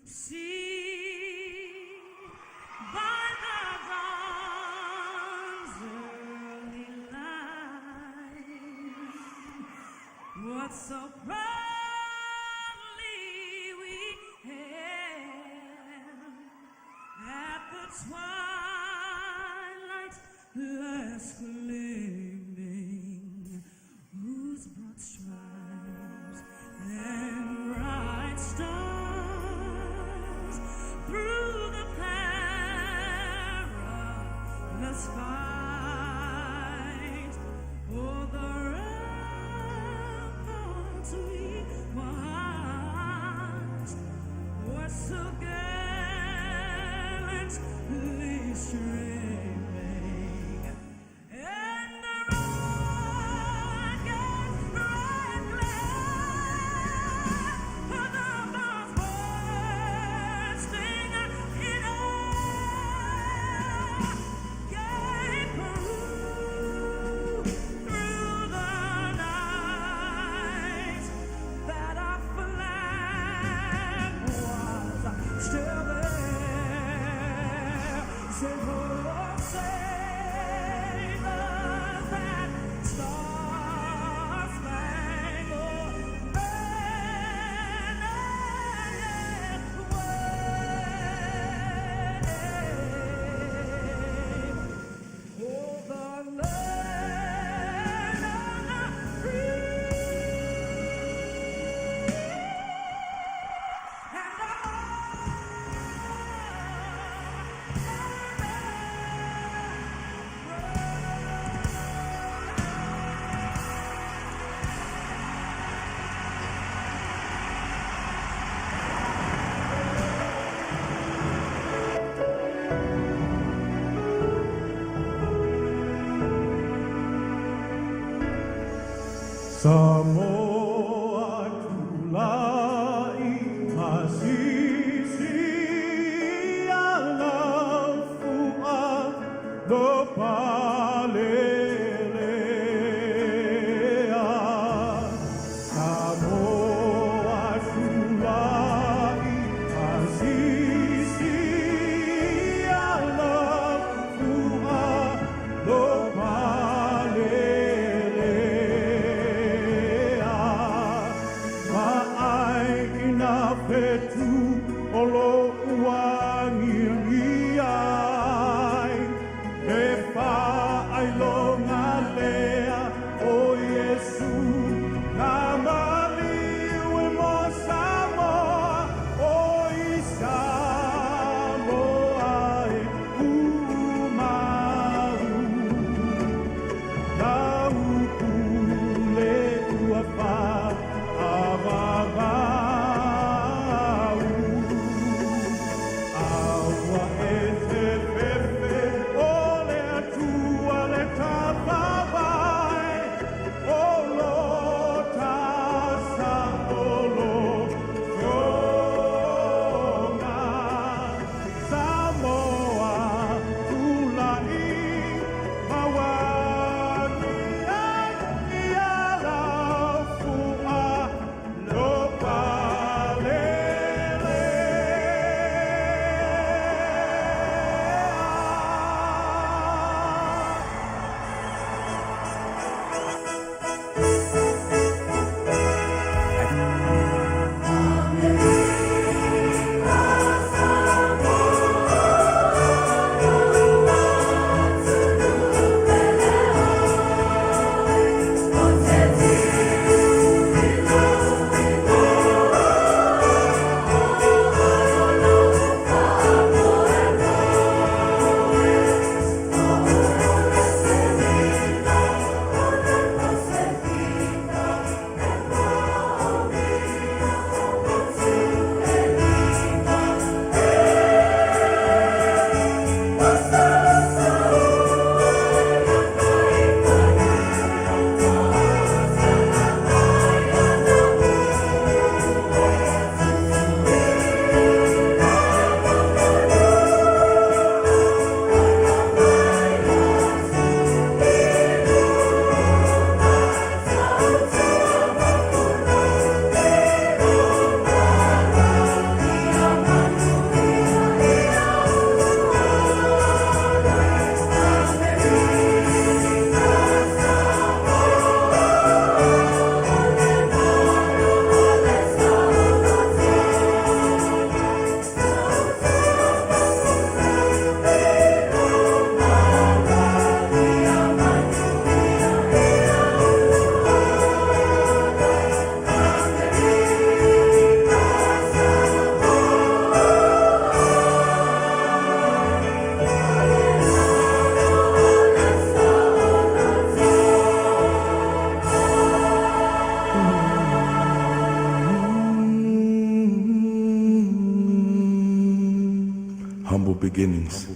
See by the dawn's early light what so proudly we hailed at the twilight's last gleaming, whose broad stripes and bright stars through the perilous fight o'er the ramparts we watched were so gallantly streaming, and the rocket's bright glare of the bombs bursting in air gave proof through the night that our flag was still there. Say, Lord, save us that star-spangled banner yet wave o'er the land of the free and the Samoa tulai masisi alafua no palelea. Samoa tulai masisi alafua no palelea. Petu olo uangiai e pa ai longa lea o Yesu na maliu e mo Samoa o Samoa e umau na upule uapa avava. humble beginnings.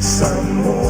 Samoa.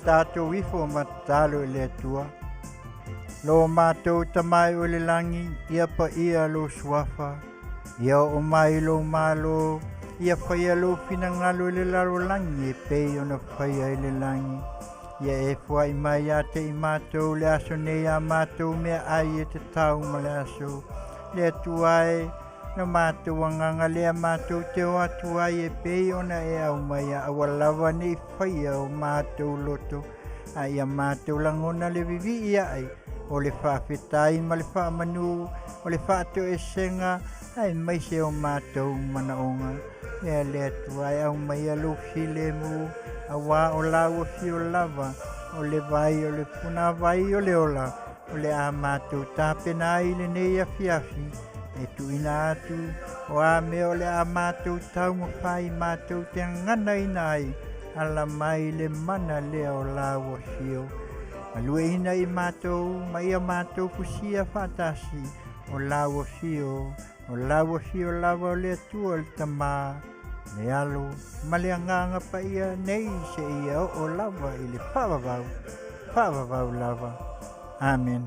Tātou wifo matalo le tua. Lo mātou tamai o le langi, ia pa ia lo suafa. Ia o mai lo malo, ia whaia lo pinangalo le laro langi, e pei o na whaia le langi. Ia e whai mai a te i mātou le aso nei a mātou mea ai e te tau ma le aso. Le tuai, na mātou anganga lea mātou te o atuai e pei ona e au mai a awalawa nei whaia o mātou loto. A ia mātou langona le vivi ia ai, o le whawhetai ma le whamanu, o le whāteo e senga, ai mai se o mātou manaonga. Ea lea tuai au mai a lofi le mu, a wā o lau o fi o lava, o le vai o le puna vai o le ola, o le a mātou tāpena ai le nei Afiafi. E tu ina atu, o a me o le a mātou tau mo whai mātou te ngana ina ai, ala mai le mana lea o lau o fio. Alue ina i mātou, mai a mātou pusia whatasi, o lau o fio lava o le atua le tamā, le alo, ma le anganga pa ia nei se ia o lava i le whawawau lava. Amen.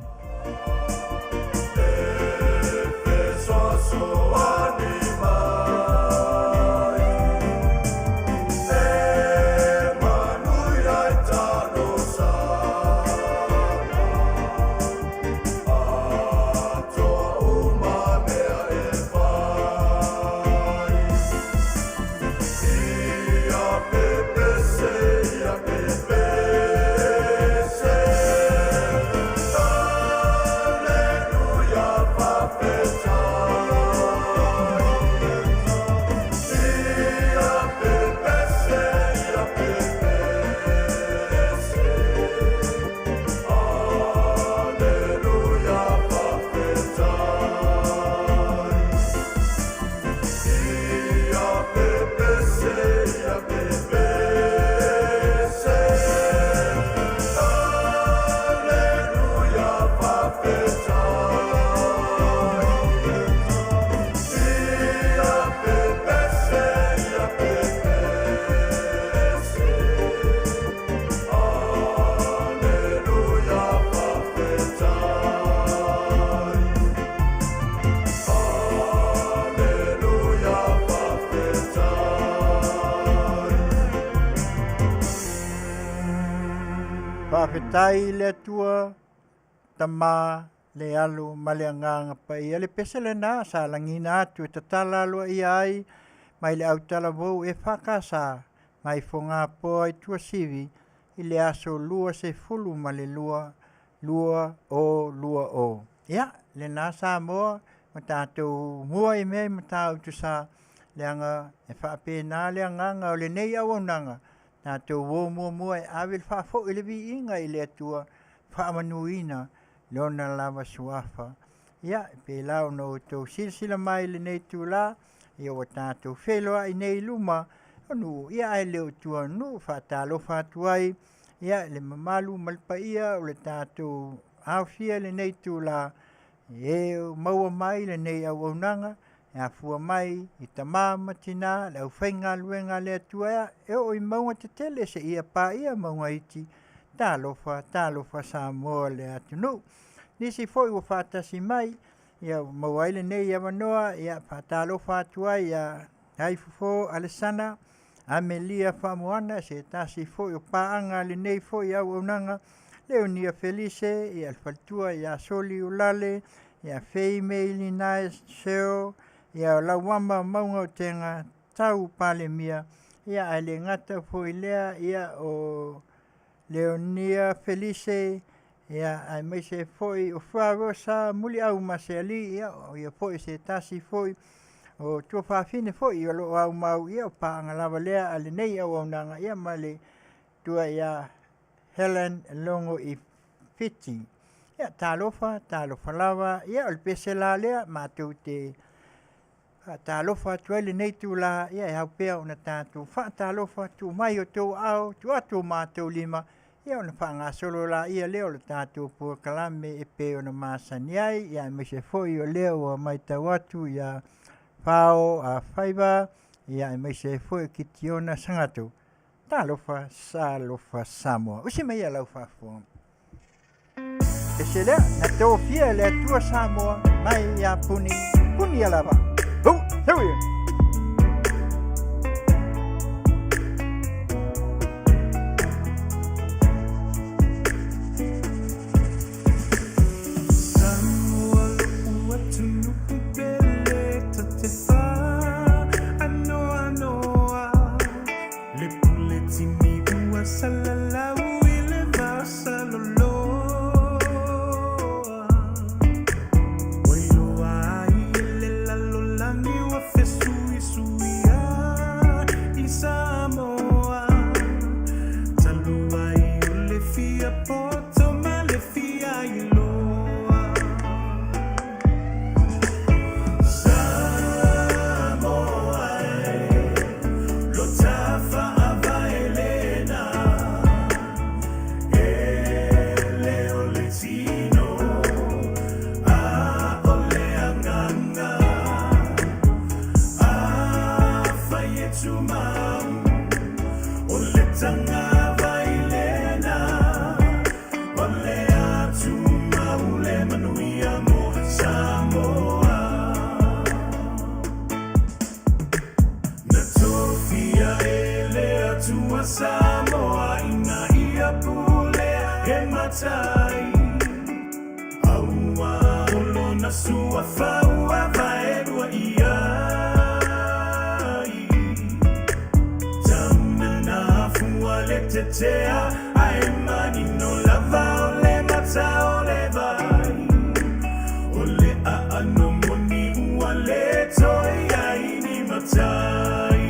Whawhetai le atua, tamā, le alu, ma le anganga pa ia. Le pese le nā, sa langina atu, e tatala alua ia ai, mai le autala vau e whakasa, mai whonga poa i tua sivi, i le aso lua se fulu ma le lua o. Ia, le nā Samoa, ma tātou mua i mei, ma tāutu sa, le anga, e whapena le anganga o le nei awananga. Tātou wō mua e awil whafo i le vi inga i le atua whaamanuina leona lava suafa. Ia, pe lau no tau silsila mai le nei tū la, ia wa tātou wheloa i nei luma, anu ia ai leo tua nu whaatalo whatuai, ia le mamalu malpa ia o le tātou awhia le nei tū la, e maua mai le nei awaunanga, e afua mai i tamā matina le au whainga luenga le atua e o i maunga te tele se ia pā ia maunga iti tālofa Samoa le atunu. Nisi foi o whātasi mai ia mauaile nei ia wanoa ia whātalofa atua ia haifufo alesana Amelia whamoana se tasi foi o pāanga le nei foi au aunanga Leonia Felice ia alfaltua ia soli ulale ia feimei nae seo ia lauama maunga o tenga tau pale mia ia ale ngata foi lea ia o Leonia Felice ia ai mai se foi o Faarosa muli au maseali ia o ia foi se tasi foi o tua whawhine foi ia lo au mau ia o paanga lava lea ale nei au aunanga ia male tua ia Helen longo I Fiti. Ia talofa lava, ia o le pese la lea mātou te talofa tuele nei tu la, ia e haupea o na tātou talofa tu mai o tau au, tu atu mātou lima, ia o na whaanga solo la ia leo le tātou pua kalame e pe o na māsani ai, ia me se foi o leo o mai tau atu, ia Pao a Faiva, ia me se foi ki tiona sangatu. Talofa Samoa. Usi mai lau whaafuam. E se lea, na tō fia le atua Samoa, mai ia puni alava. Oh, here we are. Samoa ina ia Pule e matai aua olo na sua faua vaerua ia tamna na fua le tetea ai mani no lava ole mata ole vai ole a anomoni ua le toi ai ni matai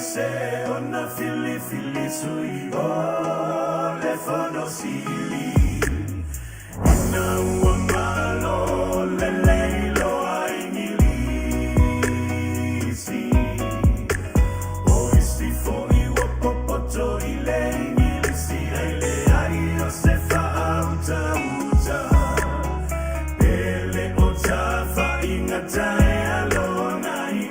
se ona fili sui o le fono sili ina ua malo le leilo ai ngilisi o isi fo iwa popoto i le ngilisi ai le ai o se fa uta pele o tafa ingata e alona i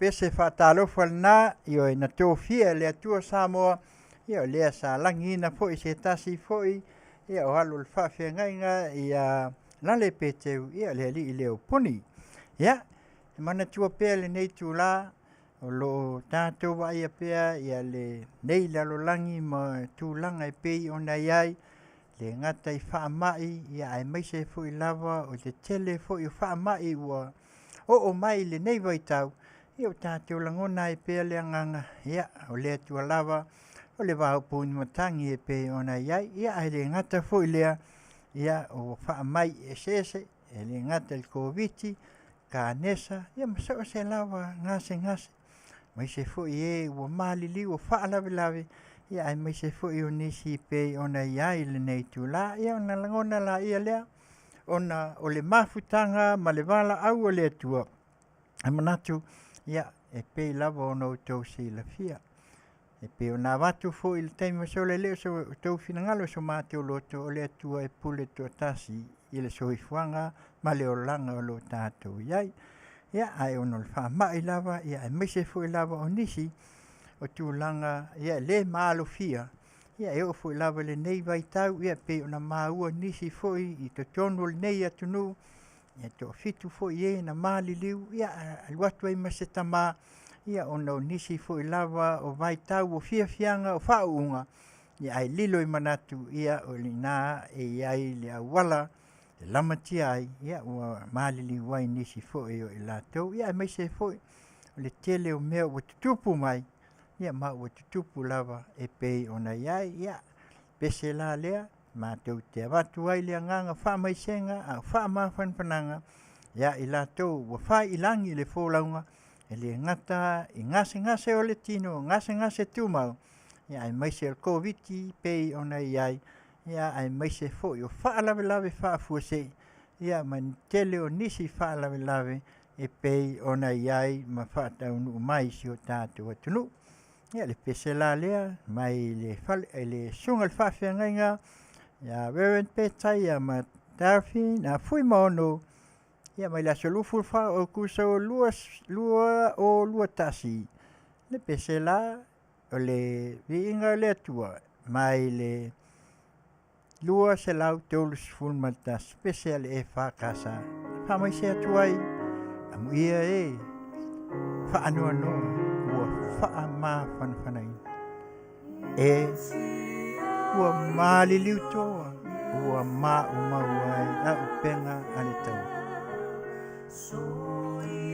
pese Faatalanoaga na io na tōwhia le atua Samoa io lea sa langina foi se tasi foi ia o halo le whaawhiangainga ia nale peteu ia le ali i leo poni. Ia, mana tua pēr le nei tūlā, o lo tātou wa ia pēr ia le nei lalolangi ma tūlanga i pei o nei ai, le ngata i whaamai ia ai maise fo i lava o te tele fo i whaamai ua o mai le nei waitau, ia o tātou langona i pēr le anganga, ia o lea tua lava, o le wahaupu ni matangi e pei o nei ai, ia ai le ngata fo i lea, ia o whaamai e sese, e le ngata i koviti, ka nesa, ia masao se lava ngase, mai se fo i e ua malili o whaalawe, ia ai mai se fo i o nisi pei o nei ai le nei tūlā, ia o na langona la ia lea, ona o le mafutanga ma le wala au o le atua. E manatu, ia, e pei lava o nou tau si la fia. E pei o nā watu fo i le teima so le leo so tau finangalo so māteo loto o le atua e pule to tasi i le soifuanga ma le olanga o lo tātou iai. Ia, ai ono le whaamai lava, ia e meise fo i lava o nisi o tūlanga, ia le mālo fia. Ia e o fo i lava le nei vaitau, ia pei o na māua nisi fo i to tonu le nei atunu, ia to fitu fo i e na māliliu, ia aluatu ai masetama, ia ona o nisi fo i lava o vaitau o fiafianga o whaunga, ia ai lilo i manatu, ia o li nā e iai le awala, le lamatia ai, ia ua māliliu wai nisi fo i o i lātou, ia mai se fo i le tele o mea o tutupu mai, ia ma o tutupu lava e pei ona iai, ia pese la lea, mātou te awatu ai le nganga whaamaisenga, a whaamawhanpananga, ia i lātou ua whai ilangi le fōlaunga, e le ngata i ngase o le tino, ngase tūmau, ia ai maise o koviti pei ona iai, ia ai maise fo i o whaalawe whaafuase, ia man tele o nisi whaalawe e pei ona iai ma whaataunu mai si o tātou atunu. Ia le pese la lea, mai le sunga le whawhiangainga, ia Reverend Petai, ia ma Starfish, na fui maono, ia mai la solufu fa o kusa o lua tasi. Le pese la, o le viinga le atua, mai le lua se lau teolus fulmata special e whakasa. Whamai se atuai, amu ia e, whaanoa noa, ua wha ma whanwhanai. E, ua maliliu toa, ua ma umauai, a upenga ane tau. Tuli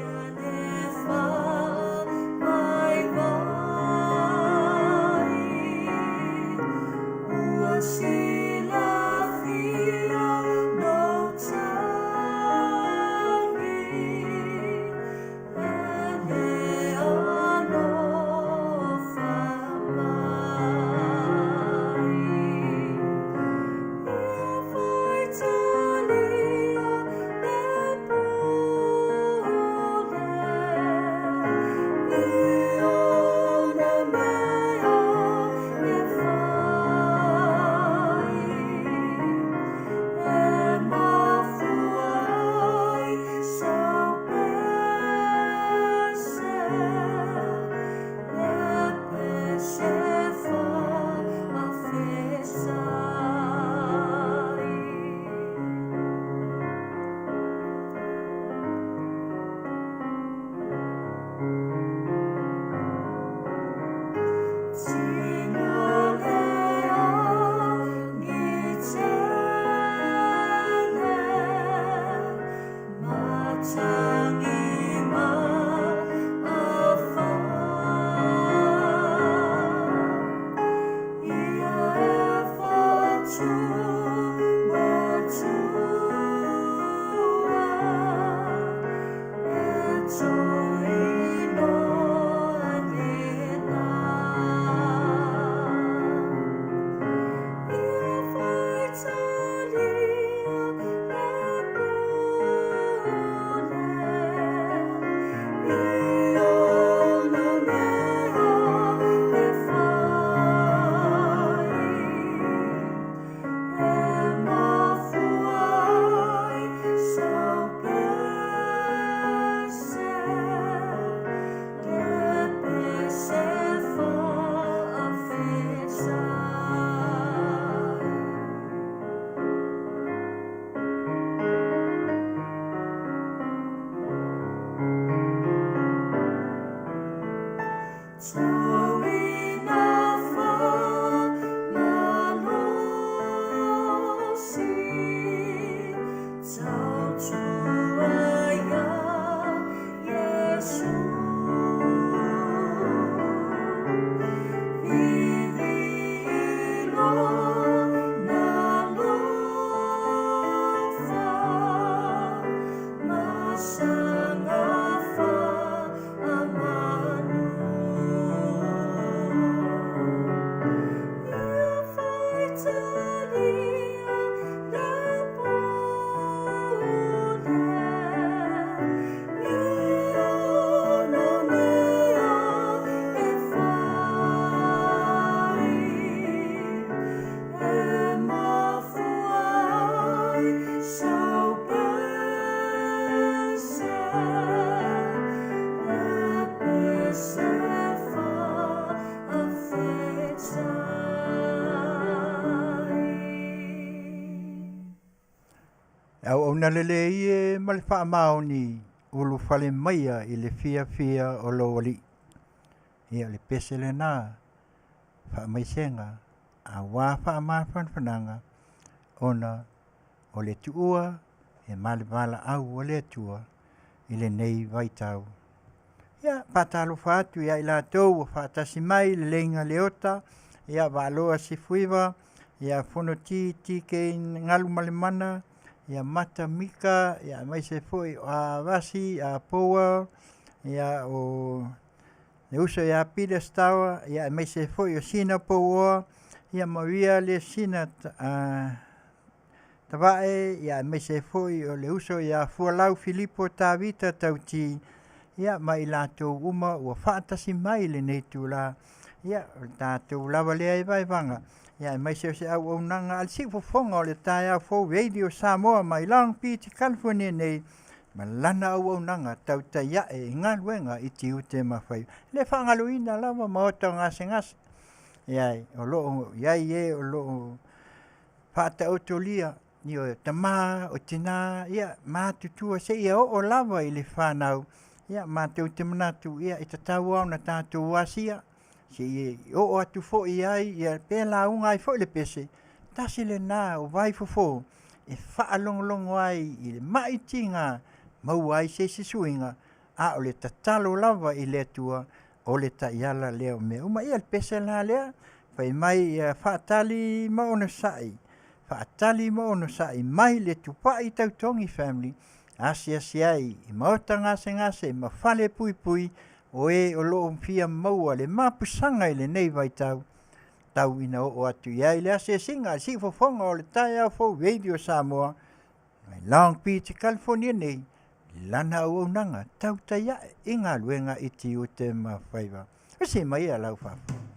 Mauna lele ie ma le whaamao ni ulu whale maia i le fia o Loali. Ia le pese le nā whaamaisenga a wā whaamaa whanwhananga ona o le tuua e male wala au o le atua i le nei vaitau. Ia patalo whātu ia i la tau o whaatasi mai le leinga leota ia waloa si Faiva ia whono ti ke ngalu malemana ia mata mika ia mai se foi a vasi a poa ia o le uso ia pile stawa ia mai se foi o sina poa ia Manuia le sina tawae ia mai se foi o le uso ia fualau Filipo Tavita tauti ia mai lato uma o whaatasi mai le nei tula ia tātou lava lea i vaivanga ia mai se au au nanga al si fofonga o le tai au fo radio Samoa mai Long Beach California nei ma lana au au nanga Tautai e Galuega i Tiute ma Faiva le whangaluina lava ma oto ngase ia o loo iai e o loo whaata otolia ni o tama o tina ia mātutua se ia o lava i le whanau ia mātou te manatu ia i tatau au na tātou wasia si o atu fo ai ia pela unga i fo le pese tasi le nā o vai fofo e whaalongolongo ai i le maitinga mau ai se suinga a o le tatalo lava i le atua o le taiala leo me uma ia le pese la lea fai mai whaatali maono sai mai le tupai tautongi family asi ai i maota ngase ma fale pui o e o loo mpia maua le mapusanga i le nei vaitau tau ina o atu iai le ase singa si fofonga o le tai au fo radio Samoa mai Long Beach California nei lana au nanga Tautai i Galuega i Tiute ma Faiva ese mai a lau fafu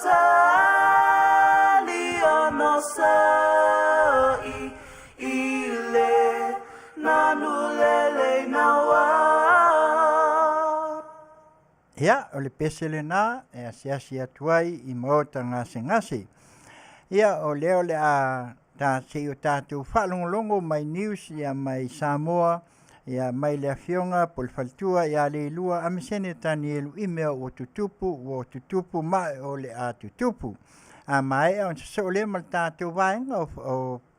tali ono sai ile nanulele nawa. Ia, o le pese le nā, e asiasi atuai I maota ngase. Ia, o leo le a tā se o tātou whaalongolongo mai news ia mai Samoa, ia mai le Afioga, po le faltua, ia le ilua, amisene tani elu imea o tutupu mai o le a tutupu. A mai on se o le mal tātou vaenga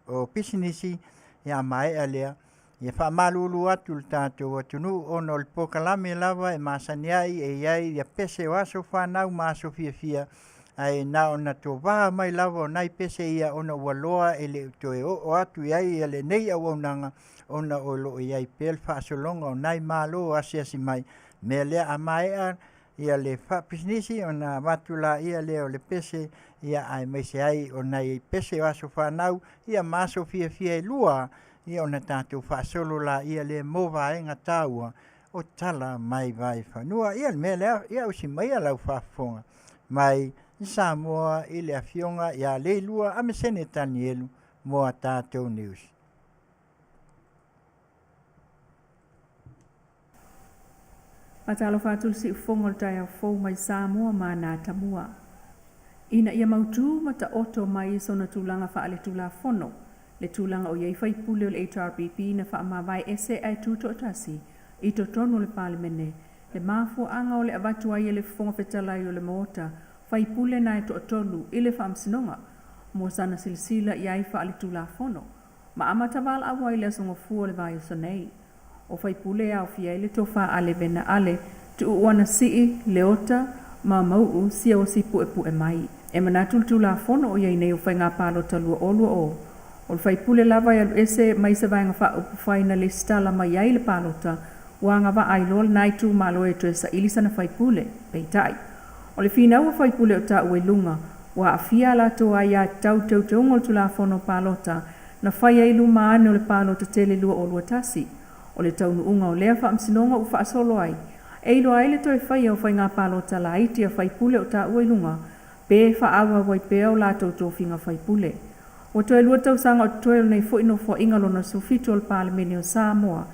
o pisinisi, ia mai a lea, ia whaamalulu atu le tātou atunu, ono le pokalame lava e masani ai, e iai, ia pese o aso whanau maso fia, ai na ona to va mai lava o nai pese ia ona waloa e le toe o atu iai e le nei au nanga ona o lo iai pel whaasolonga o nai malo asiasi mai me lea a mai a ia le whapisnisi ona watula ia le o le pese ia ai meise ai o nai pese o aso whanau ia maso fia e lua ia ona tātou whaasolo la ia le mova e ngataua o tala mai vai whanua ia me lea ia usi mai a lau whaafonga mai Samoa I le Afioga ia le lua a mesene tani elu mo a tātou news. Patalo fatul si ufongo tai au fou mai Samoa ma nā tamua. Ina ia mautu ma ta oto mai sona tūlanga wha ale tūla fono. Le tūlanga o iei whai pule o le HRPP na wha mawai ese ai tūto otasi I to tonu le palemene. Le mafu anga o le avatu ai le fonga fetalai o le moota Fai pule na to tolu ile fa amsinonga mo sana silsila ia fa ali tula fono ma amata val awa ile songo fu le vai sonei o fai pule au fia ile to fa ale bena ale tu wana si leota ma mau si o si pu e mai e manatul tula fono o ia nei o fai nga palo talu o fai pule lava ia ese mai se vai nga fa o finalista la mai ile palota wanga va ai lol naitu malo e to sa ilisana fai pule peitai O le fina ua whai pule o ta ue lunga, wa afia la toa ia tau ngol tula fono palota, na whai ai luma ane o le palota tele lua o lua tasi. O le taunu unga o lea wha amsinonga u wha asolo ai. Eilo ai le toi whai au whai ngā palota la iti a whai pule o ta ue lunga, pe wha awa wai pea o la tau tofinga whai pule. O toi lua tau sanga o toi nei fo ino fo ingalo na sufito o le palemene o Samoa,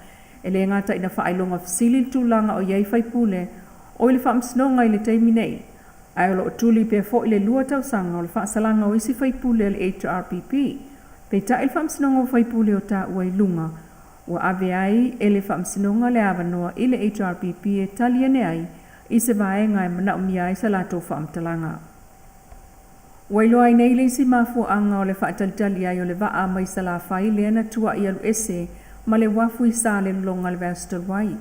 e le ngata ina wha ailonga fisili tūlanga o iei whai pule, o ile wha amsinonga i le teimi nei. Ai lo tuli pe fo ile lua tau sanga o le whaasalanga o isi whai pule le HRPP. Pe ta il whaamsinonga o whai pule o ta ua ilunga. Ua ave ai ele whaamsinonga le awanoa ile HRPP e taliene ai I se vaenga e mana umia I sa lato whaamtalanga. Ua ilo ai nei le isi mafu anga o le whaatalitali ai o le waa mai sa la whai le ana tua I alu ese ma le wafu I sa le longa le vastal wai.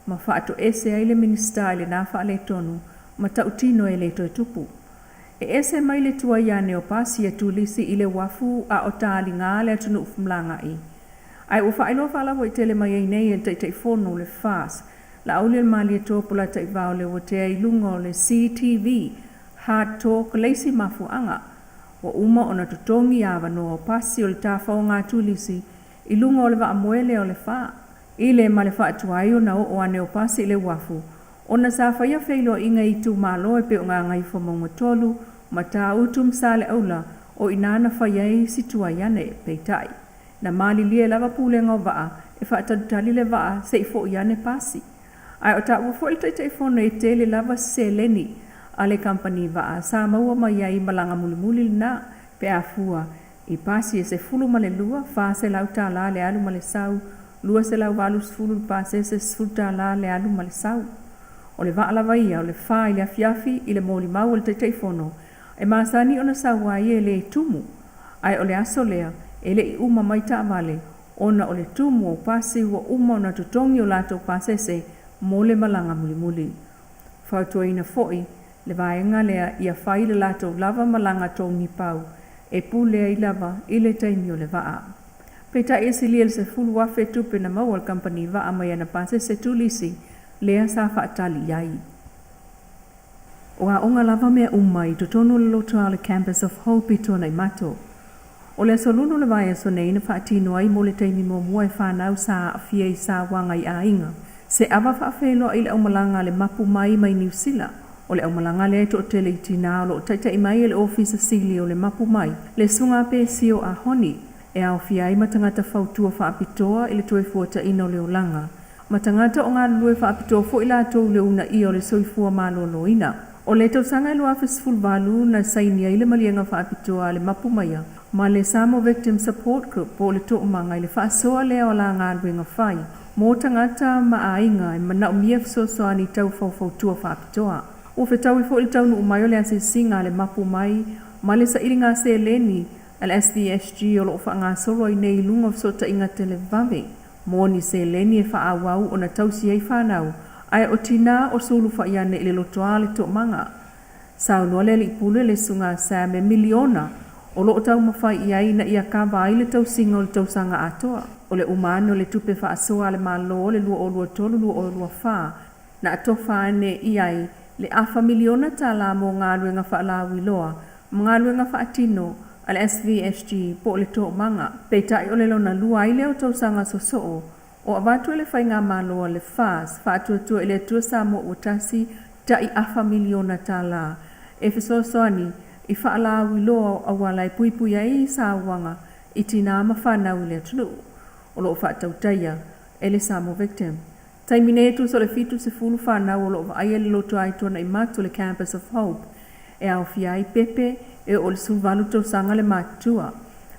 Ma whaato ese ai le minista le na wha le tonu ma tautino e le toi tupu. E ese mai le tua iane o pasi e tulisi I le wafu a o taali ngā le atunu ufumlanga I. Ai ufa ilo whalawa I tele mai ei nei e tei fono le fast. La aule le mali e tōpu la taivao le watea I lungo le CTV, Hard Talk, leisi mafu anga. Wa uma o na tutongi awa no o pasi o le tāwhao ngā tulisi I lungo o le wa amoele o le wha. I le ma le wha atuai o na o ane o pasi I le wafu. Ona sa whaia whailo inga I tu malo e pe o ngā ngai whamonga tolu, ma tā utum sa le aula o inana whaia I situa iane peitai. Na mali lia lava pule ngau waa e whaatadutali le waa se I fo iane pasi. Ai o ta ua fo il tei fono e tele lava se leni a le company waa sa maua mai ai malanga mulimuli na pe a fua. I pasi e se fulu ma le lua, wha se lau tā la le alu ma le sau, lua se lau walu sfulu pasi se sfulu tā la le alu ma le sau. O le vaala ia o le wha I le Afiafi I le mōli mau o le teitei fono. E masani ona sawa I e le tumu. Ai o le aso lea, e le I uma mai ta vale. Ona o le tumu o pasi ua uma ona tutongi o lato pasese mo le malanga muli. Whautua ina foi, le vaenga lea ia whai le lato lava malanga tō ni pau. E pulea I lava I le taimi o le waa. Peta e silia le se fulu wafe tupe na mau al company waa mai ana pasese tulisi. Lea sa whaatali iai. O a onga lava mea umai to tonu le lotoa le campus of Hope I tōna I mato. O le solunu le vai aso nei na whaatino ai mo le teimi mo mua e whanau sa afia I sa wanga I a inga. Se awa whaafelo I le aumalanga le mapu mai New Zealand O le aumalanga le to tele i tina o lo taitai mai le ofisa sili o le mapu mai. Le sunga pe sio a honi e au fiai matangata fautua whaapitoa i le toe fuata ino le olanga. Matangata o ngā lue whaapitoa fo i la tau le una i o le soifua malolo ina. O le tausanga lua fesful valu na sainia i le malianga whaapitoa le mapu maia. Ma le Samoa Victim Support Group po le to manga i le whaasoa lea o la ngā luenga whai. Mō tangata maainga i mana o mia fisosoani tau fautua whaapitoa. O whetau i fo il taunu umai o le ase singa le mapu mai, ma le sa iringa se leni, al SVSG o lo wha ngā soro i nei lunga fsota inga tele vame. Mōni se leni e wha awau o na tausi ei whanau, ai o tina o sulu wha iane i le lotoa le to manga. Sao noa le li Pule le sunga sa me miliona, o lo tau mawhai iai na ia ka vai le tau singa o le tau sanga atoa. O le umano le tupe wha asoa le malo le lua o lua tolu lua o lua wha, na atofa ane iai le afa miliona ta la mo ngā luenga wha alawi loa, ngā luenga wha atino, al SVSG po le to manga. Peitai o le lona lua i leo tau sanga sosoo, o avatu le whai ngā maloa le whaas, wha atuatua i le tua Samoa o tasi, ta i afa miliona ta la. E fisosoani, i wha alawi loa awala i puipui ai sa wanga, i tina mawhanau le atunu. O lo wha tautaia, e le Samoa Victim. Taimine e tu so le fitu se fulu whanau o lo wa aia le loto ai tona i matu le Campus of Hope. E au fiai pepe e o le sulvalu tau sanga le matua.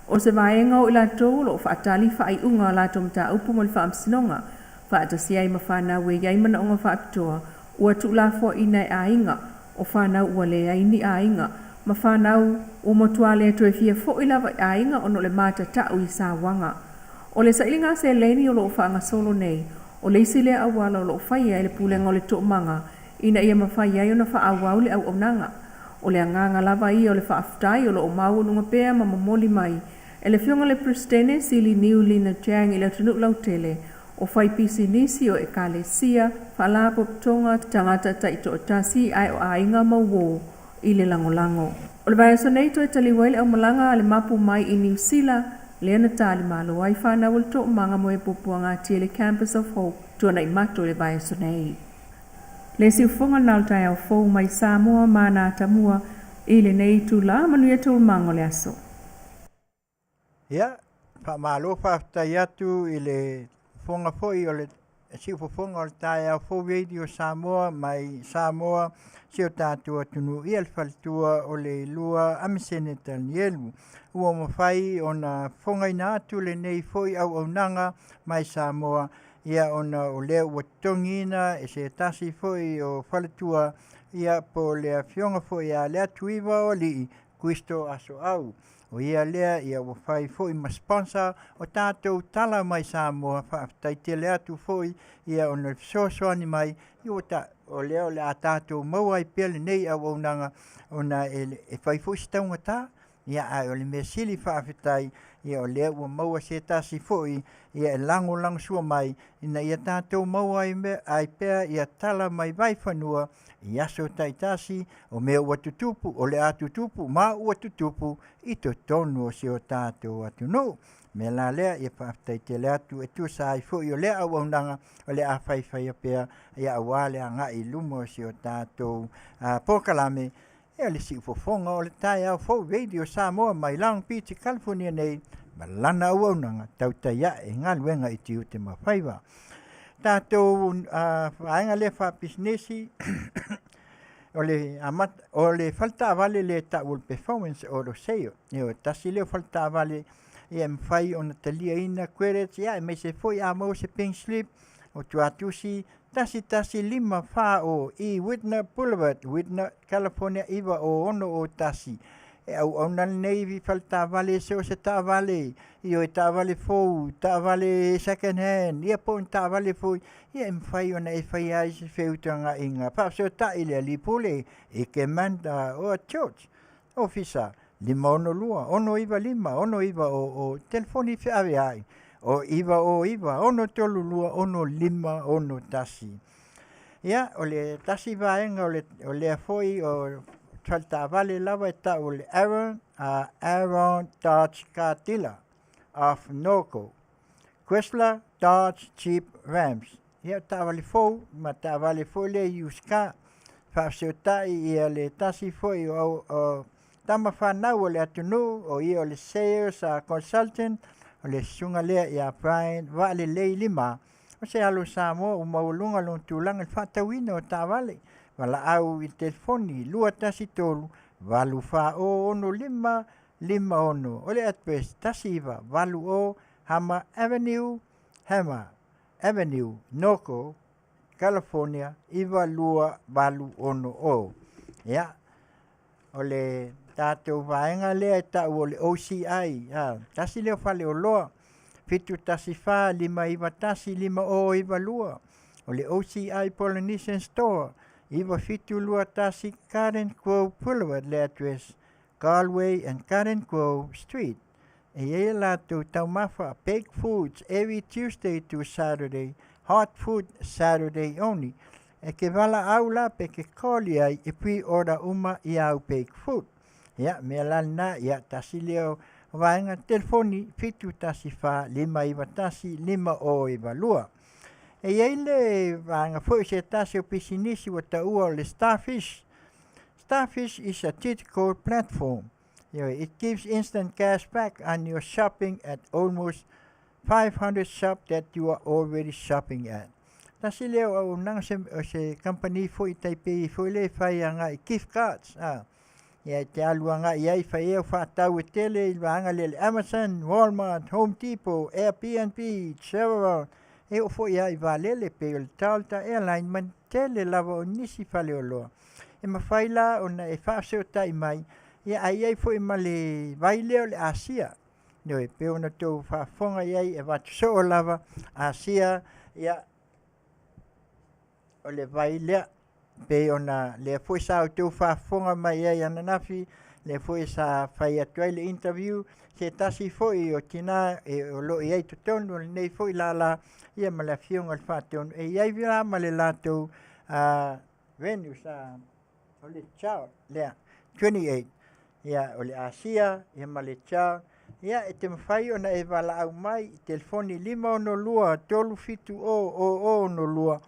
O se vaenga o ila tau lo wa atali wha ai unga la tau mta upu mo le wha amsinonga. Wha atasi ai ma whanau e iai mana unga wha apitoa. Ua tu la fo ina e ainga o whanau ua le aini ainga. Ma whanau o motua le atu e fia fo ila wa ainga o no le mata tau i sa wanga. O le sa ilinga se leni o lo wha anga solo nei. O le isi le awala o lo whai ai le pulenga o le to manga, ina ia mawhai ai o na wha awau le au onanga. O le anganga lava i o le wha aftai o lo o mau nunga pēa ma mamoli mai, e le fionga le pristene sili niu lina jang i le tunuk lau tele, o whai pisi nisi o e kale sia, whalapo tonga tangata taito o tasi ai o ainga mawo i le langolango. O le vai soneito e taliwaile au malanga le mapu mai i New Zealand, le ana tali malo ai whanau le to manga mo e pupuanga tia le Campus of Hope tuana i mato le vai sonei. Le si ufonga naltai au fou mai Samoa mana tamua i le nei tu la Manuia tau mango le aso. Ia, pa malo whaftai atu i le fonga foi o le si ufonga o le tai au fou radio Samoa mai Samoa si o tātua tunu i alfaltua o le lua amisene tanielu. Ua mawhai o na whongaina atu le nei foi au nanga mai Samoa. Ia ona o lea ua tongina e se tasi foi o whalatua ia po lea Afioga foi a Leatuivaoalii kuisto Aso'au. O ia lea ia ua whai foi ma sponsor o tātou tala mai Samoa whaaftai le atu foi ia ona sosoani mai i o ta o lea o le a tātou mauai pele nei au nanga ona e whai foi staunga tā. Ia ai o le mea sili whaafetai, ia o lea ua maua se tasi foi, ia e lango sua mai, ina ia tātou maua ai pea, ia tala mai vai whanua, ia so taitasi, o mea ua tutupu, o le a tutupu, ma ua tutupu, i to tonu o se o tātou atu no. Me la lea, ia whaafetai te lea tu, e tu sa ai foi, o lea au aunanga, o lea a whai a pea, ia awale a ngai lumo o se o tātou pokalame, e le si ufofonga o le tai au fo radio Samoa mai Long Beach, California nei, ma lana au nanga Tautai e Galuega i Tiute ma Faiva. Tātou whaenga le whapisnesi o le falta vale le ta'ul performance o lo seio. E tasi leo falta vale e mwhai o na talia ina querets, ia e me se foi a mo se pink slip o tuatusi tasi lima wha o i Whitner Boulevard, Whitner, California, iwa o ono o tasi. E au aunan nei vi falta vale se o se ta vale, i o ta vale fou, ta vale second hand, ia po ta vale fou, ia mwhai o na e whai ai se whiutanga inga. Pa se o ta ile li Pule, e ke manda o a church, officer, lima ono lua, ono iwa lima, ono iwa o telefoni whiawe ai. O iwa, ono tolu lua, ono lima, ono tasi. Ia, o le tasi vaenga o le foi o falta vale lava e ta o le Aaron Dodge Cartilla of Norco. Chrysler Dodge Jeep Rams. Ia ta vale fou, ma ta vale fou le yuska. whaafseotai ia le tasi foi o tama whanau o le atunu o ia o le sales consultant o le sunga lea ia Brian wa le lei lima o se alo Samoa o maulunga lon tūlanga le whaatawina o tāwale wala au i telefoni lua tasi tolu walu wha o ono lima ono o le address tasi iwa walu o Hama Avenue Norco California iwa lua walu ono o ia o le tātou vaenga lea e tau o le OCI tasi leo whale o loa fitu tasi wha lima iwa tasi lima o iwa lua o le OCI Polynesian Store iwa fitu lua tasi Karen Grove Boulevard le address Galway and Karen Grove Street e ia lātou taumawha baked foods every Tuesday to Saturday hot food Saturday only e ke wala au la pe ke koli ai e pui ora uma i au baked food ia mea lana ia tasi leo vaenga telefoni fitu tasi wha lima iwa tasi lima o iwa lua e iei le vaenga fwoi se tasi o pisinisi wa taua le Starfish. Starfish is a digital platform. It gives instant cash back on your shopping at almost 500 shops that you are already shopping at. Tasi leo au nang se company fwoi taipei fwoi le whai anga i gift cards. Ia te alua nga iai whai eo whaatau e tele i wanga le Amazon, Walmart, Home Depot, Airbnb, Chevron. E o fo ia i valele pe o le Tautai airline man tele lava o nisi whale o loa. E mawhaila o na e whaaseo tai mai, ia ai ai fo i ma le vaileo le Asia. Noi, pe o na tau whaafonga iai e watu so o lava Asia, ia o le vailea. Pe ona le foi sa tau whaafonga mai iai ananafi, le foi sa whai atuai le interview, se tasi foi o tina e o lo iai tutonu, le nei foi la ia ma le Afioga le whaatonu, e iai vira ma le lātou venue sa o le chao, lea 28, ia o le Asia, ia ma le chao, ia e te mawhai ona e wala au mai, telefoni 512 tolu fitu o no lua,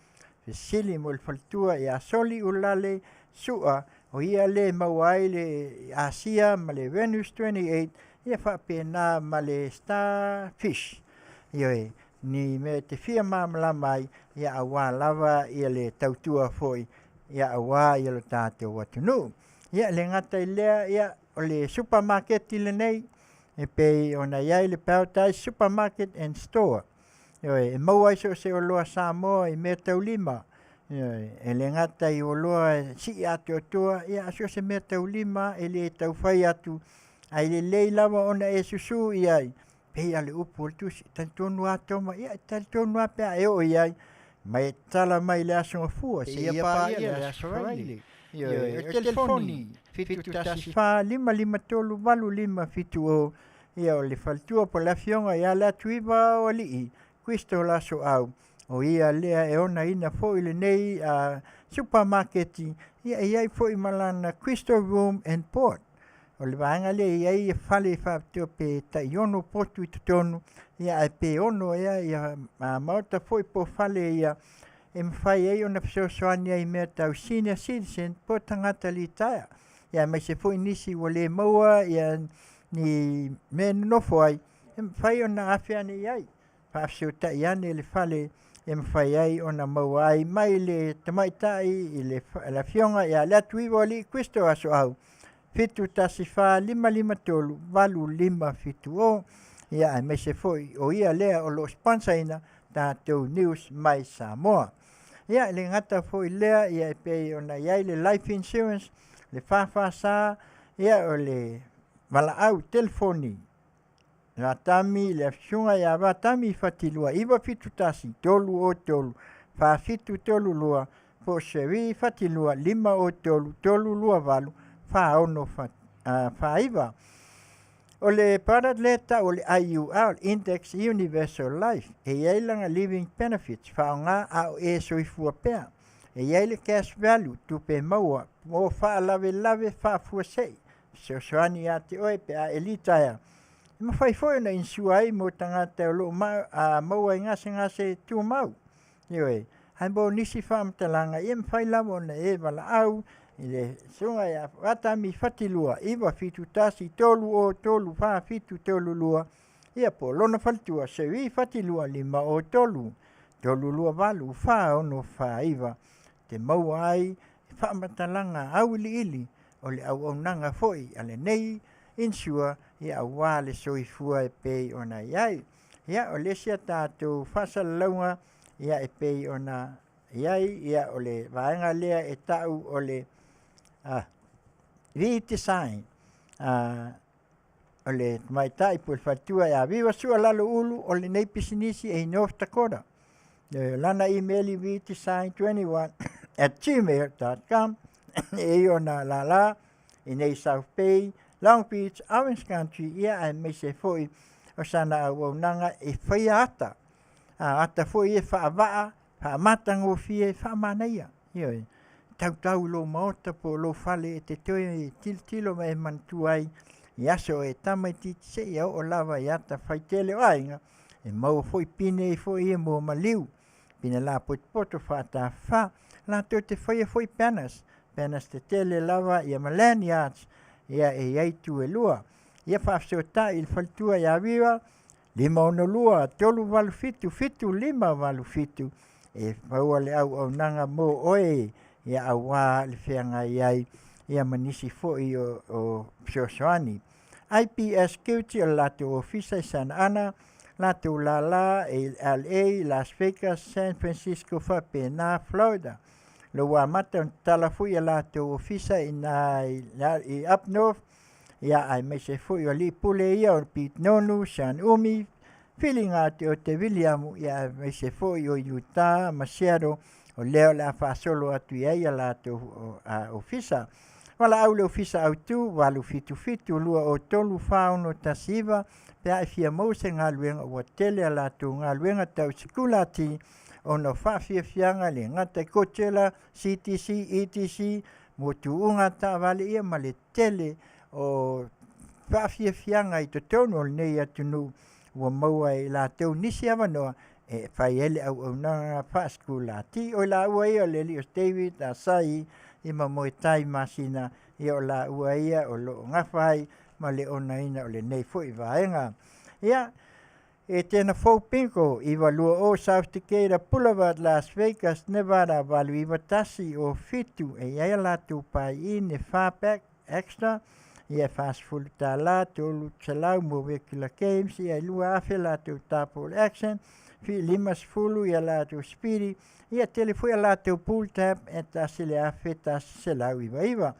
sili mo le faltua ia soli ulale sua o ia le mauai le Asia ma le Venus 28 ia whapena ma le Starfish ia ni me te fia mamala mai ia awa lava ia le tautua foi ia awa ia lo tātou watunu ia le ngata i lea ia o le supermarket i le nei e pei ona iai le Tautai supermarket and store e maua iso se o loa Samoa i mea taulima e le ngata i o loa si atu atua ia aso se mea taulima e le tauwhai atu ai le lei lava ona e susu i ai pei ale upu o tusi talitonu atoma ia talitonu apea e o iai mai tala mai le aso ngafua se ia pa ia le aso raili e telefoni fitu tasi wha lima tolu walu lima fitu o ia o le faltua po la Afioga ia Leatuivaoalii Cristo la Aso'au o ia lea e ona ina fo ile nei supermarketi ia iai fo i malana Cristo Room and Port o le vaenga le iai e fale whaapteo pe taiono potu i tutonu ia e pe ono ia mauta fo i po fale ia e mwhai ei ona psosoani ai mea tau senior citizen po tangata li taia ia mai se fo i nisi o le maua ia ni me nofo ai e mwhai ona awhiani iai Tautai ane le fale e mwhai ai ona maua ai mai le Tamaita'i i le Afioga ia Leatuivaoalii Cristo Aso'au fitu tasi wha lima tolu walu lima fitu o ia me se foi o ia lea o lo sponsaina tātou news mai Samoa ia le ngata foi lea ia e pei ona iai le life insurance le whawhasa ia o le walaau telefoni Ratami le Afioga ia watami fatilua iwa fitu tasi tolu o tolu fa fitu tolu lua fo sewi fatilua lima o tolu lua walu fa ono Faiva o le paratleta o le IUR Index Universal Life e iai langa living benefits fa nga a e soifua pea e iai le cash value tupe maua mo fa lave fa fuasei soani ate oe pe a elitaia ma fai foi na insua ai mo tangata o lo maua ngase tu mau ioi hai bo nisi whamatalanga ia mwhai lawa na e wala au i le sunga ia wata mi whatilua iwa fitu tasi tolu o tolu wha fitu tolu lua ia po lona whaltua se i whatilua 5 o tolu tolu lua walu wha ono Faiva te mau ai whamatalanga au ili o le au nanga foi ale nei insua ia au wā le soifua e pei ona iai ia o le sia tātou whasalaunga ia e pei ona iai ia o le vaenga lea e tau o le redesign o le Tamaita'i po le whatua ia viva sua lalo ulu o le nei pisinisi e North Dakota lana emaili redesign21@gmail.com e ona la i nei South Bay Long Beach, Orange Country, ia ai me se foi o sana au nanga e whaia ata. Ata foi e whaavaa, whaamatango fie, whaamanaia. Ioi, tau lo maota po lo fale e te toe tilo mai mantuai, i aso e Tamaita'i se iau o lava i ata whaitele o ainga, e mau foi pine e foi e mo maliu. Pine la poto whaata wha, la to te whaia foi penas te tele lava i a Malani Arts, ia e iaitu e lua. Ia whaafsota il faltua ia viva, 5 lua, tolu walu fitu, 5 walu fitu, e paua le au nanga mo oe, ia au wā le whianga iai, ia manisi foi o Piosoani. IPS Kiuti o lato ofisa i Santa Ana, lato la e LA, Las Vegas, San Francisco, Whapena, Florida. Lo wa mata talafui la to ofisa i up north ia ai me se fui o li Pule ia o Pit Nonu San Umi feelinga o te William ia me se fui o Utah Masiaro o leo la fa solo atu ia la to ofisa wala au le ofisa au tu walu fitu lua o tolu fauno tasiva pe ai fia mo se ngaluenga o tele la to ngaluenga tau sikulati ono Afiafianga le ngata kochela CTC ETC mo tuunga ta vale ia ma le tele o Afiafianga i to tono nei atunu wa maua i la tau nisi avanoa e fai ele au nanga paskulati o la ua ia le Leo David a sai i ma moetai Masina i o la ua ia o lo ngafai ma le ona ina o le nei foi vaenga ia e tēna whaupinko i walua o South Dakota, Boulevard, Las Vegas, Nevada, walu i watasi o fitu e ia latu pai i ne Farback Extra, i e fast full tā la tolu talau mo Wekula Games, i e lua afe latu Tapol Action, fi 5 fulu i a latu Speedy, i a telefoi a latu Pool Tap, e tasi le afe tasi selau iwa.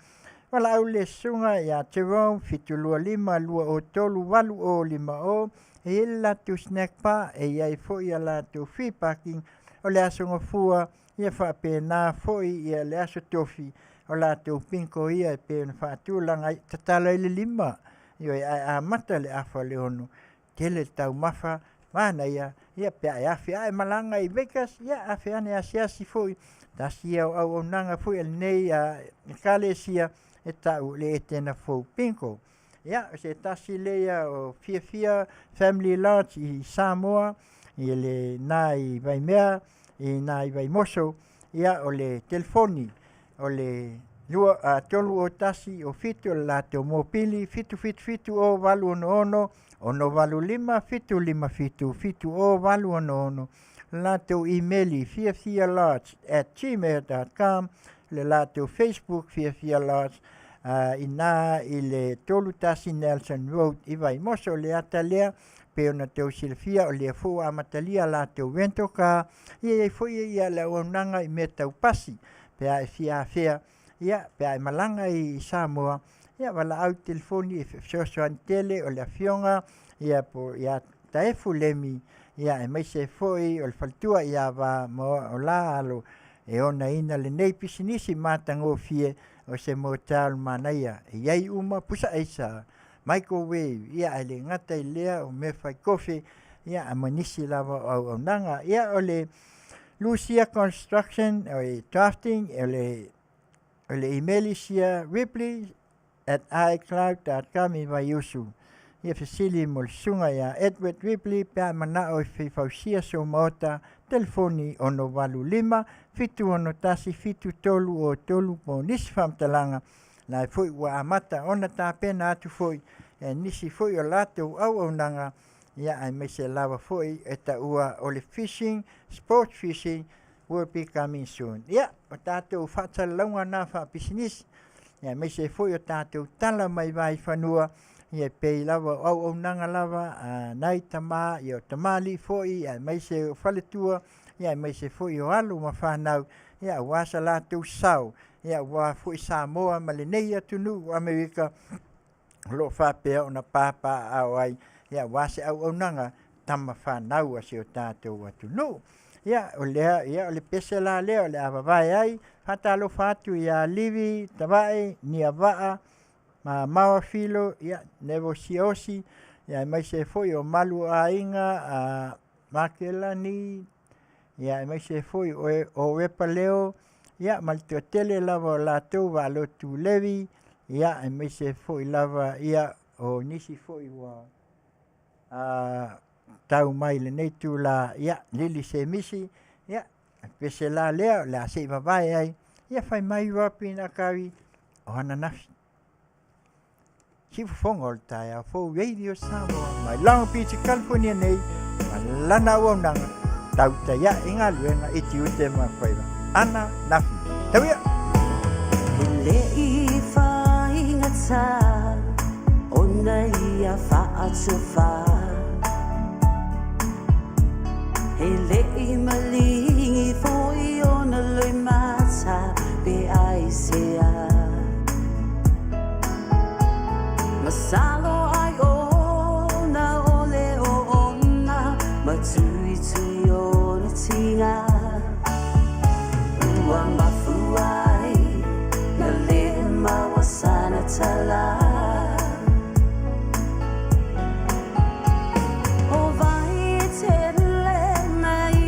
Wala au le sunga i a Jerome, fitu lua 5, lua o tolu, walu o 5 o, e ele latu snack pa e iai foi a latu free parking o le aso ngofua ia whapena foi ia le aso tofi o latu pinko ia e pēna whaatulanga i tatala ile 5 ioi a mata le afa le ono tele tau mafa mana ia pia e afi ai malanga i Vegas ia afi ane asiasi foi tasi au nanga foi el nei a kalesia e tau le etena fo pinko. Ja, se tasi leia o Fia Family Lodge i Samoa, i le nai vai mea, i nai vai moso, ia o le telefoni, o le tolu o tasi o fitu la te o mopili, fitu o walu ono, ono walu 5, fitu o walu ono, la te o emaili fiafialodge@gmail.com, le la te o Facebook Fia Lodge, ina i le tolu tasi Nelson Road i vai moso le atalea pe ona teu silfia o le fu amatalia la teu ventoka i foi ia la onanga i metau pasi pe ai fia ia pe ai malanga i Samoa ia wala au telefoni e fiosoan tele o le Afioga ia po ia taefu lemi ia e mai se foi o le faltua ia va mo o la alo e ona ina le nei pisinisi matango fie o se motal manaia iai uma pusa aisa microwave ia ele ngata ilea o me fai kofi ia amanisi lava au nanga ia ole Lucia Construction o drafting ole emailisia ripley@icloud.com i vai usu ia fesili mo le sunga ia Edward Ripley pe mana o fifausia so mota telefoni ono walu lima fitu ono tasi fitu tolu o tolu po nisi famtalanga na foi wa amata ona ta pena atu foi nisi foi o lato au nanga ia ai me se lava foi eta ua o le fishing sport fishing will be coming soon ia o tatou faatalanoaga na faapisinisi ia me se foi o tatou tala mai vai fanua ia pei lava au nanga lava nai tama ia tamali foi ia mai se faletua ia mai se foi o alu ma fanau ia wasa latou sau ia wa foi Samoa ma le nei atunu Amerika lo fapea ona papa au ai ia wase au nanga tama fanau a se o tatou atunu ia o lea ia o le pese la lea o le avavai ai fatalo fatu ia livi tavae nia vaa ma maua filo ia nevo siosi ia mai se foi o malu ainga a makelani ia mai se foi o wepaleo ia mal tele lava o latou valotu levi ia mai se foi lava ia o nisi foi wa tau mai le nei tu la ia lili se misi ia pese la lea la se vavai ai ia fai mai wapi na kawi o hana nafi si fongo tai a fo radio Samoa mai Long Beach California nei lana o nanga Tautai ia inga luenga i Tiute ma Faiva ana nafi tawia le i fainga ta ona ia faatsufa hele i malingi foi ona le mata be aisea masalo ai ona ole o ona matui tui ona tinga ua mafuai na le mawasana tala o vai tele mai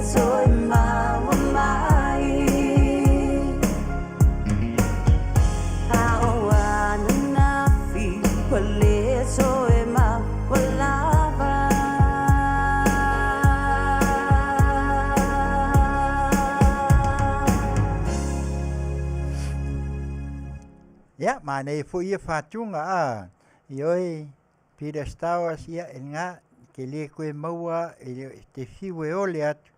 soy mawamai Aoana nafi Pule soy mawalava Ya, mana fu ia fatunga a. Ioi pida stawas ia enga ke le koe maua te fiwe ole atu.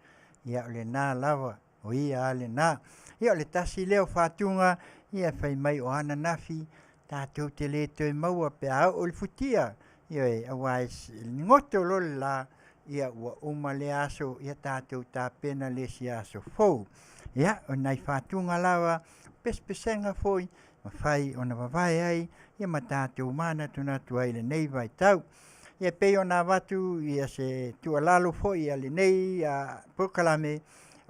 Ia ole nā lava o ia ale nā. Ia ole tasi leo fatunga ia fai mai o ana nafi tātou te le toi maua pe au ole futia. Ioi awai ngoto lole la ia ua uma le aso ia tātou tā pena le si aso fou. Ia o nai fatunga lava pespesenga foi mawhai o na wawai ai, ia matātou mana tuna tuai le nei vai tau. Ia pei o nā watu, ia se tualalo foi a le nei a pokalame,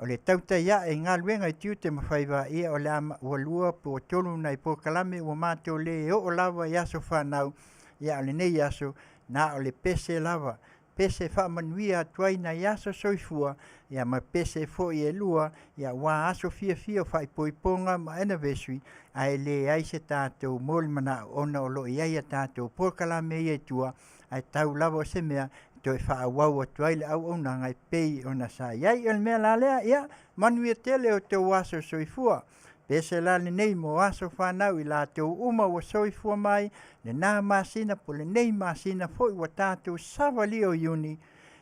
o le Tautai e Galuega i Tiute ma Faiva ia o le ama ua lua po tolu nai pokalame ua mātou le e o lava i aso whanau, ia o le nei aso, nā o le pese lava. Pese wha Manuia tuai na i aso soifua, ia ma pese fo i e lua, ia wā aso fia o whai poiponga ma anniversary, ai le ai se tātou mōli mana ona o lo i ai a tātou pokalame i e tua, ai tau lava o se mea, toi wha awau a tuai le au ngai pei o na sa. Iai el mea la lea, ia, Manuia tele o tau aso soifua. Pese la le nei mo aso whanau i la tau uma wa soifua mai, le nā Masina po le nei Masina fo i wa tātou savali o iuni,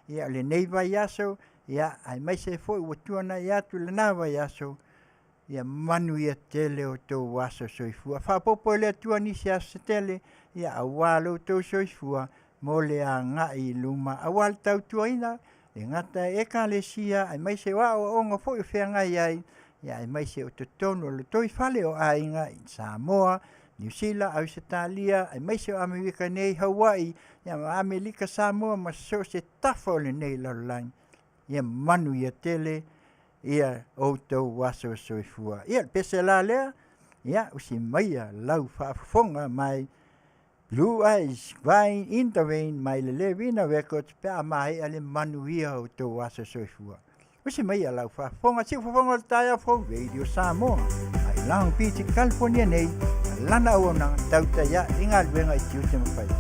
ia le nei vai aso, ia ai mai se fo i wa tuana i atu le nā vai aso, ia Manuia tele o tau aso soifua. Whapopo le tuani si aso tele, ia awalo tau soifua, mo le a ngai luma awal tau tuaina, le ngata e ka le sia, ai mai se wa o onga fo i whea ngai ai, ia ai mai se o te tono le toi whale o ainga i Samoa, New Zealand, Australia, ai mai se o Amerika nei Hawaii, ia Amerika Samoa, ma so se tafo le nei lalolain, ia Manuia tele, ia o tau waso soifua. Ia pese la lea, ia usi maia lau whaafonga mai, Blue Eyes, Vine, Intervene, mai le Levina Records, pe a mai ale Manuia o tau waso soifua. Usi mai a lau whaafonga, si whafonga le taia fo Radio Samoa. Ai lang piti California nei, lana o na Tautai i Galuega i Tiute ma Faiva.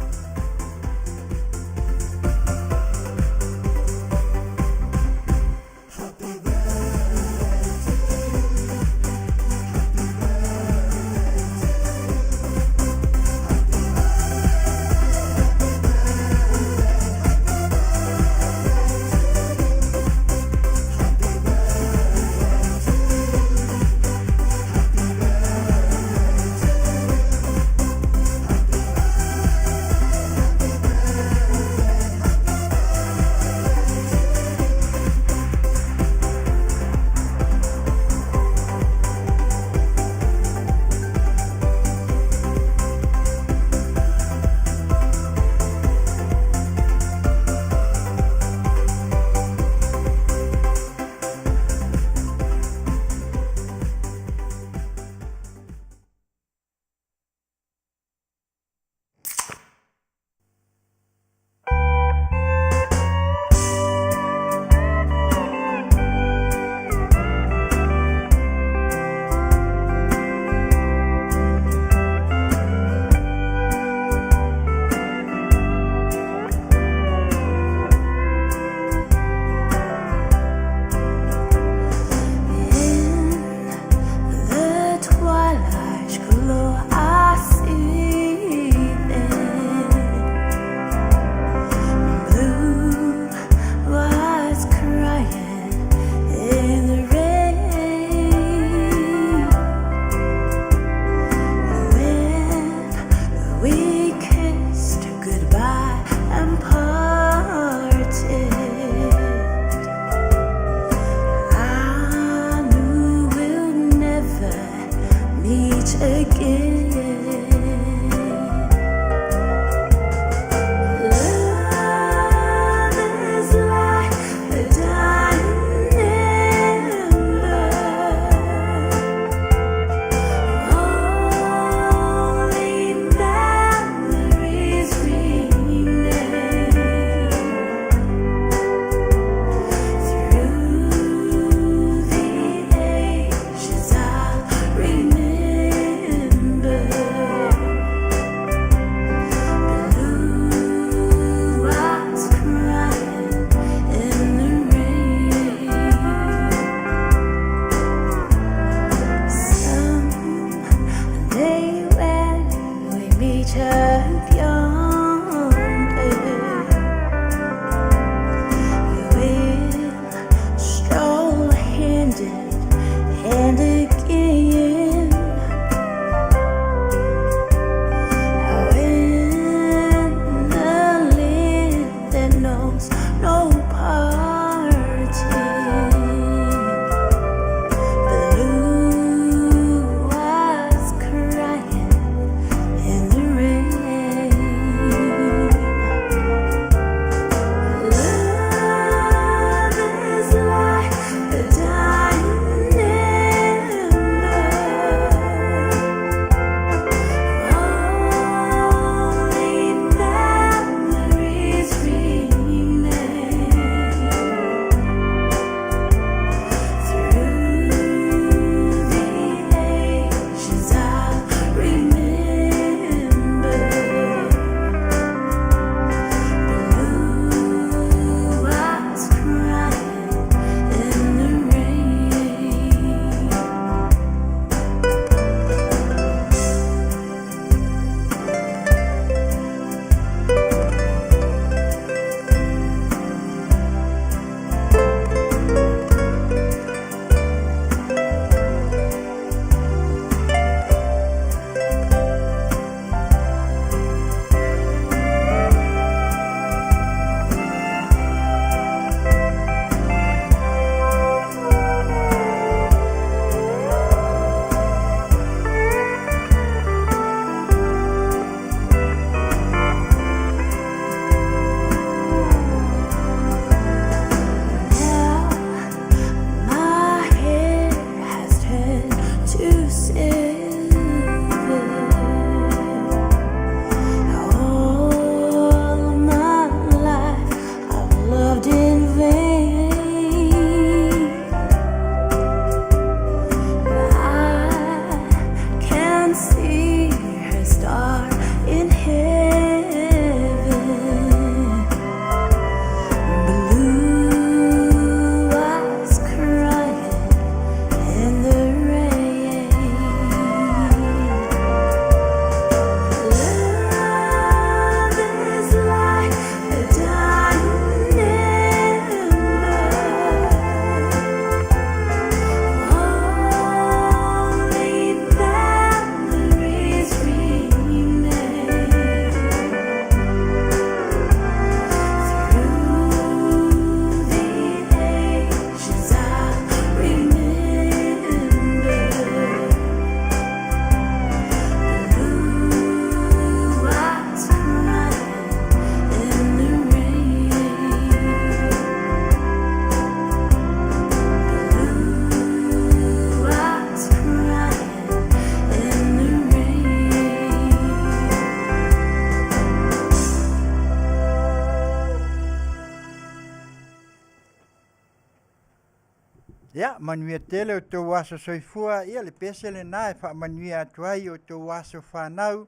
Ia, Manuia tele o tō waso soifua, ia le pese le nā e wha manuia atuai o tō waso whanau.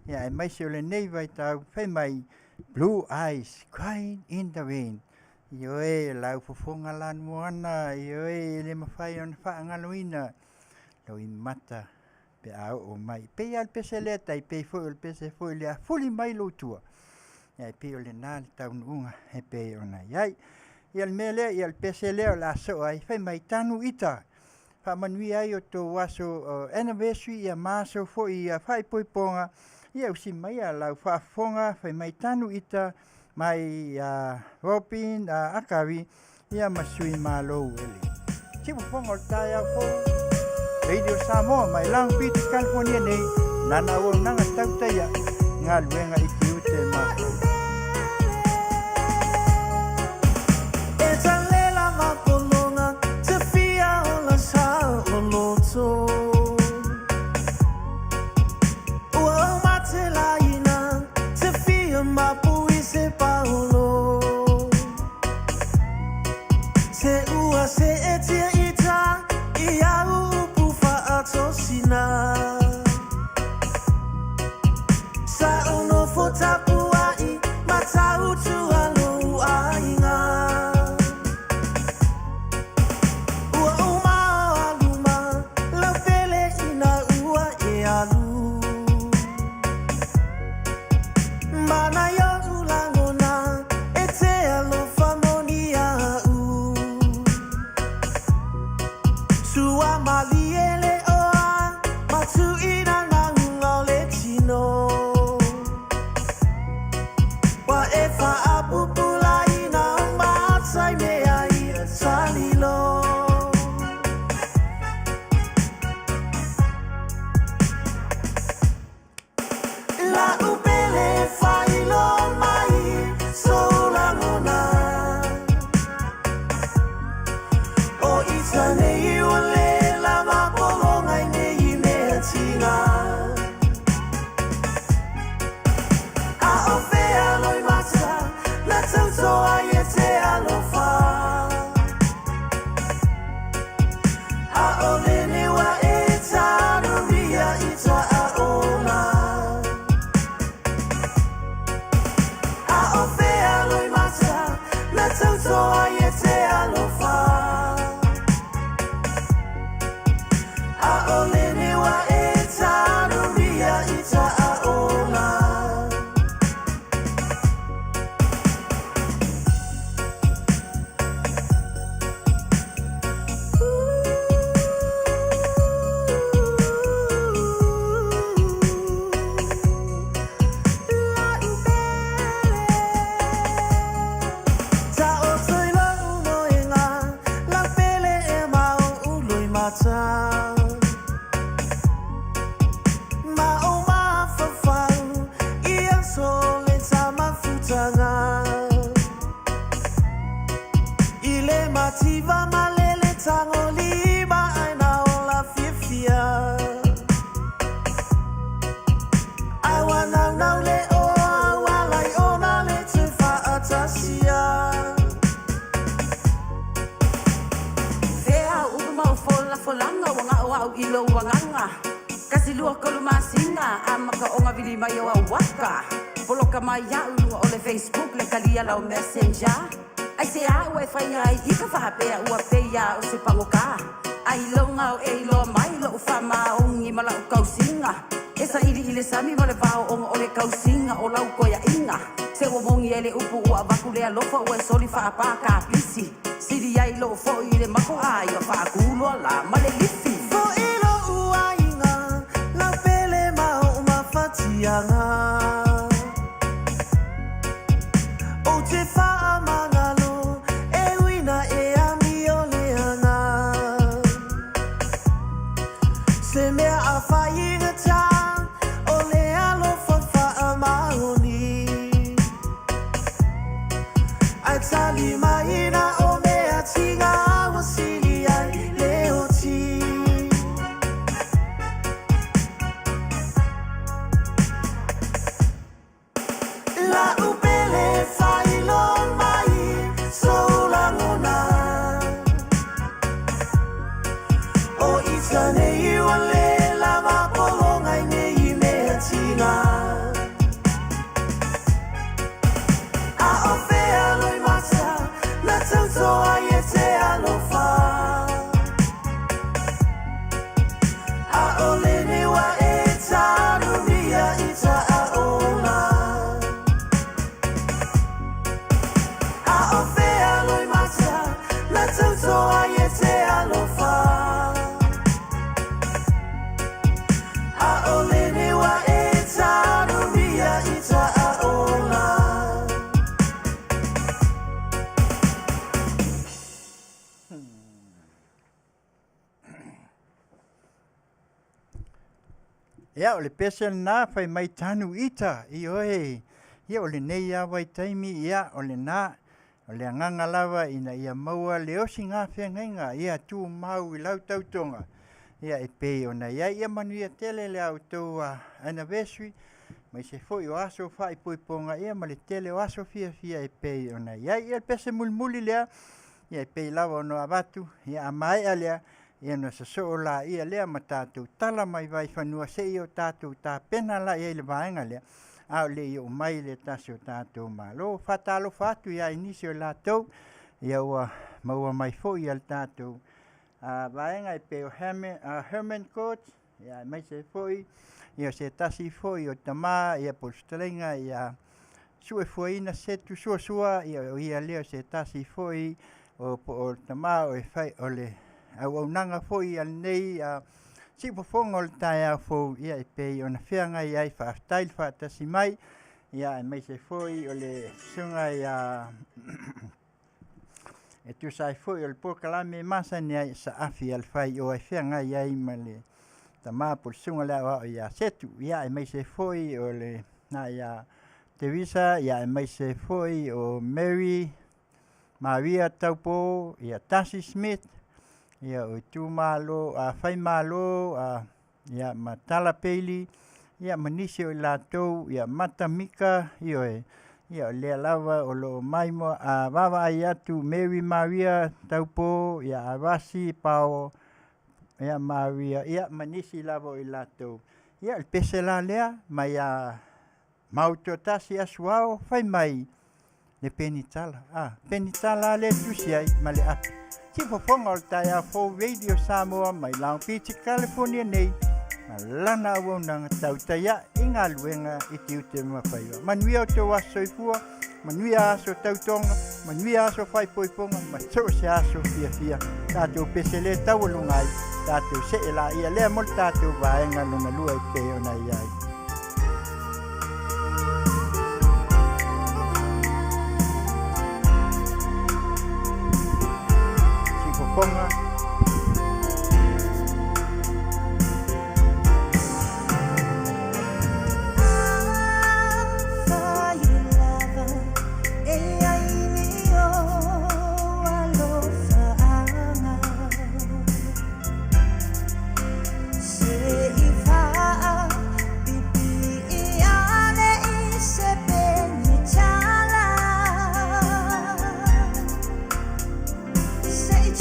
Ia, e maise o le nei vai tau, whai mai, Blue Eyes, Crying in the Rain. Io e lau fofonga lan moana, io e le mawhai on wha angaloina. Lau I mata, pe au o mai. Pe al pese le tai, pe fo il pese fo il a fuli mai lo tua. Ia, pe o le nā le tau nuunga, e pe ona iai. Ia mele ia pese leo la Aso'au fai mai tanu ita. Fa Manuia ai o tō waso anniversary ia maso fo ia fai poiponga. Ia usi mai a lau whaafonga fai mai tanu ita mai Robin Akawi ia masui malo ele. Tipu fonga o taia fo Radio Samoa mai Long Beach, California nei nana o nanga Tautai ngā luenga I Tiute mako. Messenger ai se a we fai ai I ka fa pe ua pe ya o se pangoka ai longa o e lo mai lo fa ma ungi mala o kausinga esa iri ile sami male va o le kausinga o lau ko ya inga se wo mongi ele upu ua vakule a lofa o e soli fa pa ka pisi siri ai lo fo ile mako ai o fa kulo la male lifi fo ilo ua inga la pele ma o ma fatianga o te fa Salima ina o mea tinga o sili ai leo ti nei wale lava polonga nei mea tina. A ofea loi mata, na tautoa e te alofa. A ole ne wa e tanu mia i ta aola. A ofea loi mata, na tautoa e te alofa. Ia o le pese nā whai mai tanu ita i oe. Ia o le nei a wai taimi ia o le nā. O le anganga lawa ina ia maua le osi ngā whengainga. Ia tū mau i lau tautonga. Ia e pei ona ia Manuia tele le au tau anniversary. Mai se foi o aso whai poiponga ia ma le tele o aso fia e pei ona ia le pese mulmuli lea. Ia e pei lawa ono abatu. Ia a mai a lea. Ia no sa so la ia lea ma tātou tala mai vai whanua se i o tātou tā pena la ia i le vaenga lea. Au le i o mai le tasi o tātou malo. Whatalo whatu ia inisi o la tau. Ia ua maua mai fo i al tātou. Vaenga i peo Herman Court. Ia mai se foi. Ia se tasi foi o tamā. Ia polstalenga ia sue fuaina setu sua. Ia leo se tasi foi o tamā o e whai o le au nanga foi al nei si Fofogaina o le tae au fou ia e pei ona whianga i ai whaaftail whaatasi mai ia e mai se foi o le sunga ia e tu sai foi o le pokalame masa ni ai sa afi al whai o e whianga i ai ma le tamā por sunga le au ia setu ia e mai se foi o le na ia Teresa ia e mai se foi o Mary Maria Taupo ia Tasi Smith ia o tu malo fai malo ia matala peli ia manisi o latou ia matamika ia le lava o lo maimo vava ai atu Mary Maria Taupo ia avasi pao ia Maria ia manisi lava o latou ia le pese la lea mai mauto tasi Aso'au fai mai le penitala le tusiai ma le api si Fofogaina o le tae a fo radio Samoa mai Long Beach, California nei ma lana auaunaga Tautai i ngā luenga i Tiute ma Faiva. Manuia o tau aso soifua, manuia aso tautonga, manuia aso whaipoiponga, ma tau se aso fia. Tātou pese le tau alungai, tātou se e la ia lea mol tātou vaenga luna lua i pe ona iai. Fofogaina Say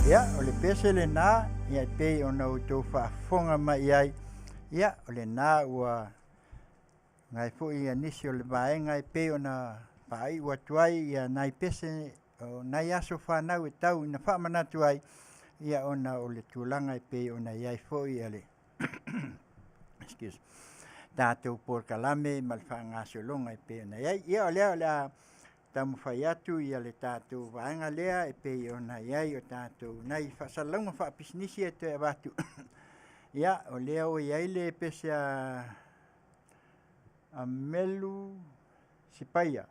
Ia, o le pese le nā, ia pei o nau tau whaafonga mai ai. Ia, o le nā ua ngai fo ia nisi o le vaenga e pei o na pai ua tuai ia nai pese o nai aso whanau e tau ina whamanatu ai. Ia ona o le tūlanga e pei o na iai fo ia le. Excuse. Tātou por kalame mal whaangasio longa e pei o na iai. Ia o lea o lea tamu whai atu ia le tātou vaenga lea e pei o na iai o tātou nai whasalaunga whaapisnisi e te abatu. Ia o lea o iai le pese a melu sipaia.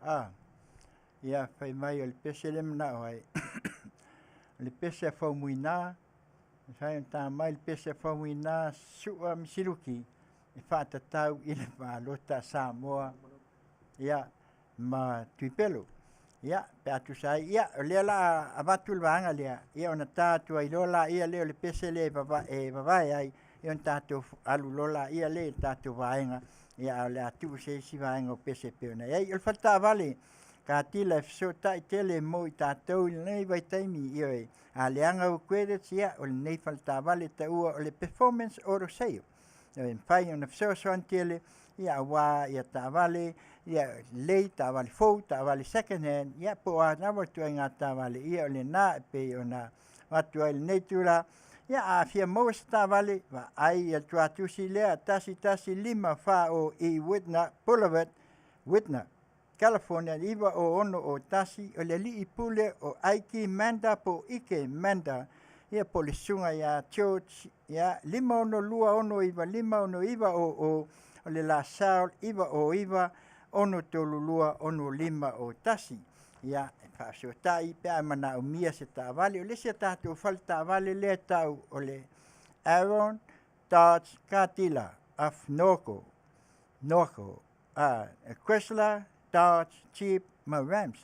Ia whai mai o le pese le mna o ai. Le pese a whaumuina, whai o tā mai le pese a whaumuina sua misiruki e whaatatau i le whaalota Samoa. Ia, ma tuipelo. Ia, pe atu sai. Ia, o lea la avatu le vaanga lea. Ia, ona tātua i lola ia leo le pese le vavai ai. Ia on tātou alu lola ia le tātou vaenga. Ia, o le atu se si vaenga o pese peona. Ia, il falta vale. Ka tila e fiso tai tele mo i tātou i nei vai taimi i oi. A leanga o credits ia o le nei falta vale ta ua o le performance oro seio. Ia, whai ona fiso soan tele, ia wā, ia tā vale, ia lei tā vale fou, tā vale second hand, ia po a nawatu ai ngā tā vale, ia o le nā e pe o na watu ai le nei tūra, ia a fia mous tā vale, wa ai ia tuatusi lea tasi lima wha o i Whitna, Boulevard, Whitna. California, iwa o ono o tasi, o le li i Pule o aiki manda po ike manda, ia po le sunga ia church, ia lima ono lua ono iwa, lima ono iwa o le la saul, iwa o iwa, ono tolu lua ono lima o tasi. Ia, e whaasio tai, pia mana o mia se tā vale, o le se tātou whal tā vale lea tau o le Aaron, Dodge, Katila, of Norco, Chrysler, Dodge, Jeep, ma Rams.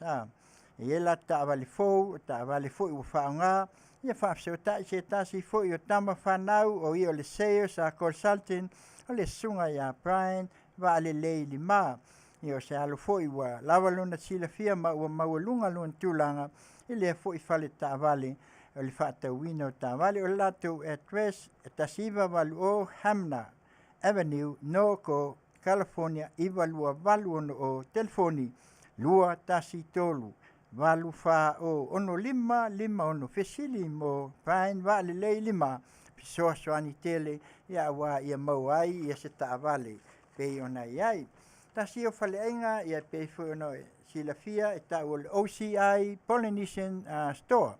Ia la tā vale fou, tā vale fou i whaonga. Ia whaafseo tai se tasi fou i o tama whanau o i o le sales a consulting o le sunga ia Brian wa le lei li maa. Ia o se alo fou i wa lawaluna sila fia ma ua mawalunga luan tūlanga i le fou i whale tā vale o le whaatauina o tā vale o lato address e tasiva walu o Hamna Avenue, Norco, California, iwa lua walu o telefoni, lua tasi tolu, walu wha o ono lima ono fesili mo pain wale lei lima, pisoa soani tele, ia wa ia mau ai, ia se ta vale, pei ona iai. Tasi o whale ainga, ia pei fu ono sila fia, e ta o le OCI Polynesian Store.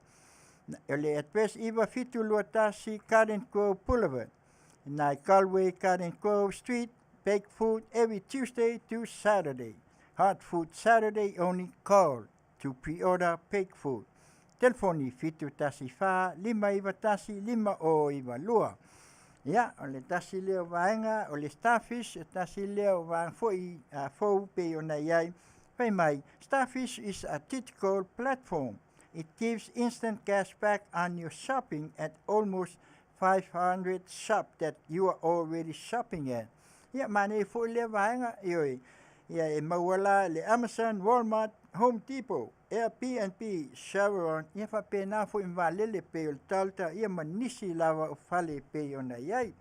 O le address iwa fitu lua tasi, Garden Grove Boulevard, nai Galway, Garden Grove Street, baked food every Tuesday to Saturday. Hot food Saturday only. Call to pre-order baked food. Telefoni fitu tasi wha, lima iwa tasi, lima o iwa lua. Ia, o le tasi leo vaenga, o le Starfish, tasi leo vaenga foi fou pe ona iai. Pai mai, Starfish is a digital platform. It gives instant cash back on your shopping at almost 500 shops that you are already shopping at. Ia mane fo le vaenga ioi. Ia e mawala le Amazon, Walmart, Home Depot, Airbnb, Chevron. Ia fa pena fo invalele pe o talta ia manisi lava o fale pe ona iai.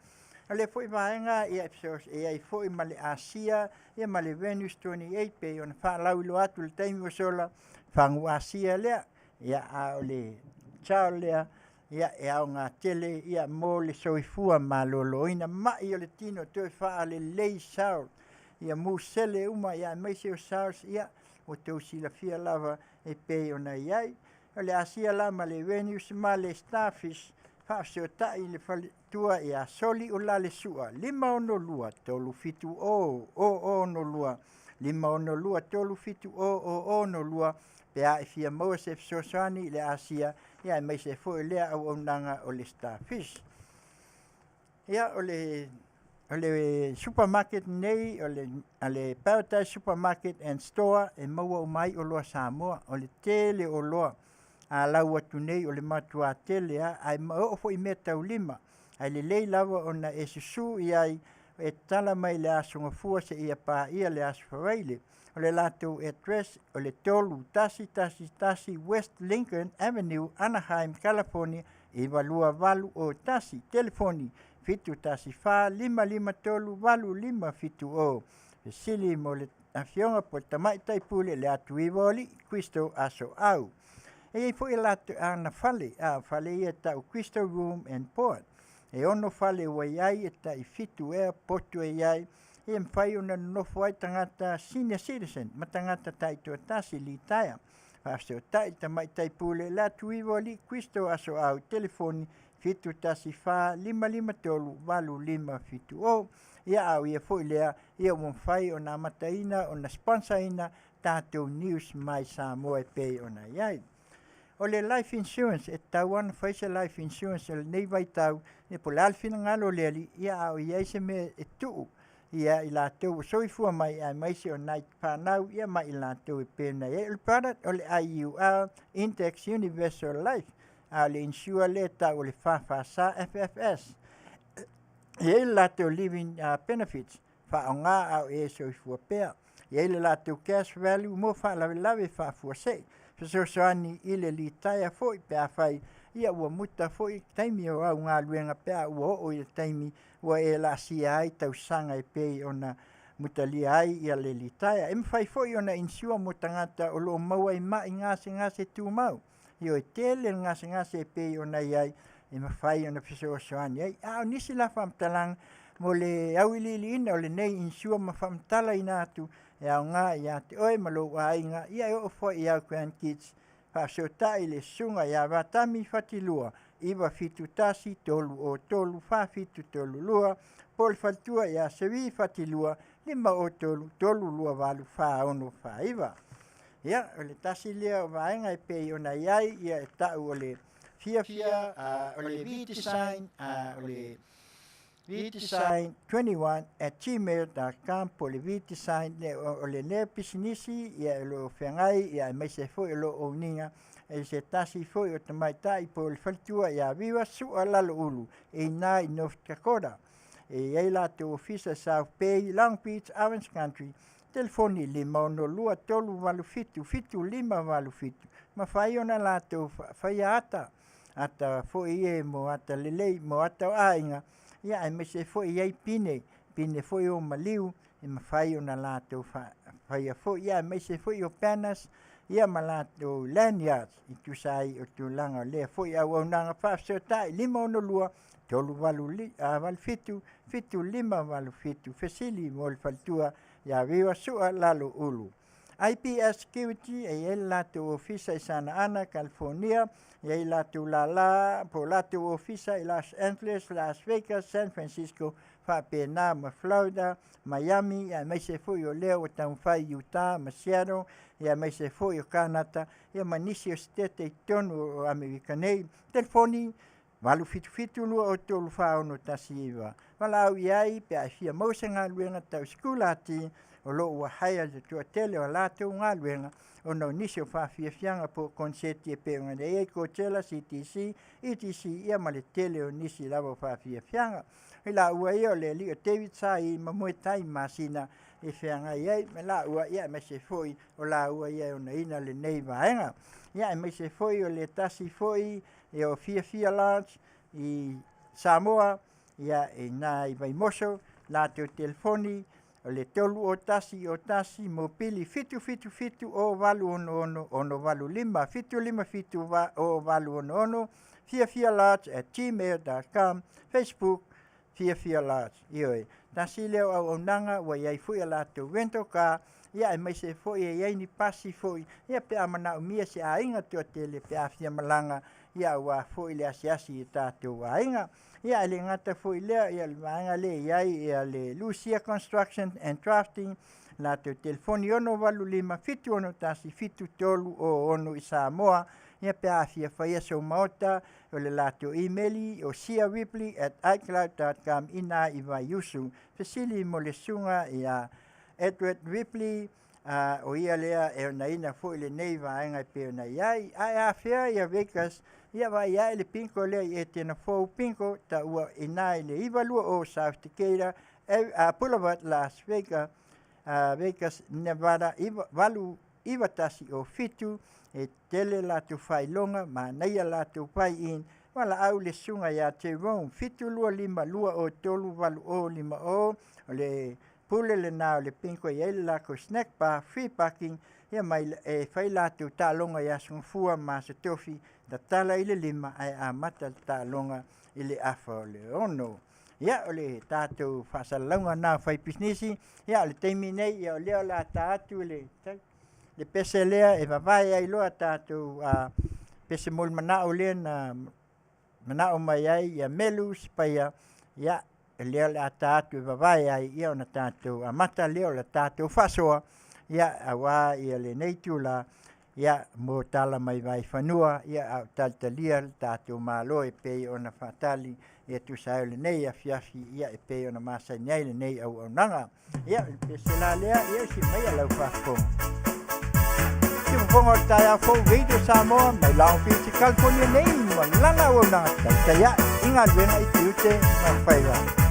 Ale fo vaenga ia episos ia fo male Asia, ia male Venus 28 pe ona fa laulo atu le taimi sola fangu Asia le. Ia a ole Charlia. Ia e au ngā tele, ia mō le soifua maloloina, mai o le tino toi wha le lei saul. Ia mū sele uma, ia meise o sauls, ia o tau sila fia lava e pei ona iai. O le asia la ma le Venus, ma le Starfish, whaaseo tai le tua ia soli o la le sua. Lima ono lua, tolu fitu o no lua. Lima ono lua, tolu fitu o no lua. Pea e fia maua se fisosani le asia, ia mai se fo lea au onanga o le Starfish. Ia o le supermarket nei, o le Paradise Supermarket and Store, e maua o mai o loa Samoa, o le tele o loa. A lau atu nei o le matua tele, ai mao fo i mea tau lima. Ai le lei lava o na e susu iai, e tala mai le asonga fua se ia pa ia le aso whareile. O le lato address o le tolu tasi West Lincoln Avenue, Anaheim, California, iwa lua valu o tasi telefoni fitu tasi fa lima lima tolu valu lima fitu o sili mo le Afioga po Tamaita'i Pule Leatuivaoalii Cristo Aso'au. E foi latu ana fale ia tau Cristo Room and Port. E ono fale wai ai e tai fitu ea potu e ai e mwhai ona nofo ai tangata senior citizen ma tangata tai tuatasi li taia. Paseo tai Tamaita'i Pule Leatuivaoalii Cristo Aso'au telefoni fitu tasi fa lima lima tolu valu lima fitu o. Ia au ia foi lea ia mwhai ona mataina ona sponsorina tātou news mai Samoa e pei ona iai. O le life insurance e tau ana whaisa life insurance le nei vai tau e po le alfina ngalo leali ia au iai se me e tuu ia i lātou o soifua mai ai maisi o nai whanau ia mai i lātou e pēna ia le product o le IUR Index Universal Life a le insure le tau o le whawhasa FFS ia i lātou living benefits whaonga au e soifua pēr ia i le lātou cash value mo whalawe lawe whafua sei Sosoani ile li taia foi pe afai ia ua muta foi taimi o au ngā luenga pea ua o ia taimi ua e la sia ai tau sanga e pei ona muta li ai ia le li taia. E mwhai foi ona insua mo tangata o lo maua i mai ngase tu mau. Io e tele ngase e pei ona iai e mwhai ona fisosoani ai. Au nisi la whamtalang mo le au ili ina o le nei insua ma whamtala ina atu e au ngā ia te oe malo wa inga ia e o fo i au grandkids so tai le sunga ia watami fatilua iwa fitu tasi tolu o tolu fa fitu tolu lua pol fatua ia sewi fatilua lima o tolu lua walu fa ono fa iwa ia o le tasi lea o vaenga e pei ona iai ia e tau o le fia o le V-Design o le vdesign21@gmail.com po le vdesign o le ne pisinisi ia lo fengai ia mai se foi lo oninga e se tasi foi o Tamaita'i po le faltua ia viva su alalo ulu e nai North Dakota e ai la te ofisa South Bay Long Beach Orange Country telefoni lima ono lua tolu walu fitu lima walu fitu ma fai ona la te fai ata foi e mo ata lelei mo ata ainga ia e me se foi iai pine foi o maliu e mawhai o na lātou whai a foi ia me se foi o panas ia ma lātou lanyards i tu sai o tu langa lea foi au au nanga whafseo tai lima ono lua tolu walu fitu lima walu fitu fesili mo le faltua ia viwa sua lalo ulu. IPS Security e lātou ofisa i Santa Ana, California, e lātou lala po lātou ofisa i Los Angeles, Las Vegas, San Francisco, whapena ma Florida, Miami, ia mai se foi o leo o Tautai, Utah, ma Seattle, ia mai se foi o Canada, ia manisi o stete i tonu o Amerikanei, telefoni, walu fitu lua o tolu whaono tasi iwa. Wala au iai, pe a fia mausa ngā luenga tau skulati, o lo ua haia le tua tele o lātou ngā luenga, o nau nisi o whawhiawhianga po konseti e pe ngā e Coachella, CTC, ETC, ia ma le tele o nisi lava o whawhiawhianga. I la ua ia o le li o David Sai, ma moe tai Masina, e whianga iai, me la ua ia me se foi, o la ua ia o na ina le nei vaenga. Ia me se foi o le tasi foi, e o Fia Lodge, i Samoa, ia e nā i vai moso, lātou telefoni, o le tolu o tasi mo pili fitu o walu ono walu lima fitu o walu ono Fia Lodge @gmail.com Facebook Fia Lodge ioi tasi leo au onanga wa iai fui a lātou rental car ia e mai se foi e iai ni pasi foi ia pe amana umia se a inga tua tele pe a fia malanga ia wa foi le asiasi i tātou wa inga ia le ngata foi lea ia le vaenga le iai ia le Lucia Construction and Drafting lātou telefoni ono walu lima fitu ono tasi fitu tolu o ono i Samoa ia pe a fia whaia so maota o le lātou emaili o siaripley@icloud.com ina i vai usu fesili mo le sunga ia Edward Ripley o ia lea e ona ina foi le nei vaenga i pe ona iai ai Afia ia Vegas ia vai iai le pinko lea i e tena fou pinko ta ua ina i le ivalua o South Dakota Boulevard Las Vegas Vegas Nevada iwa tasi o fitu e tele lātou whailonga ma neia lātou pai in wala au le sunga ia te wong fitu lua lima lua o tolu walu o lima o le pule le nao le pinko ia le lako snack bar free parking ia mai e fai latu talonga ia sungfua ma se tofi da tala ile lima ai a mata talonga ile afa o le ono ia o le tātou whaasalalaunga nā whai pisnisi ia o le teimi nei ia o leo la tātou le pese lea e wawai ai loa tātou pese mol manao lea na manao mai ai ia melu sipaia ia e leo la tātou e wawai ai ia o na tātou a mata leo la tātou whasoa ia awa ia le neitu la ia mo tala mai vai whanua ia au taltalia tātou malo e pei o na whatali ia tu sai le nei Afiafi ia e pei o na masai nei le nei au nanga ia pe sela lea ia si mai lau whako ki mfongo tai a fo video Samoa mai lau piti California nei ma lana au nanga tai ia inga luenga i Tiute na Faiva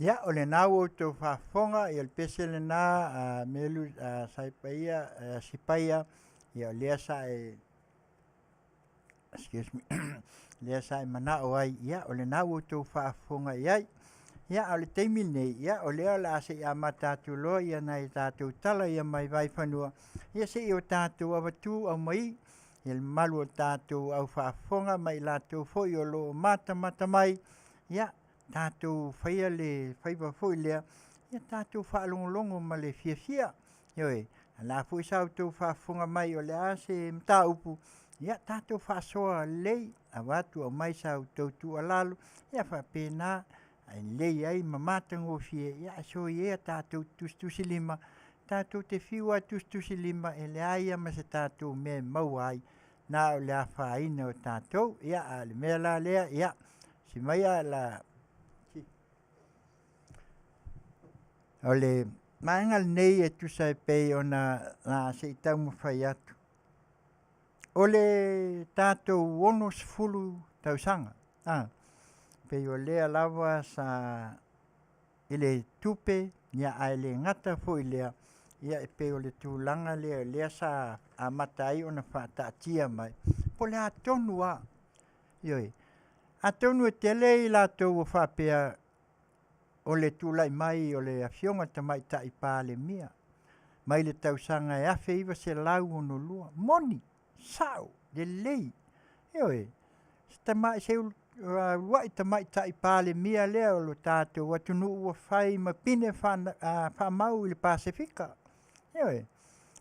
Ia, o le nā outou whaafonga, ia le pese le nā melu saipaia, sipaia, ia o lea sa excuse me, lea sa mana o ai, ia o le nā outou whaafonga iai, ia o le teimi nei, ia o lea o le ase ia matatu loa, ia nai tātou tala, ia mai vai whanua, ia se i o tātou awatu au mai, ia le malu o tātou au whaafonga, mai lātou foi o lo mata mai, ia, tātou whaia le Faiva foi lea, ia tātou whaalongolongo ma le fia. Ioi, la fui sau tau whaafonga mai o le ase mta upu, ia tātou whaasoa lei, a watu o mai sau tau tu alalo, ia whapena, lei ai mamatango fie, ia so ia tātou tustusi lima, tātou te whiua tustusi lima, e le aia ma se tātou me mau ai, nā o le a whaina o tātou, ia a le mea la lea, ia, si mai a la o le maengal nei e tusa e pei o na se i tau mawhai atu. O le tātou ono sifulu tausanga. Pei o lea lava sa i le tupe, ia ai le ngata fo i lea, ia e pei o le tūlanga lea sa a matai o na whaatatia mai. Po le atonu a. Ioi. Atonu e tele i lātou o whapea o le tūlai mai o le Afioga Tamaita'i pāle mia. Mai le tausanga e Faiva se lau ono lua. Moni, sao, le lei. Eoe, se wai Tamaita'i pāle mia lea o lo tātou watunu ua whai ma pine whamau i le Pasifika. Eoe,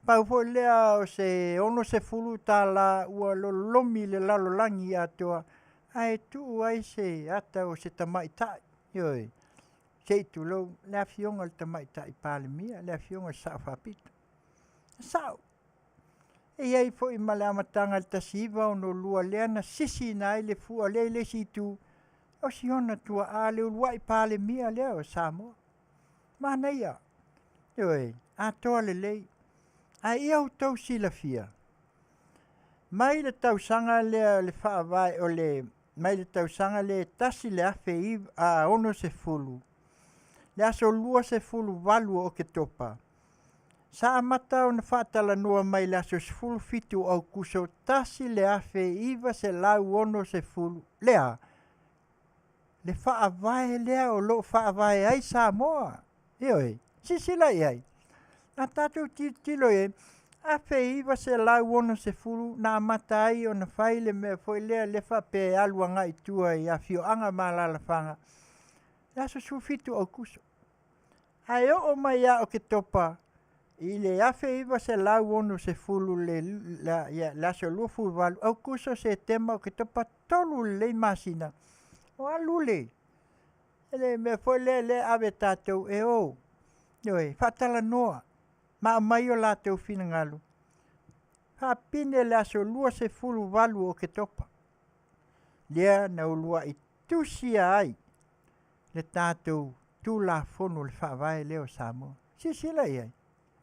pau fo lea o se ono se fulu tā la ua lomi le lalolangi atoa. Ai tu ai se ata o se Tamaita'i. Eoe, sei tu lo le Afioga le Tamaita'i pāle mia, le Afioga sa whapita. Sao. E iai fo i male amatanga le tasiva o no lua lea na sisi nai le fua le si tu. O si ona tua a le uruai pāle mia lea o Samoa. Mana ia. Eoi, a toa le lei. A ia o tau sila fia. Mai le tausanga lea le whaavai o le, mai le tausanga le tasi le Afeiva a ono se fulu. Le aso lua se fulu walu o ke topa. Sa amata o na Faatalanoaga mai le aso se fulu fitu au kuso tasi le Afeiva se lau ono se fulu. Lea, le whaavae lea o lo whaavae ai Samoa. Ioi, sisila iai. Na tātou tilo e, Afeiva se lau ono se fulu na amata ai o na whaile mea foi lea le whape aluanga i tua i Afioga malalafanga. La so sufitu au kuso. Ai o mai a o ke topa. I le Afeiva se lau ono se fulu la so lua fulu walu. Au kuso se tema o ke topa tolu le Masina. O alule. Ele me foi le ave tātou e o. Ioi, Faatalanoaga. Ma mai o lātou fina ngalu. Hapine la so lua se fulu walu o ke topa. Lea na ulua i tusia ai. Le tātou tūla fono le whaavae leo Samoa. Sisila iai.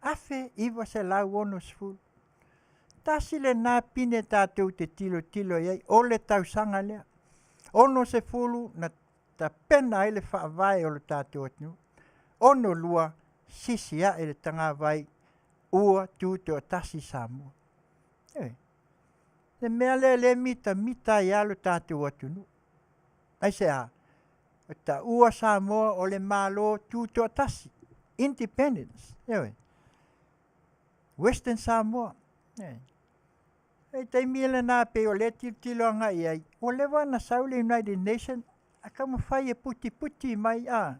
Afeiva se lau ono sifulu. Tasi le nā pine tātou te tilo iai. O le tausanga lea. Ono se fulu na ta pena ai le whaavae o le tātou atinu. Ono lua sisia e le tanga vai ua tūte o tasi Samoa. Le mea le mita i alo tātou atinu. Ai se a. Ta ua Samoa o le malo tūte o tasi. Independence. Western Samoa. E tai miele nā pe o le tiloanga i ai. O le wana saule United Nations. A kama whai e puti mai a.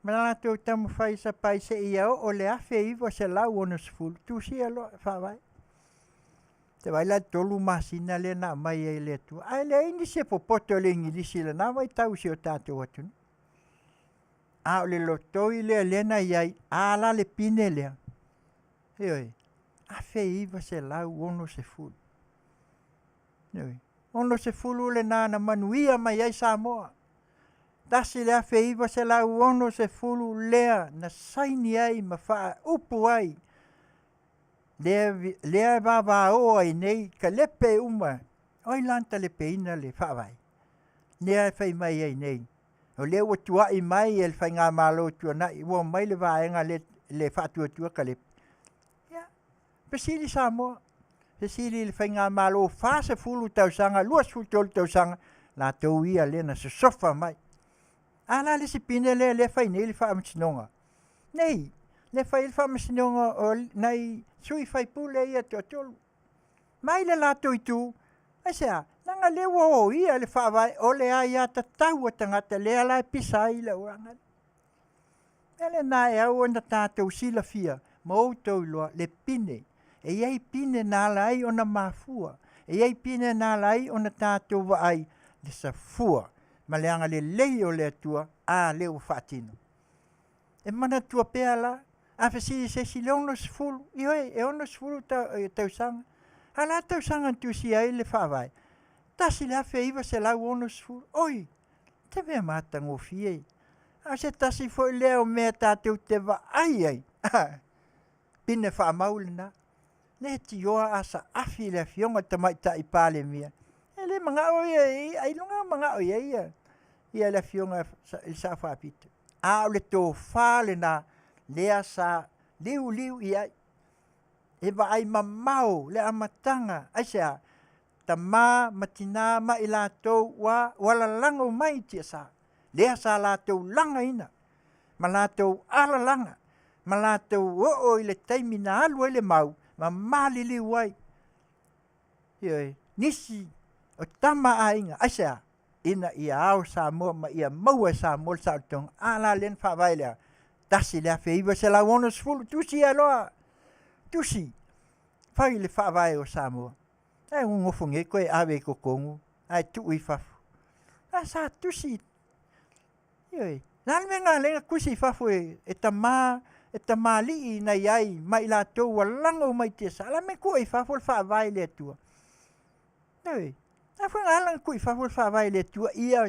Mana tau tamu whai sa pai se ia o le Afeiva se lau ono sifulu. Tūsi alo whawai. Te vai la tolu Masina le na mai e le tu. Ai le ini se popoto le ingilisi le na vai tau si o tātou atunu. A o le lotoi le na iai. A la le pine lea. Eoi. Afeiva se lau ono se fulu. Eoi. Ono se fulu le na Manuia mai ai Samoa. Tasi le Afeiva se lau ono se fulu lea na saini ai ma faa upu ai. Lea vavao ai nei ka lepe uma. Oi lanta lepe ina le whawai. Lea whai mai ai nei. O le ua tua'i mai e le whainga malo tuana'i, ua mai le vaenga le whaatua ka le. Ia, pesili Samoa. Pesili le whainga malo whase fulu tausanga, luas fulu tolu tausanga, la tau ia lena se sofa mai. Ala le sipine le whaine le whaamatinonga. Nei, le whai le whaamatinonga o nei sui whai pule ia tolu. Mai le lato i tu, aisea, nanga le wo ia le whaavai o le ai a tatau a tangata le ala e pisai le uranga. Ele na e au na tātou sila fia, mautou loa le pine. E iei pine nā lai o na mafua. E iei pine nā lai o na tātou waai le safua. Ma leanga le lei o le atua a le o whaatino. E mana tua pēa la, a whasiri se si le ono sifuru. Ioi, e ono sifuru tausanga. Hala tausanga tu si ai le whaavai. Tasi le Faiva se lau ono sifuru. Oi, te mea mata ngofi ei. A se tasi foi leo mea tātou te waai ei. Pine whaamaule na. Le tioa asa afi le Afioga Tamaita'i pale mia. Le mga oi ai lunga mga oi ia. Ia le Afioga il sa whaapita. A le tō whale na lea sa liu ia. E waai mamau le amatanga. Aisea, ta mā matina ma i lātou wala lango mai tia sa. Lea sa lātou langa ina. Ma lātou ala langa. Ma lātou o i le taimina alu le mau. Ma malili wai. Ioi, nisi o tama ainga. Aisea, ina ia au Samoa ma ia maua Samoa sa utong. Ala len whawai lea. Tasi lea Faiva se la wono sfulu. Tusi aloa. Tusi. Whai le whawai o Samoa. Ai ungofunge koe awe ko kongu. Ai tui fafu. Asa tusi. Ioi. Nāle me ngā lenga kusi fafu e ta li na iai mai la tau walango mai te sala me koe fafu whawai le tua. Ioi. Afu ngā langa koe fafu whawai le tua ia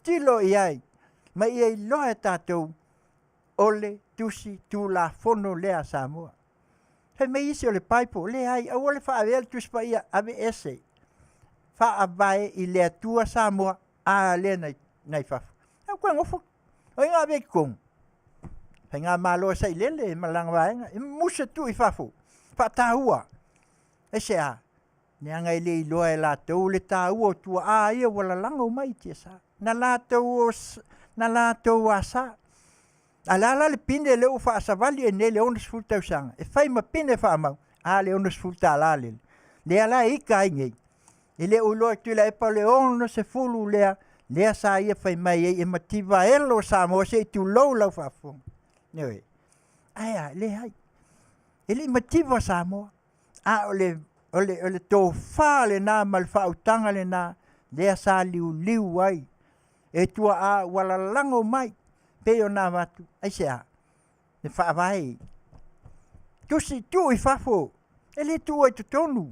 tilo iai. Mai iai loa tātou ole tusi tu la fono lea Samoa. Hei me isi o le paipo, le ai, au ole whaawea tusi pa ia ave ese. Whaawai i lea tua Samoa, a le nei fafu. Au koe ngofu, oi ngā veki kong. Hei ngā māloa sa i lele, malanga waenga, i musa tu i fafu. Whaatahua. E se a, ne anga i le i loa e lātou, le tāua tua a ia wala lango mai tia sa. Na lātou a sa. Alala le pine le o whaasawali e ne le onas fulta usanga. E whai ma pine whaamau. A le onas fulta alale. Le ala ika ingei. E le uloa tu la e pa le onas e fulu lea. Lea sa ia whai mai e mativa elo Samoa se tu lau lau whaafong. Newe. Aia, le hai. E le mativa Samoa. A ole tō wha le nā mal whautanga le nā. Lea sa liu wai. E tua a wala lango mai. Peo nā watu, aisea, ne whaawai. Tusi tu i whafo, e le tu ai tutonu.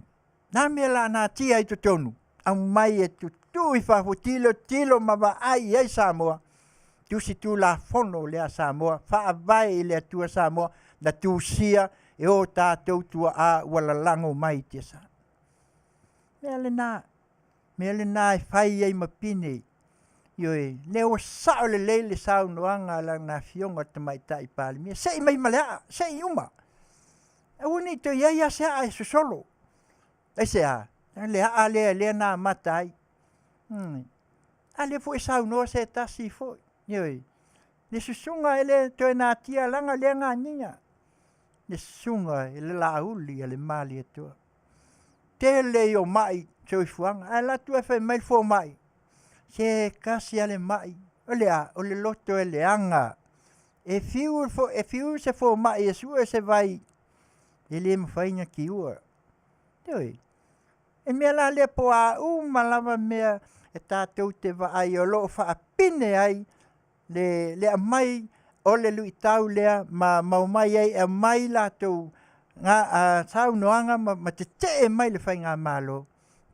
Nā mea la nā tia ai tutonu. Au mai e tu i whafo, tilo mawa ai ai Samoa. Tusi tu la fono lea Samoa, whaawai lea tua Samoa, na tu sia e o tātou tua a wala lango mai tia sa. Mea le nā e whai ai mapine. Ioi, leo sao le leile sao noanga lang na Afioga Tamaita'i pale mia. Sei mai malea, sei uma. E uni to ia se a e solo. E se a, le na matai. A le fo e sao noa se tasi fo. Ioi, le susunga ele to e na tia langa le ngā ninga. Le susunga ele la uli ele mali e toa. Te le o mai soi fuanga, a la tu e whai mai fo mai. Se kasi ale mai, ole loto ele anga. E fiu se fo mai, e sua se vai. Ele ma whainga ki ua. Teoi. E mea la le po a malava mea e tātou te vaai o loo whaapine ai. Le a mai ole lui tau lea ma mau mai ai a mai lātou. Ngā tau noanga ma te te mai le whainga malo.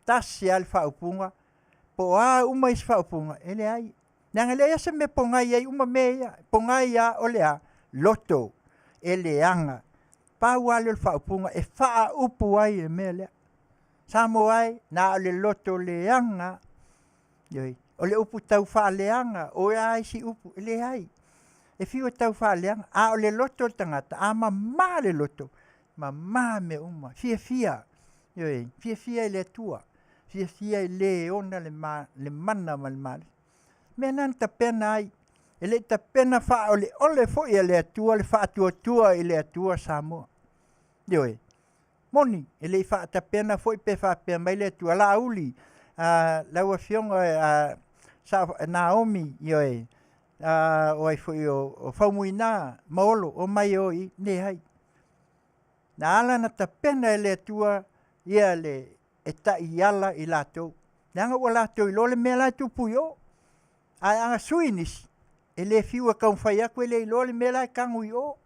Tasi al whaupunga. Po a uma is whaupunga, ele ai. Nanga lea se me pongai ai uma mea, pongai a ole a loto, ele anga. Pau ale whaupunga, e wha upu ai e mea lea. Samo ai, na ale loto le anga. Yoi, o le upu tau whaaleanga, o ai si upu, le ai. E whiwa tau whaaleanga, a o le loto tangata, a ma le loto, ma me uma, fia, fia i le tua, fia i le ona le mana ma le male. Mea nan ta pena ai, e le ta pena wha ole fo i le atua, le wha tua i le atua Samoa. Yoi, moni, e le wha ta pena fo i pe wha pena mai le atua, la uli, lau a fionga, Naomi, yoi, o ai fo i o whaumuina, maolo, o mai o i, ne hai. Na ala na ta pena e le atua, ia le e ta i ala i lato. Nanga ua lato i lole mea lai tupu i o. Ai anga suinis, e le fiua kaun whai aku e le i lole mea lai kangu i o.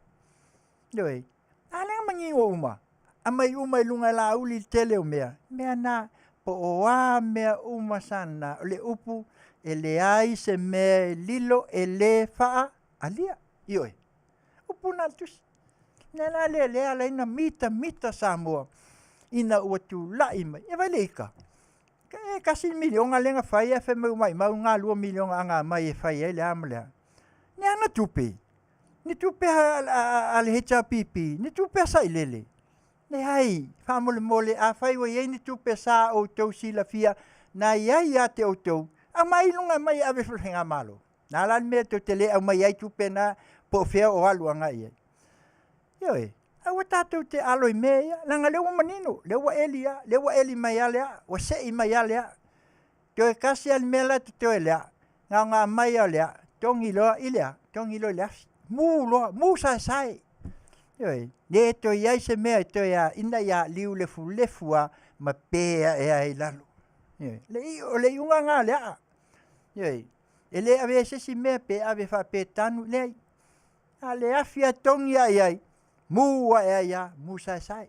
Yoi, ala mangi o uma. Amai uma i lunga la uli tele o mea. Mea na, po o a mea uma sana, le upu, e le ai se mea lilo e le faa alia. Yoi, upu na tusi. Nela le ala ina mita Samoa. Ina ua tu lai mai. E vai leika. E kasi milionga lenga whai e whe mau ngā 2 milionga anga mai e whai e le amalea. Ni ana tupe. Ni tupe a le hecha pipi. Ni tupe sa ilele. Ne hai. Whamole mole a whai wa iei ni tupe sa o tau sila fia. Na iai a te o tau. A mai lunga mai ave whenga malo. Nā lan mea te te le au mai ai tupe na po whea o alu anga iei. Yoi, awa tātou te aloi mea, langa lewa manino, lewa eli mai alea, wa sei mai alea. Toi kasi al mela te toi lea, ngā mai alea, tongi loa ilea, ilea, mu sai. Yoi, ne toi iai se mea, toi a ina ia liu lefua, ma pēa e ai lalo. Yoi, le iunga ngā lea. Yoi, e le ave sesi mea pe ave wha pe tanu, le afia tongi ai. Mua e ia, mu sai.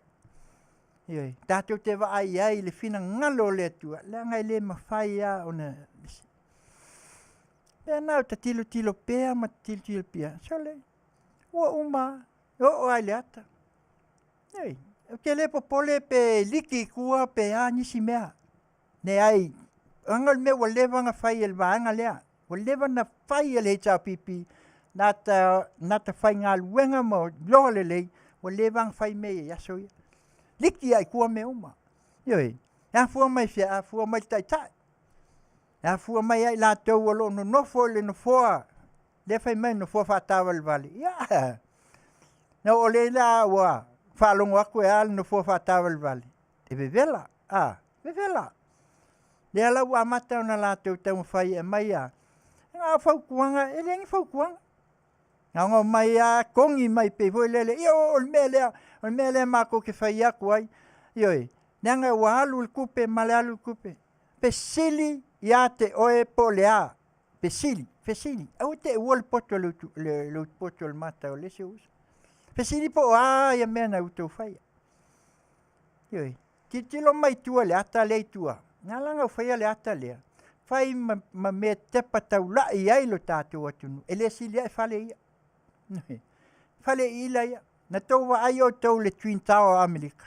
Ioi, tātou te wa ai le whina ngalo le tua. Le ngai le mawhai a ona. Pea nau ta tilo pea ma tilo pea. So le, ua uma, o ai le ata. Ioi, ke le popole pe liki kua pe a nisi mea. Ne ai, angal me wa lewa nga whai el waanga lea. Wa lewa na whai el hecha pipi. Nata whai ngā luenga mo loole lei, wa lewang whai mea yaso ia. Liki ai kua me uma. Ioi, a fua mai fia, a fua mai taitai. A fua mai ai la tau alo no nofo le nofoa. Le whai mai nofoa Faatalanoaga. Ia. Na o le la wa, whalongo aku e ala nofoa Faatalanoaga. E vevela, vevela. Le ala ua mata ona la tau tau whai e mai a. Ngā whaukuanga, e lengi whaukuanga. Ngā mai a kongi mai pe voi lele. Ia o mea lea mako ke whai aku ai. Ioi, nanga ua alu il kupe, male alu il kupe. Pe sili ia te oe po lea. Pe sili. Au te ua le poto le poto le mata o lese usa. Pe sili po ia mea na utau whai. Ioi, tilo mai tua le ata lei tua. Ngā langa whai le ata lea. Whai ma me tepa tau lai ai lo tātou atunu. E le sili ai whale ia. Whale ila ia. Na tau wa ai o tau le Twin Tower Amerika.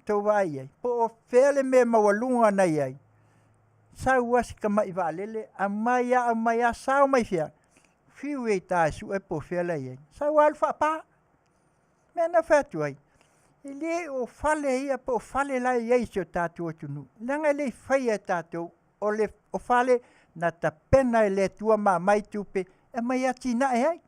Tau wa ai. Po o whele me mawalunga nei ai. Sau wasi ka mai waalele. A mai a sao mai fia. Whiu e tā su e po whele ai. Sau alfa pā. Mena whatu ai. E le o whale ia po whale lai ai si o tātou atunu. Langa le whai e tātou. O whale na ta pena e le tua mai tupe. E mai ati na e ai.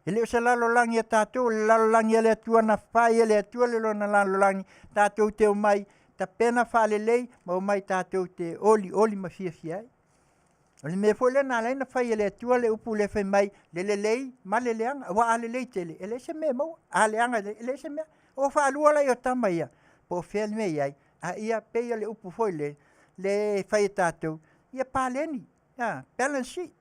E leo se lalo langi a tātou, le lalo langi a le atua na whai e le atua le lona lalo langi. Tātou te o mai, ta pena whale lei, ma o mai tātou te oli ma fia ai. O le me fo le na leina whai e le atua le upu le whai mai, le lei, ma le leanga, wa a le lei tele. E le se me mau, a leanga, e le se mea. O wha alua lai o tama ia, po whea me iai, a ia peia le upu foi le whai e tātou, ia pāleni, balance sheet.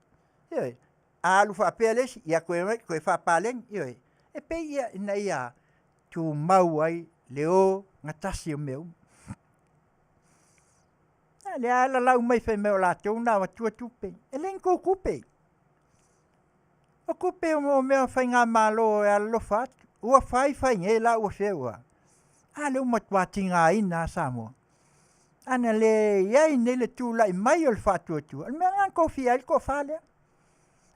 Ioi. Alu fa pelesi ia koe fa paleng ioi e pe ia ina ia tu mau ai leo ngatasi o meu le ala lau mai fe meu la tu na wa tu tupe e len ko kupe o kupe o meu fa nga malo e lo fat o fa nge la o fewa ale o matwa tinga ina Samoa Ana le iai nei le tūlai mai o le whātuatua. Mea ngan kofi ai ko whālea.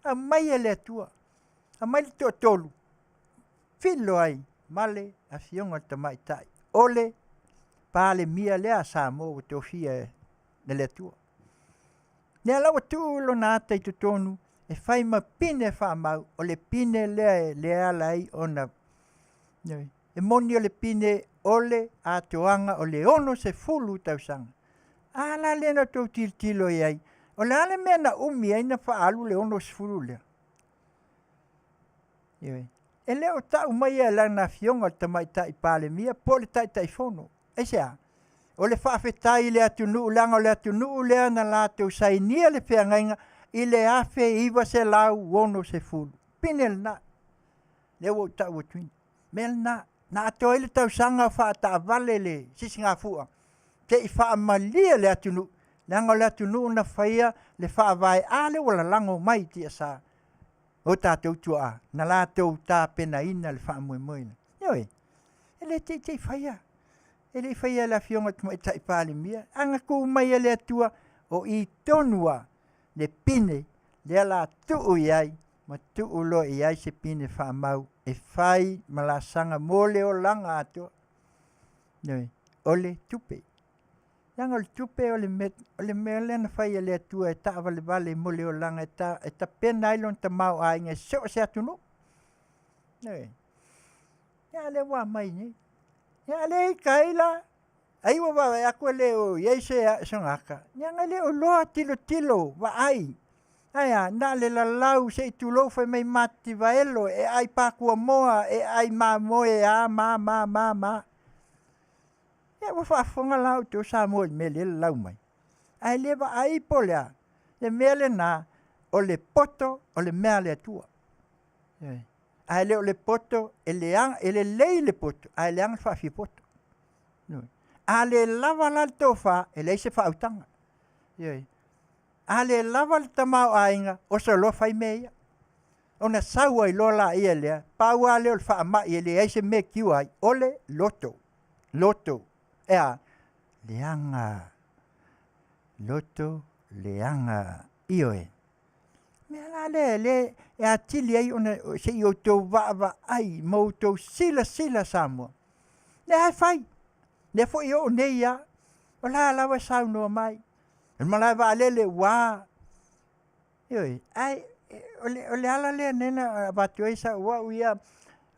A mai e le atua. A mai le tō tolu. Whilo ai, male, Afioga Tamaita'i. Ole, pāle mia lea Samoa o tō fia le le atua. Nea lawa tūlo nā ata i tonu, e whai ma pine whamau, o le pine lea lai ona. E moni o le pine ole a toanga o le ono se fulu tausanga. Ala lena tō tilo iai. O le ale mea na umi ai na whaalu le ono se fulu lea. E leo tau mai e la na Afioga Tamaita'i pāle mia, po le tai fono. E sea, o le whaafetai le atunu langa o le atunu lea na lātou sainia le whiangainga i le afe iwa se lau ono se fulu. Pine le na. Leo o tau o tuini. Mel na. Na ato ele tau sanga whaata vale le sisi ngā fua. Te i wha malia le atunu. Langa le atunu na whaia le wha vai ale wala lango mai tia sa. O tātou tua na lātou tā pena ina le wha moe moe. Ioi, ele te whaia. Ele whaia la Afioga Tamaita'i pāle mia. Anga kou mai ele atua o i tonua le pine le ala tuu iai. Ma tuu lo iai se pine wha mau. E whai malasanga mole o langa atua. Ioi, ole tupe. Langa o le tupe o le mele na whai ele atua e ta vale mole o langa e ta pena ilon ta mau a inga se atunu. Ioi, ia le wa mai ni. Ia le kaila. Ai wa wa aku le o iei se sangaka. Ia le o loa tilo wa ai. Aya, na le la lau se tulo foi mai mati vaelo e ai pakua moa e ai ma moe a ma. Ya wa fa fonga lau to sa mo me le lau mai. Ai le va ai polea. Le mele na o le poto o le mea le tua. Ai le o le poto e le lei le poto. Ai le ang fa fi poto. No. A le lava l'alto fa e lei se fa utanga. A le lava le tamau ainga o se lo fai meia. Ona saua i lola ia lea. Pau a le o le wha ama i le eise me kiu ai. Ole loto. Ea, leanga. Loto, leanga. Ioe. Mea la le e a tili ai ona se i o tau va ai. Mau tau sila Samoa. Le hai fai. Le fo i o neia. O la lawa sau noa mai. E malai va lele wa. Ioi, ai o le ala le nena batu ai sa wa uia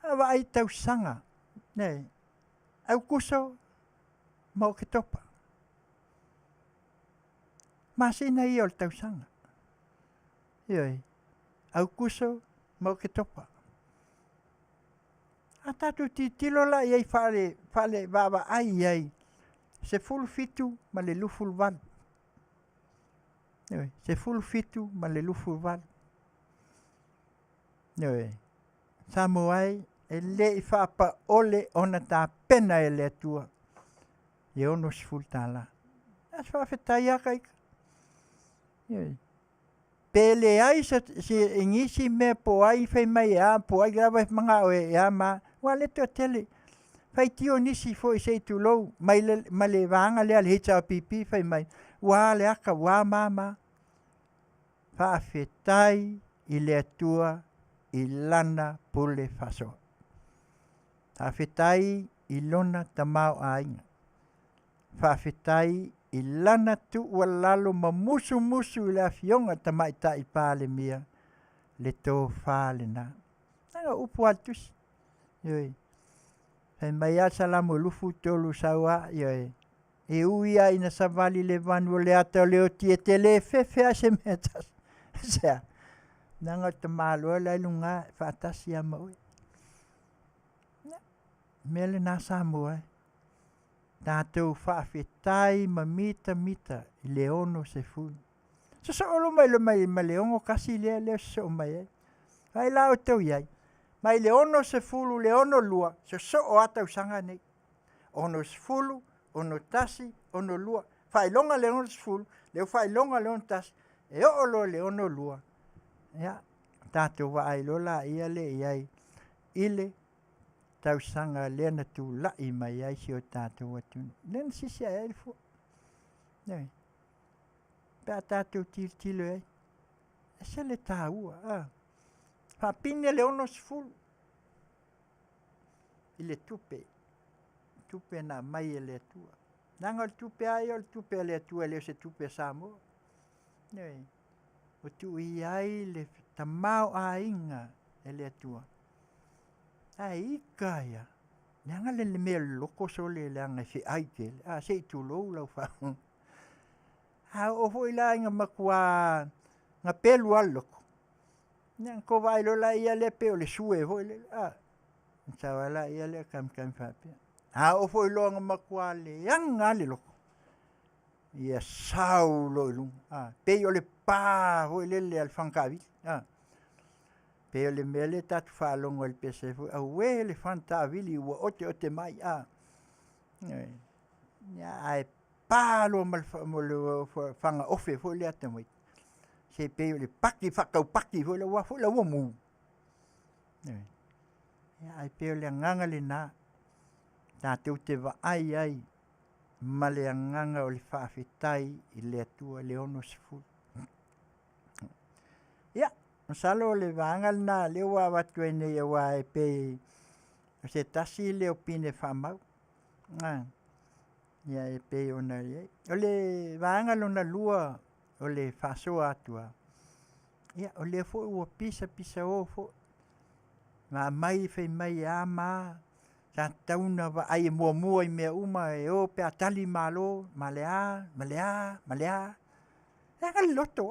va ai tau sanga. Nei. Au kuso mau ke topa. Masina i o le tau sanga. Ioi. Au kuso mau ke topa. A tatu tilo la iai fale va ai. Se fulu fitu ma le luful van. Se fulu fitu ma le lufu val. Samoa e le i whaapa ole ona tā pena e le atua. E ono si fulu tāla. As whawhetai aka ika. Pele ai si ingisi me po ai whai mai po ai grawa mga o e ma. Wa le to tele. Whai tio nisi fo i sei tu lou. Ma le vanga le hita pipi whai mai. Wa le aka wa mama. Whaafetai i le atua i lana pule faso. Whaafetai i lona tamau ainga. Whaafetai i lana tu ua lalo ma musu i le Afioga Tamaita'i pāle mia le tō whāle nā. Nanga upu atus. Hei mai asa lamo lufu tolu saua. E uia ina savali le vanu le ata leo tiete le fefe ase metas. Sea, nanga te malo lai lunga whaatasi a maui. Mele nā Samoa. Tātou whaafetai ma mita i le ono se fulu. So olo mai ma le ongo kasi leo so mai. Hai lao tau iai. Mai le ono se fulu le ono lua. So o atau sanga nei. Ono se fulu, ono tasi, ono lua. Whailonga le ono se fulu, leo whailonga le ono tasi. E olo le ono lua. Ya, tātou wa ai lola ia le iai. Ile tausanga lena tu lai mai ai si o tātou atunu. Lena sisi ai fu. Nei. Pea tātou tilo ai. E se le tāua. Whapine le ono sifulu. I le tupe. Tupe na mai e le atua. Nanga le tupe ai o le tupe le atua le se tupe Samoa. Nei. O tu I ai le tamau a inga e le atua. Ai ika ia. Nanga le mea loko so le anga se aite. Se I tulou lau whahong. O foi la inga makua nga pelu aloko. Nang ko vai lo la ia le pe o le sue foi le. Sa wala ia le kam whapea. O foi lo nga makua le anga le loko. Ia sau lo ilung. Pe o le pā foi le al whankawi. Pe o le mele tatu whalongo le pese foi. We le whantawili ua ote mai. Ia ai palo mo le whanga ofe foi le atamoi. Se pe o le paki whakau paki foi le ua foi le ua mu. Ia ai pe o le nganga le nā. Tātou te wa ai. Ma le nganga o le whaafetai I le atua le ono sifuru. Ia, masalo le wanga na le ua watu e nei ua e pe se tasi le o pine whamau. Ia e pe o na le. O le wanga lona lua o le whasoa atua. Ia, o le fo ua pisa o fo. Ma mai fei mai a maa. Sa tauna wa ai mua I mea uma e o pe atali malo. Malea. Leanga loto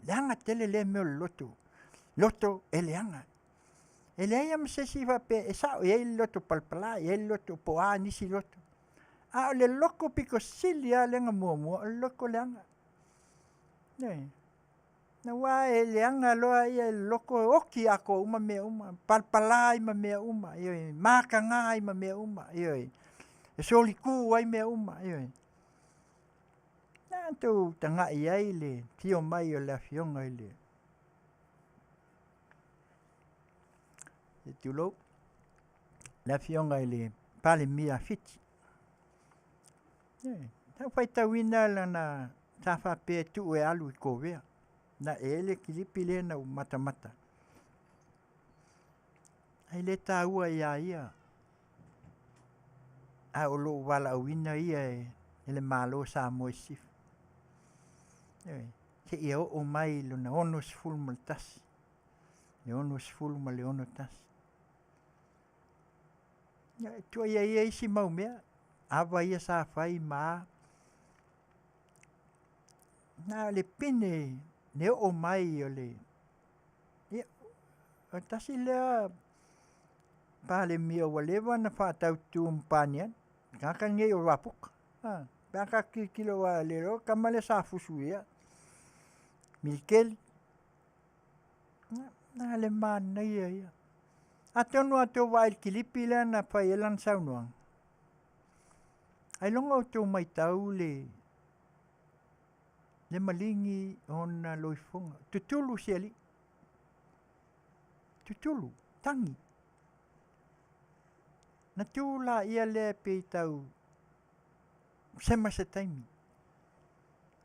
Leanga tele le meo loto. Loto e leanga. E leanga masesi wa pe e sao e loto palpala. E loto po nisi loto. O le loko piko silia leanga mua. O loko leanga. Nei. Na wa e leanga loa ia loko oki ako uma mea uma. Palpala I ma mea uma. Makanga I ma mea uma. E soliku ai mea uma. Nantou tanga I ai le. Tio mai o le Afioga I le. E tulo. Le Afioga I le. Pale mia fiti. Tau whai tawina lana. Tafa pe tu e alu I kovea. Na ele kilipi le na mata. Ai le taua ia. O lo wala wina ia ele malo sa mo sif. Se ia o mai lo na ono sifulu maltas. Le ono sifulu ma le ono tas. Tua ia isi mau mea. Awa ia sa fai maa. Na le pine. Ne o mai o le. O tasi lea. Pale mia walewa na whaatau tuumpanian. Kaka ngei o wapuka. Kaka kilo wa lero. Kamale sa fusu ia. Milkeli. Na le mana ia. Atonu ato wa il kilipi lea na whaelan saunuang. Ai longa o tau mai tau le. Le malingi ona loifonga. Tutulu siali. Tutulu. Tangi. Na tula ia le pe tau. Sema se taimi.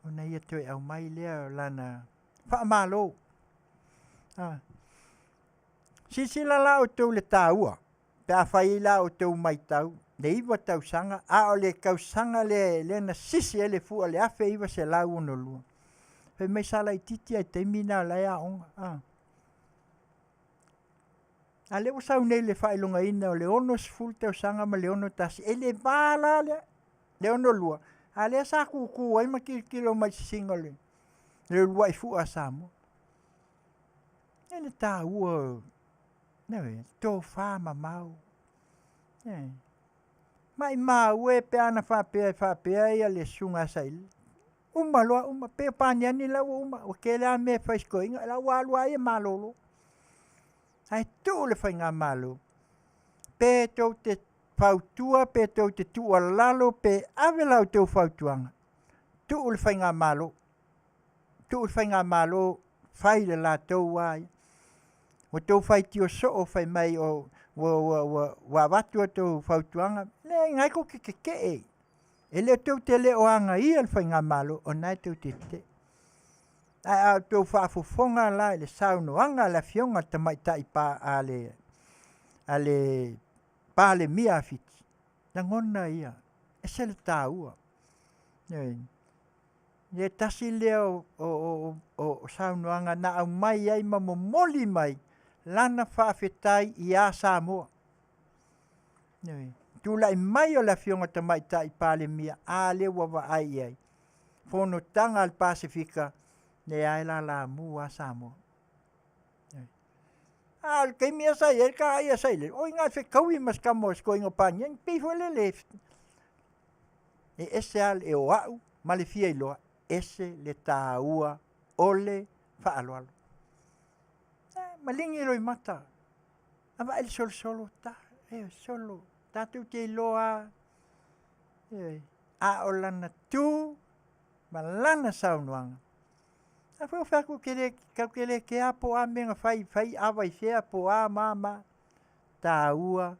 Ona ia toi au mai lea lana. Whaamalo. Sisila la o tau le taua. Pea whai la o tau mai tau. Le iwa tau sanga. O le kau sanga le na sisi ele fua le afe iwa se lau ono lua. Pe mai sala I titi ai teimina la ya onga. Le usau nei le whailonga ina o le ono sifulu tau sanga ma le ono tasi. Le bala le ono lua. Le sa kuku ai ma kilo mai singa le. Le lua I fua Samoa. Le ta ua. Newe, tō whama mau. Mai mau e pe ana whapea ia le sunga saili. Uma loa, pe paniani la uma. O ke lea me whaiskoinga. La walua ia malolo. Ai tū le whainga malo. Pe tau te whautua, pe tau te tua lalo, pe awelau tau whautuanga. Tū le whainga malo. Tū le whainga malo. Whai le la tau wai. O tau whai tio so o whai mai o wa watu o tau whautuanga. Le ngai ko ke e. E le tau te le oanga ia le whainga malo o nai tau te te. Ai au tau whaafofonga la le saunoanga le Afioga Tamaita'i pa ale pale mia Afiti. Na ngona ia. E se le tāua. Le tasi leo o saunoanga na au mai ai ma momoli mai. Lana whaafetai i a Samoa. Tula i mai o la Afioga Tamaita'i pale mia a le wawa ai ai. Fono tanga al Pasifika ne ai la mu a Samoa. Al kei mia sai e ka ai sai le. O inga fe kaui mas kamo sko ingo panya pifo le le. E ese al e o au ma le fia iloa. Ese le tāua ole whaaloalo. Malingi roi mata. Ava el solo ta. Solo. Tatu te iloa. A o lana tu. Ma lana saunuanga. A fau whaku kere ke a po a menga whai awa i whea po a mama. Tāua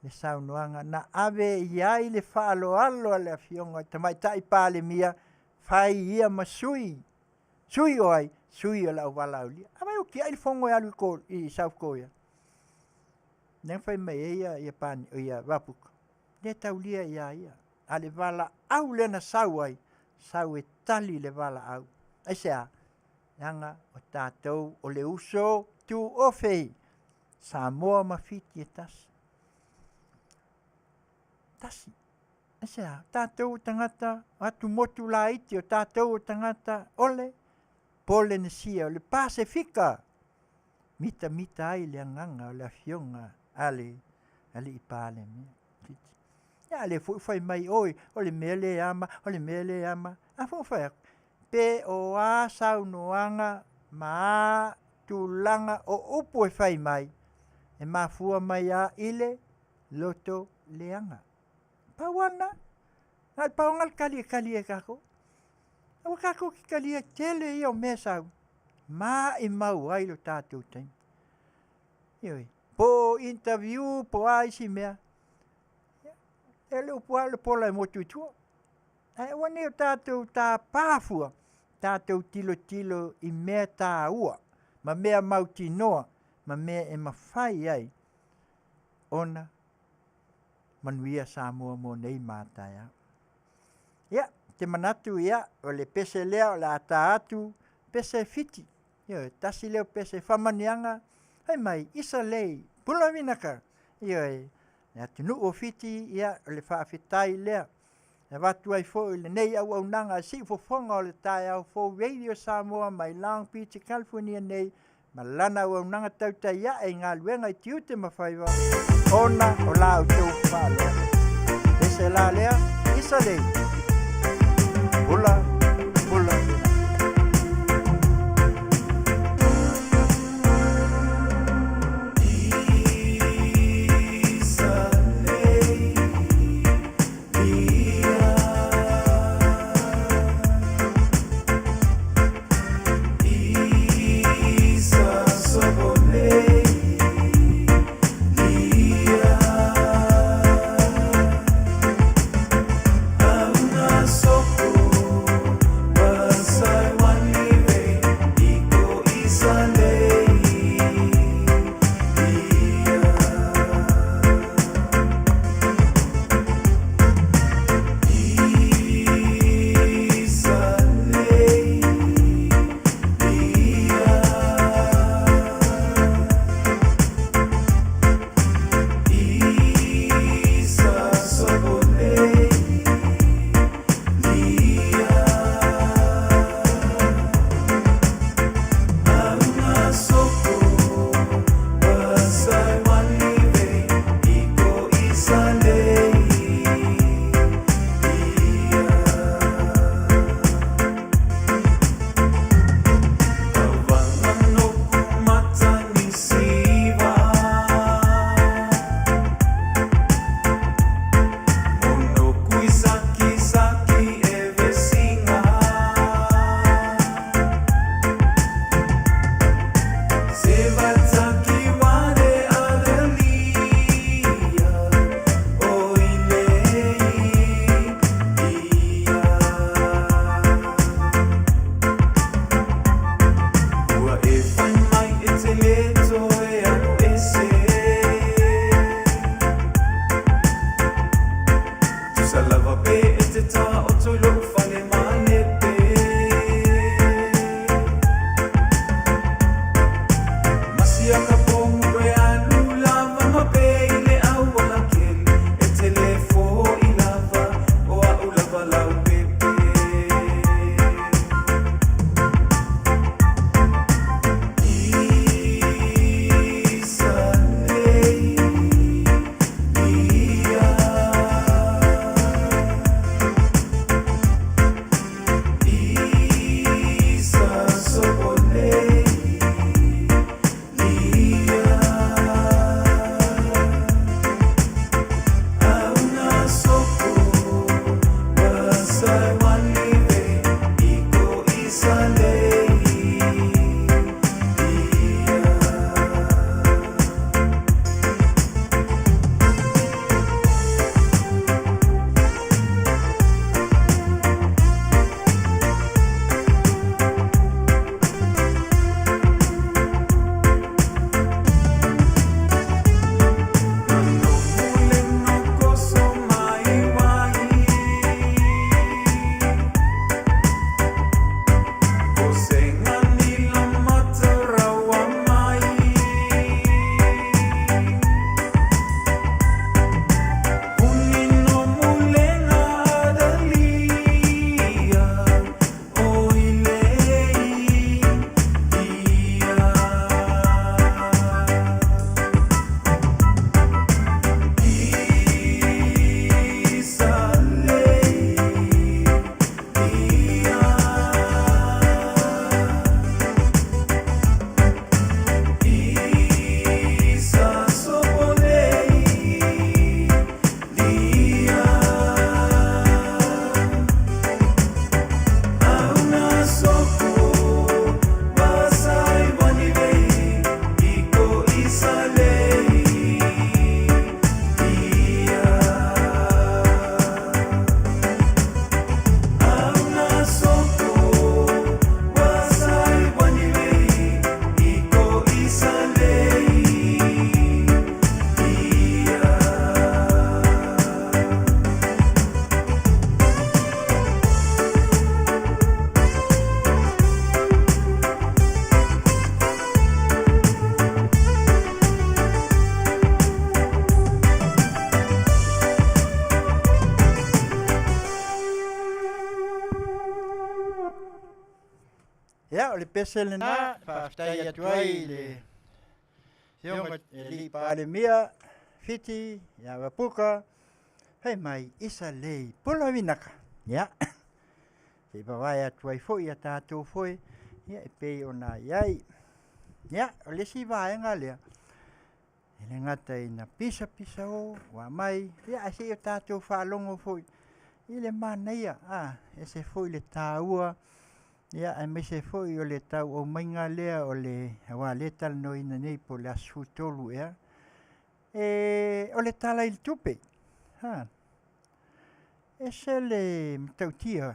le saunuanga. Na ave iai le whaaloalo le Afioga Tamaita'i pale mia. Whai ia masui. Sui oai. Sui o la uwala ulia. Awai o ki ai fongo e alu i South Korea. Neng whai mai ia pani o ia wapuka. Le taulia ia. A le wala au lena sau ai. Sau e tali le wala au. Ai sea. Yanga o tātou o le uso tu ofei. Samoa mawhiti e tasi. Tasi. Ai sea. Tātou o tangata. Atu motu la iti o tātou o tangata. Ole. Pole nesia o le Pasifika. Mita ai le anganga o le Afioga. Ale i pale mea. Ya le fai mai oi. O le mele ama. A fai ako. Pe o a saunoanga ma tulanga o upu e whai mai. E mafua mai a ile loto leanga. Pawana. Ngal paungal kali e kako. Awa kako ki kali e tele i o mesau. Ma i mau ai lo tātou taim. Ioi. Po interview po a isi mea. Ele upu a le pola e motu tua. Ai wane o tātou tā pāfua. Tātou tilo i mea tā ua. Ma mea mauti noa. Ma mea e mawhai ai. Ona. Manuia Samoa mo nei mātai au. Ia. Te manatu ia. O le pese lea o la ata atu. Pese fiti. Ia. Tasi leo pese whamanianga. Hai mai. Isa lei. Pula winaka. Ia. Ia. Tunu o fiti. Ia. O le whaafetai lea. E watu ai fo le nei au nanga si fofonga o le tai au fo Radio Samoa mai Long Beach, California nei ma lana au nanga Tautai ia e Galuega i Tiute ma Faiva ona o la au tau whaalea. Ese la lea, isa lei. Pula. Sopo Ia, o le pese le nā, whaftai atu ai le Fionga li palemia, fiti, ia wapuka, hei mai isa lei pula winaka. Ia, se bawai atu ai foi a tātou foi, ia e pei o nā iai. Ia, o le si vaenga lea. Ele ngata ina pisa o, wa mai, ia a se o tātou whalongo foi. Ile manaia, e se foi le tāua, ia ai me se foi o le tau o mainga lea o le wa le tal no ina nei po le asutolu ia. O le tala il tupe. E se le mtautia,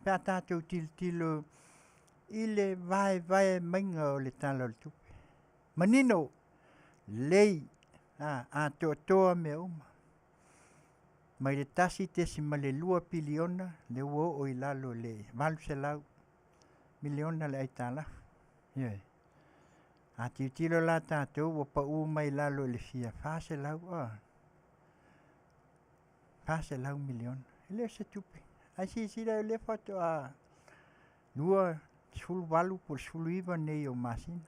pe tātou tilo ile vai mainga o le tala il tupe. Manino lei a toa me uma. Mai le tasi te si ma le 2 piliona le uo o ilalo le valu se lau miliona le aitala. Ie. A tiutilo la tātou wa pa u mai lalo le fia. Fase lau Fase lau miliona. Ele se tupe. Ai si la le foto a 2 sulu walu por sulu iwa nei o Masina.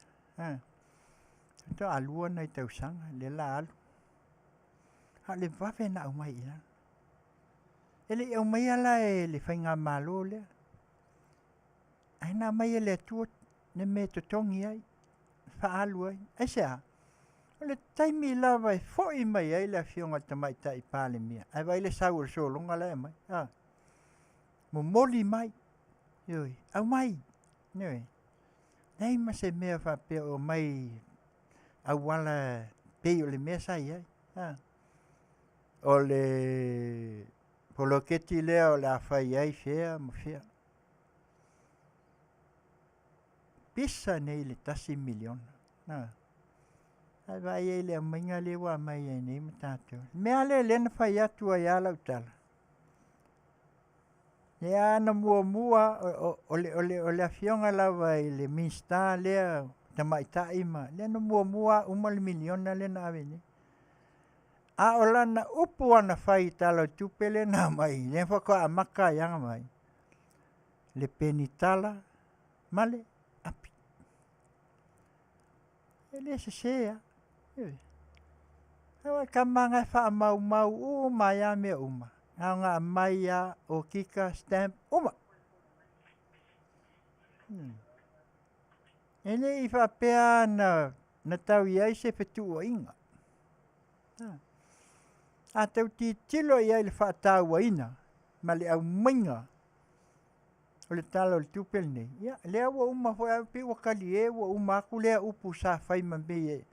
To a lua nei tausanga le la alu. Ha le wafe na au mai ila. Ele au mai ala e le whainga malo lea. Ai nā mai e le atua ne me totongi ai. Whaalu ai. Ai sea. O le taimi lawa e fōi mai ai le Afioga Tamaita'i pāle mia. Ai vai le sau o solonga le mai. Mo moli mai. Ioi. Au mai. Ioi. Nei ma se mea whapea o mai au wala pei o le mea sai ai. O le poloketi lea o le awhai ai fea mo fea. Pisa nei le tasi miliona. Ai vai ai le mainga le wa mai ai nei matatou. Mea le lena whai atu ai ala utala. Ia na mua o le Afioga lawa i le minsta lea Tamaita'i ma. Le na mua uma le miliona le na awe nei. A o lana upu ana whai tala tupe le na mai. Le whaka a maka ianga mai. Le penitala male api. Ele se sea. Hawa kamanga wha mau uma ya me uma. Nga mai ya o kika stamp uma. Ele i whapea na tau iai se whetu o inga. A tau ti tilo iai le whaatau o ina. Ma le au mainga. O le tala o le tupel nei. Ia, lea wa uma hoi au pe wakali e wa uma aku lea upu sa whai mambe e.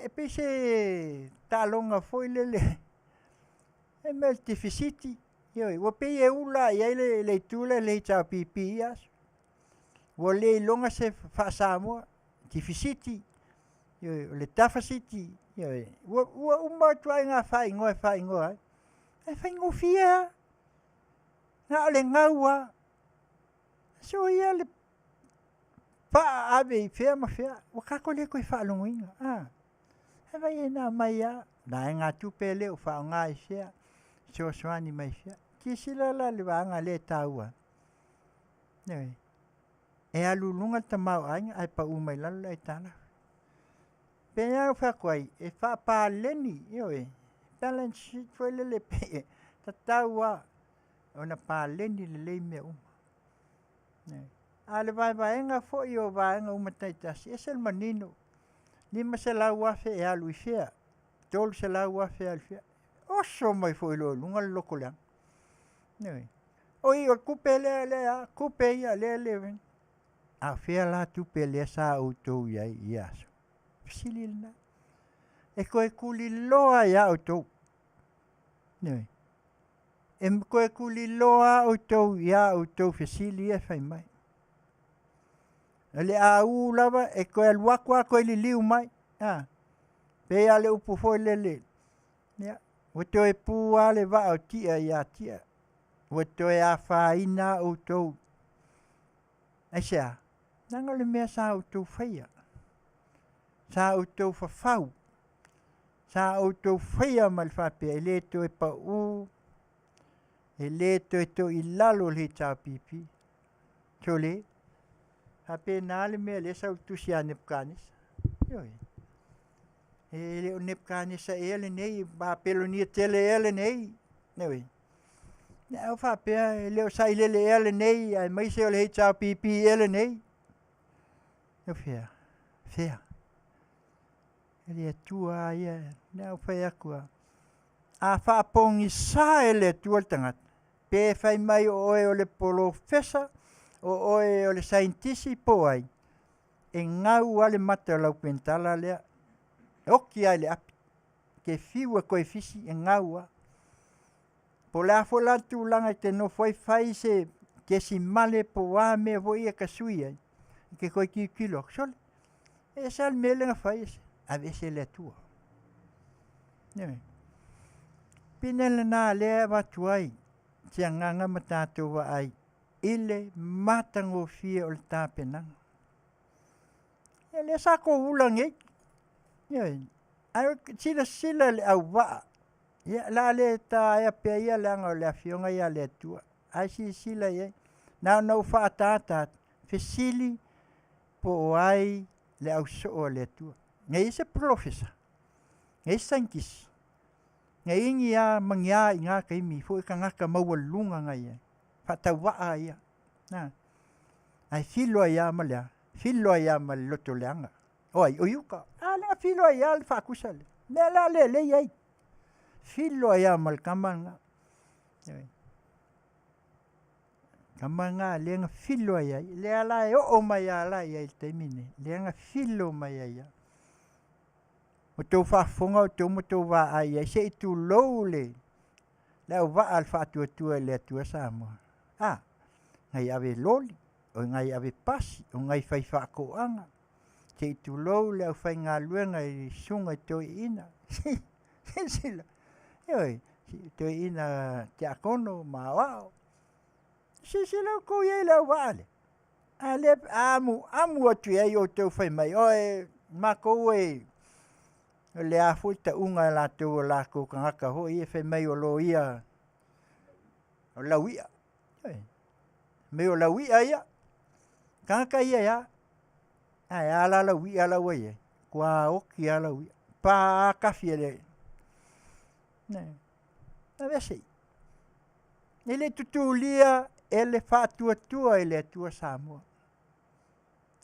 E pe se talonga foi lele. E mel te fisiti. Ioi, wa pe e ula iai le tula le tau pipi ias. Wa le longa se wha Samoa. Te fisiti. Ioi, le tafasiti. Ioi, wa uma tuai ngā whai ngoa. E whai ngofia. Ngā ole ngaua. So ia le pa ave i fea ma fea. Wakako le koe whaalongo inga. Hewa i nā mai a. Nā ngā tupe leo wha ngā i fea. So soani mai fea. Ki sila la le wanga le taua. Nei. E alulunga tamau ainga ai pa umai lalo ai tala. Pea wha koe. E wha pā leni. Ioi. Balance sheet foi lele pe. Ta taua. Ona pā leni le lei mea uma. A le vaenga foi o vaenga uma taitasi. E sel manino. Lima se lau wafe e alu i fea. Tolu se lau wafe alu fea. Oso mai foi lo lunga loko leang. Oi o kupe lea. Kupe ia lea. A fea la tupe lea sa autou iai iaso. Pisili lina. E koe kuli loa ia autou. E koe kuli loa autou ia autou fesili e whai mai. Le a u lava e koe aluakua koe li liu mai. Pe ale upu foi lele. Wato e pū ale wa au tia ia tia. Wato e a whaina autou. E sea, nanga le mea sa autou whaia. Sa autou whawhau. Sa autou whaia mal whapea. E le to e pa u. E le to e to i lalo le tā pipi. Tole. Hapena le me le sa tusia nepkanis. Yoi. Le nepkanis sa ele nei ba pelonia tele ele nei. Yoi. Na o fa pe le sa ile le ele nei ai mai se le cha pipi ele nei. No fia. Fia. Ele tua ia na o fa yakua. A fa pongi sa ele tua tangat. Pe fai mai o le polo fesa. O le saintisi po ai. E ngau ale mata lau pentala lea. Oki ai le api. Ke fiua koe fisi e ngau a. Po la fola tu langa te no foi fai se ke si male po wa me voi e kasui ai. Ke koe ki kilo. Sol. E sal mele nga fai se. A vese le tua. Neme. Pinele na lea watu ai. Tia nganga matatu wa ai. Ile matango fia o le tāpenanga. Le sa ko ulang e. Ai sila le au waa. La le ta ia pe ia le anga o le Afioga ia le tua. Ai sila e. Nau whaatatat. Fesili po ai le au soo le tua. Ngai se profesa. Ngai sankis. Ngai ingi a mangia i ngā kaimi. Fo i ka ngaka maua lunga ngai e. Whatawaa ia. Ai filoa ia malea. Filoa ia ma loto leanga. Oi, o yuka. Lenga filoa ia le whakusa le. Mela le iai. Filoa ia ma le kamanga. Kamanga lenga filoa ia. Le ala e o mai ala ia il teimine. Lenga filo mai ia. O tau whafonga o tau moto wa ai. Se i tu lou le. Le au wa al whatuatua le atua Samoa. Ngai ave loli, o ngai ave pasi, o ngai fai whaakoanga. Te i tu lou le au fai ngā luenga i sunga i toi ina. Sila. Ioi, toi ina te akono, ma wao. Sila ko iei le au waale. Ale amu atu iei o tau fai mai. Oe, mako e le afuta unga la tau la ko kangaka ho i fai mai o lo ia. O lau ia. Me o lau ia ia. Kangaka ia ia. Ai ala lau ia lau ia. Kua oki ala lau ia. Pa kafi ele. Na vese. Ele tutulia ele whatuatua ele atua Samoa.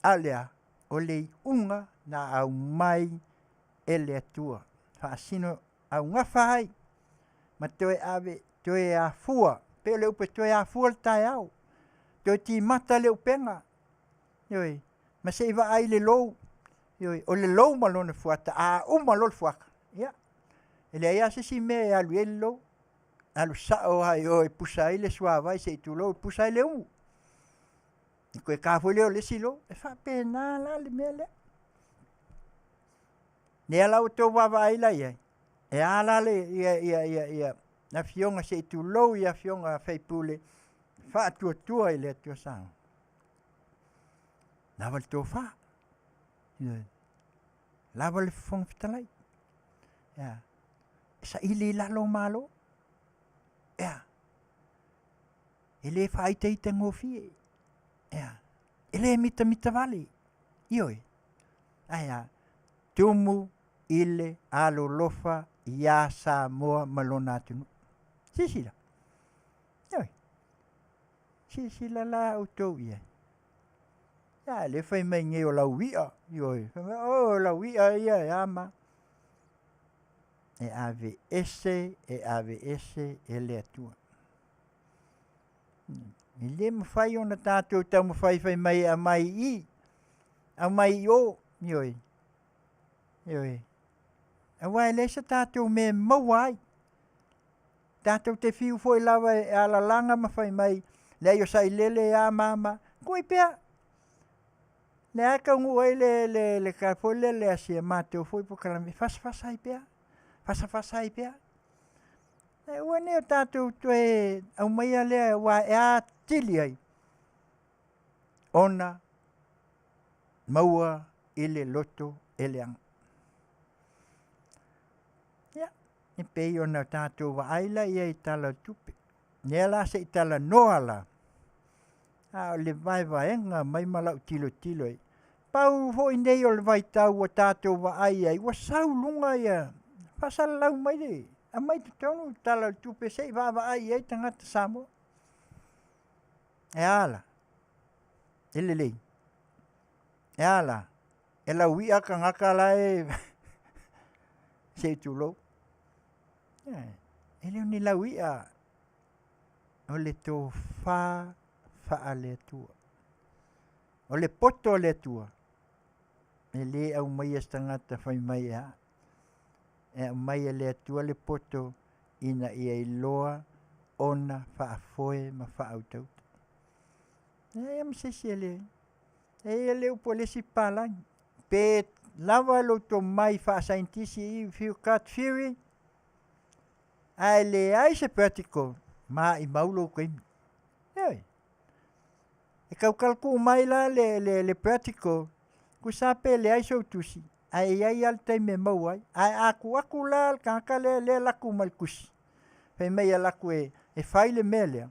Alea o le unga na au mai ele atua. Whaasino au ngawhai. Ma toe ave, toe a fua. Pe leu pe toe a fua le tai au. Toi ti mata leu penga. Yoi. Ma se iwa ai le lou. Yoi. O le lou malone fuata. Malone fuaka. Ia. Ele ia se si me alu ele lou. Alu sao hai oi pusa ile suava se tu lou pusa ile u. Koe ka fo leo le si lou. E fa pena la le mele. Ne ala o tō wawa ai la ia. E ala le ia. Na fionga se tu lou ia fionga fai Pule. Fa tua ile tua sang. Lava le tō fa. Lava le fong fitalai. Ya. Sa ili lalo malo. Ya. Ele fa ite ngofi. Ya. Ele mita vale. Ioi. Aya. Tumu ile alo lofa ia Samoa malona tunu. Sisila. Ioi. Sisila la auto ia. Ya le fai mai nge o lau ia. Ioi. O lau ia ia ama. E ave ese ele atua. Ele mo fai ona tātou tau mo fai mai a mai I. A mai o. Ioi. Ioi. A wai le sa tātou me mawai. Tātou te fiu foi lawa e ala langa ma fai mai. Le yo sai lele a mama. Koe pea. Le aka ngu ai le ka foi lele a sia mātou foi po kalame. Fasai pea. Fasai pea. E wane o tātou tue au mai a lea wa e a tili ai. Ona maua ile loto eleang. Ya, e pei ona tātou wa aila ia I tala tupe. Nela se I tala noa la. A o le vaevaega mai malau tilo ai. Pau fo'i nei o le vaitau ua tātou va'ai ai, ua sauluga ia. Fa'asalalau mai le. A mai totonu tala o tupe se'i va'ava'ai ai tagata Samoa. E ala. E lelei. E ala. E laui'a kagaka la e se'i tulou. E leo ni laui'a o le tofā fa'aleatua. O le poto le atua. E lē au mai as tagata fai mai e a. E au mai e le atua le poto ina ia iloa ona fa'afoe ma fa'autauta. E masesi e lē. E leu po lesi palagi. Pe lava lo to mai fa'asaintisi I fiukat fiwi. Ai le ai se practical. Ma I maulo koimi. E kaukalku mai la le practical. Kusape le ai soutusi. Ai ai al taime mau ai. Ai aku la kaka le laku malkusi. Fai mei laku e fai le melea.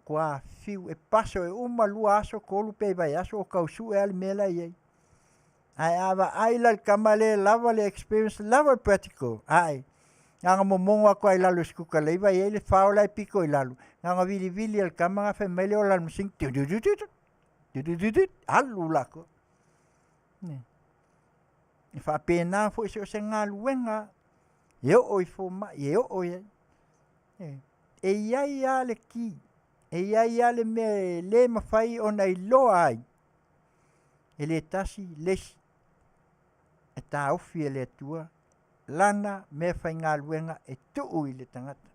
Kua fiu e paso e uma lua aso kolu pe vai aso o kausu e al mela iei. Ai ava ai la kamale lava le experience lava practical. Ai. Nganga momongo ako ai lalu skuka leiva iei le faola e piko I lalu. Nganga vili al kamanga fai mele o lalu sing. Alu lako. E fa pena fo se o se ngaluenga. E o I fo ma e o ye. E iai a le ki. E iai a le me le mawhai o nei loa ai. E le tasi lesi. E tā ofi e le atua. Lana me whai ngaluenga e tuu I le tangata.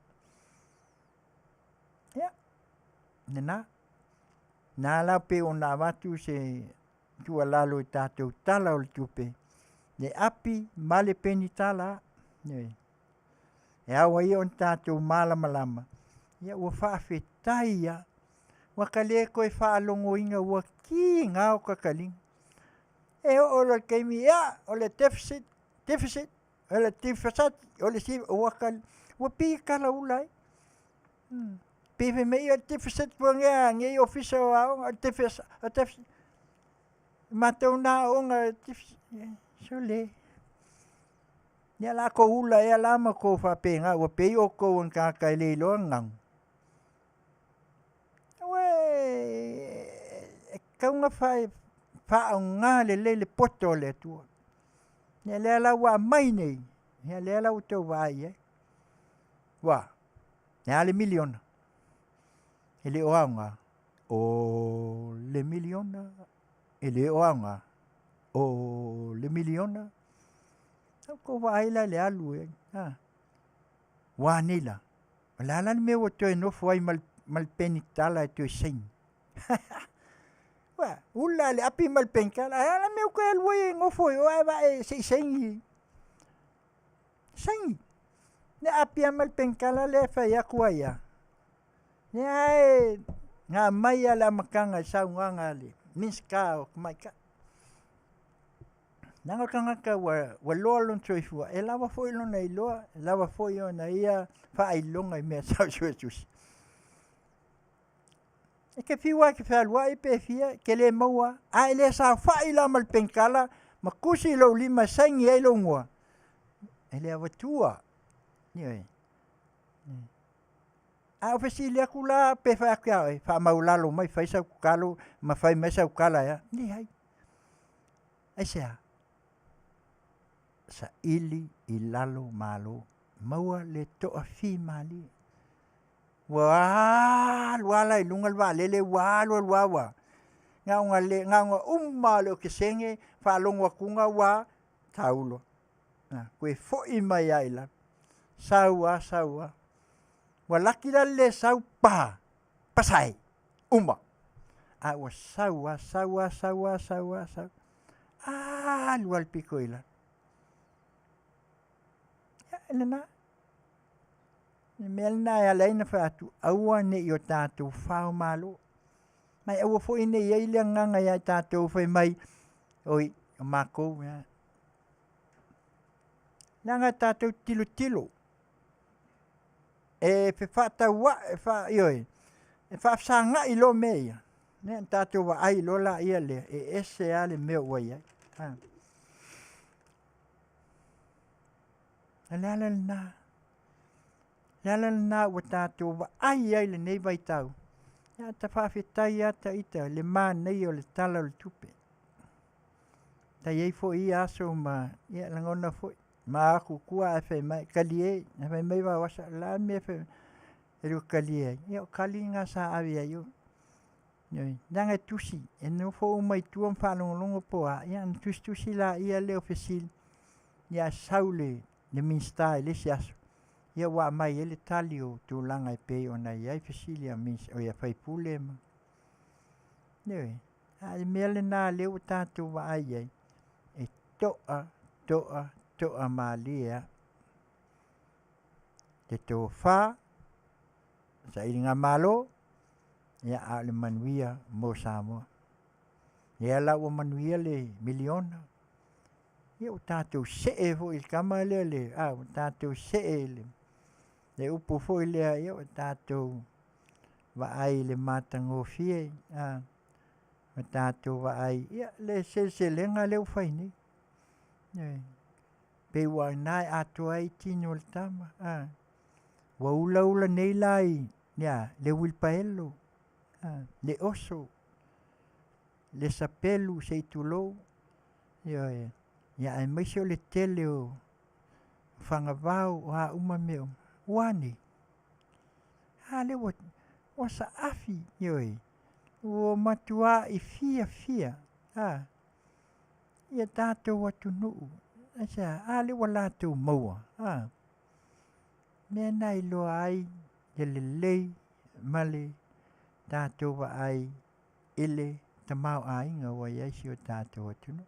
Nena. Nā lau pe o nā watu se tua lalo I tātou tala o le tupe. Ne api male peni tala. E awa I on tātou malama. Ia ua whaafetai ia. Waka le koe whaalongo inga ua ki ngā o kakaling. E o le keimi ia o le deficit. O le deficit. O le si waka. Ua pi kala ulai. Pepe mei o deficit po ngai ofisa o au. O deficit. Matau nā o ngā deficit. So le. Nia la ko ula e alama ko whapenga. Ua pei o ko ang kakai le loa ngang. Kaunga whai whaau ngā le poto le tua. Nia lea la wa mai nei. Nia lea la utau vai Wa. Nia le miliona. Ele o aunga. O le miliona. Ele o aunga. O le miliona. Ko vai la le alu Wa nila. Lala ni me o toi no foi mal penitala e toi sing. Wa, ula le api mal penkala, ala me ko el we ngofo o ai se sengi. Sengi. Ne api mal penkala le fa ya kuaya. Ne ai nga mai ala makanga sa nganga le. Miska o maika. Nanga kanga wa lolon choifua. E lava foi lona I loa, lava foi ona ia fa ai longa I me sa chuetus. E ke fiwa ke falwa I pe fia ke le maua ai le sa fa I la mal penkala ma kusi lo lima sangi ai lo ngua. E le avatua. Ni. A ofesilia kula pe fa ka fa maulalo mai fa isa kalo ma fa mesa kala ya. Ni ai. Ai sea. Sa ili I lalo malo maua le toa fi mali. Wala I lungal wa lele wawa. Nga umalo ke senge fa longwa kunga wa taulo. Kwe fo I mai aila. Sawa. Walaki la le sau pa. Pasai. Uma. Wa sawa. Lual piko ila. Nena. Melna ya laina fatu awa ne yo tatu fao malo. Mai awa fo ine ye ile nganga ya tatu fo mai oi mako ya. Nanga tatu tilo. E fe fata wa fa yoi. E fa sanga ilo meia. Ne tātou wa ai lola ia le e ese ale meo wai ai. Lala na wa tātou wa ai le nei vai tau. Ia ta whawhetai ata ita le mā nei o le tala o le tupe. Ta iei fo i aso ma ia langona fo. Ma aku kua e whai mai kalie. E whai mai wa wasa la me whai. E ru kalie. Ia o kali ngā sa awi ai o. Nanga tusi. E no fo umai tuam whanongolongo po a. Ia an tusi la ia leo fesil. Ia saule le minsta e le si aso. Ia wa mai ele tali o tu langa e pe o na iai fesil ia mins. O ia whai pule ma. Nui. A le mele nā leo tātou wa ai ai. E toa malia. Te tō wha. Sa ili ngā malo. Ia a le Manuia mo Samoa. Ia la o Manuia le miliona. Ia o tātou see fo il kama le. O tātou see le. Le upo fo ilea ia o tātou wa ai le matango fie. O tātou wa ai. Ia le selselenga leo whai ni. Pe wa nai ato ai tino le tama. Wa ula nei lai. Ia le wilpaelo. Le oso. Le sapelu se itulou. Ia ai maise o le tele o whangavau o a uma meo. Wane. Le o sa afi. O matua i fia. Ia tātou atu nuu. Le wa lātou maua. Mea nai loa ai. Ia le lei. Male. Tātou wa ai. Ile. Tamau ai ngā wai ai si o tātou atu nuu.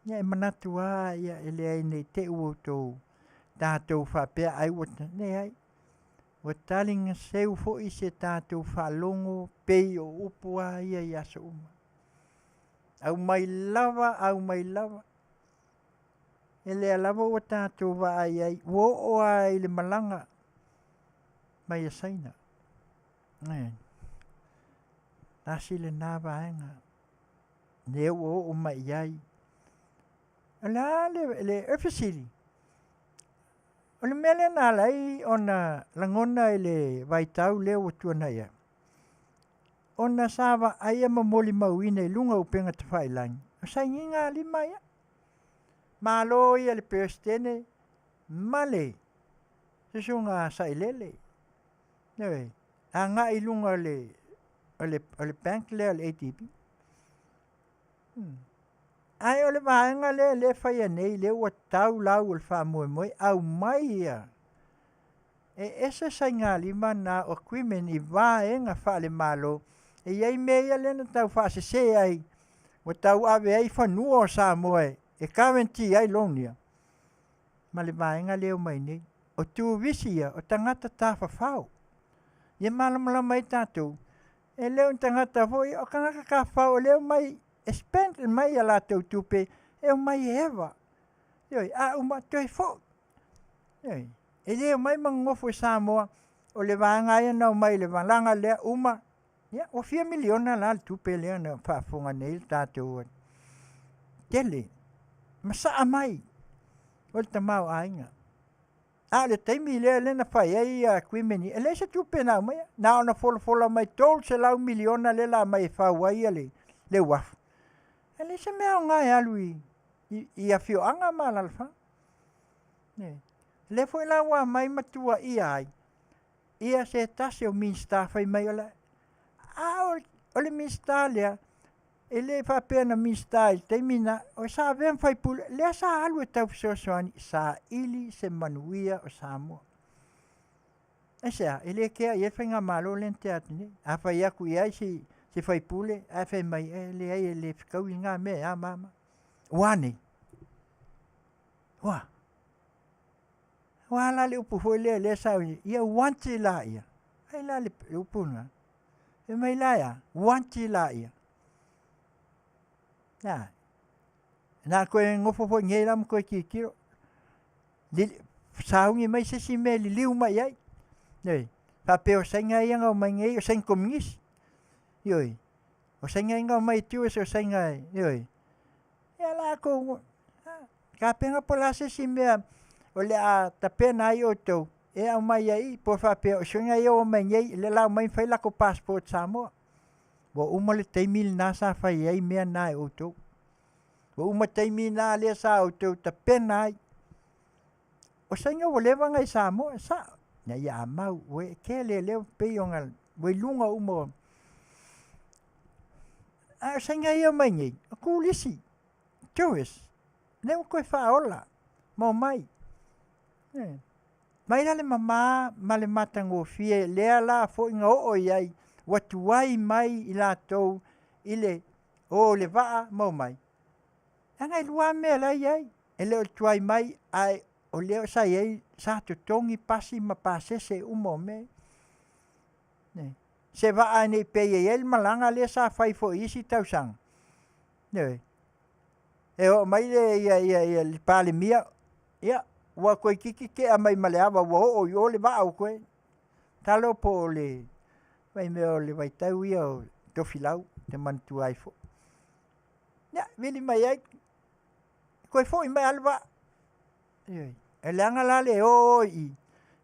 Ia e manatu a. Ia ele ai nei te uotou. Tātou whapea ai wata. Nei ai. Wa talinga seu fo i se tātou whalongo. Pei o upua ia i Aso'au. Au mai lava. Ele alava o tātou wa ai. Wo o ai le malanga. Mai a saina. Nasi le nāwa ainga. Neo o mai ai. Ala le efesiri. O le mele nā lai ona langona le vaitau leo o tuana ia. Ona sawa aia mamoli mauina i lunga upenga te whailangi. O saingi ngā lima ia. Malo ia le peostene. Male. Sesu ngā sailele. Nei. A ngā i lunga le bank leo le ATP. Ai o le vaenga le whaia nei le ua tau lau le wha moe au mai ia. E ese sai ngā lima na o kuimen i vaenga wha le malo. E iei mea le na tau wha se ai. O tau awe ai whanua o Samoa. E kawenti ai lonia. Ma le vaenga leo mai nei. O tu visi ia o tangata tā whawhau. Ia malamala mai tātou. E leo tangata hoi o kanaka ka whau leo mai. E spend mai a lātou tupe, e o mai ewa. A uma toi fo. E leo mai mangofo Samoa, o le vanga ia nau mai le valanga lea uma. O 4 miliona la tupe lea na whaafonga nei tātou. Tele, masaa mai, o le tamau ainga. Le taimi lea le na whai ai a kuimeni, e le se tupe nau mai. Na ona fola mai tol se lau miliona le la mai whauai le wafu. Ele se mea o ngai alui i Afioga ma lalfa. Le foi la wa mai matua i ai. Ia se tase o minsta fai mai ola. O le minsta lea. Ele fa pena minsta il temina. O sa ven fai pule. Le sa alu e tau fisosoani. Sa ili se Manuia o Samoa. E sea, ele kea i e fai ngā malo lente atini. A fai aku i ai si... Se fai pule, a fai mai, le ai le whikau i ngā mea, mama. Wane. Wa la le upu hoi le sao ni. Ia wanti la ia. Ai la le upu nga. E mai la ia. Wanti la ia. Nā koe ngofo hoi ngei lam koe ki kiro. Saungi mai se si me li liu mai ai. Nei. Papeo sainga ia ngau mai ngei o sain komingisi. Ioi. O sainga inga mai tiu se o sainga ioi. Ia la ko ka penga pola se si mea o le a tapena ai o tau. E au mai ai po fa pe o sunga o mai nei le la mai fai la ko passport Samoa. Wo uma le taimil na sa fai ai mea na o tau. Wo uma taimil na le sa o tau tapena ai. O sainga o lewa ngai Samoa sa. Na ia mau we ke le pe ongal we lunga uma. A sainga ia mai nei. Ko lisi. Tourist. Leo koe whaola. Mau mai. Mai la le mama ma le matango fie. Lea la fo inga o iai. Watuai mai i la tau. Ile o le waa mau mai. Anga i lua mea la iai. E leo tuai mai ai o leo sa iai. Sa to tongi pasi ma pasese umo me. Se waa nei pe iai malanga le sa fai fo isi tau sang. E o mai le le pale mia. Ia. Wa koe kiki ke a mai maleawa wa o yo le waa o koe. Talo po le. Vai me o le vai tau ia o tofilau. Te mantu ai fo. Ia. Vili mai ai. Koe fo i mai alwa. E leanga la le o i.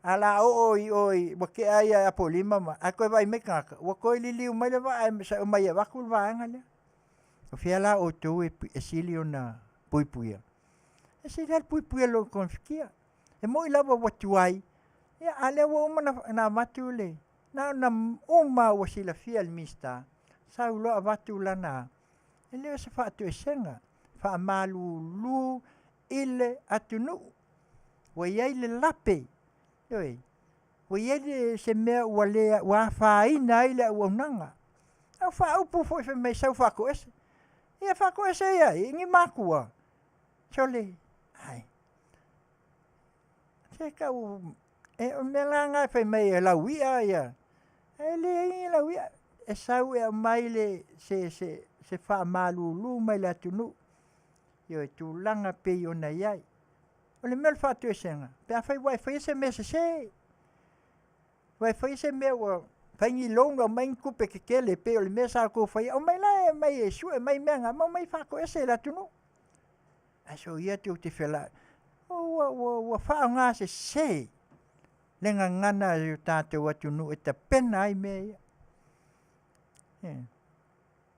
Ala o i. Wa ke ai a po lima ma. A koe vai me kaka. Wa koe li liu mai le waa. Sa mai a wakul vaanga le. O fiala o tau e sili o na puipuia. E si ral puipuia lo konfikia. E mo ilawa watuai. E ale wa uma na matu le. Na uma wa sila fia al mista. Sa ulo a watu lana. E leo se wha atu e senga. Wha malu lu ile atunu. Wa iai le lape. Yoi. Wa iai le se mea ua lea wa whaina ile ua unanga. Au wha upu fo i me sau whako ese. Ia whako ese ia, ingi makua. Sole, ai. Se kau, e o mela ngai whai mai e lau ia ia. E le ingi lau ia. E sau e mai le se wha malu lu mai le atunu. Io e tu langa pe o na iai. O le mel whatu e senga. Pea whai whai se me se. Whai se me o. Whaingi longa mai kupe ke kele pe o le mesa ko whai. O mai la e mai e su e mai menga. Mau mai whako ese la tunu. Aso ia te o te whela. O whao ngā se. Lenga ngana o tātou atunu e ta pena ai mea.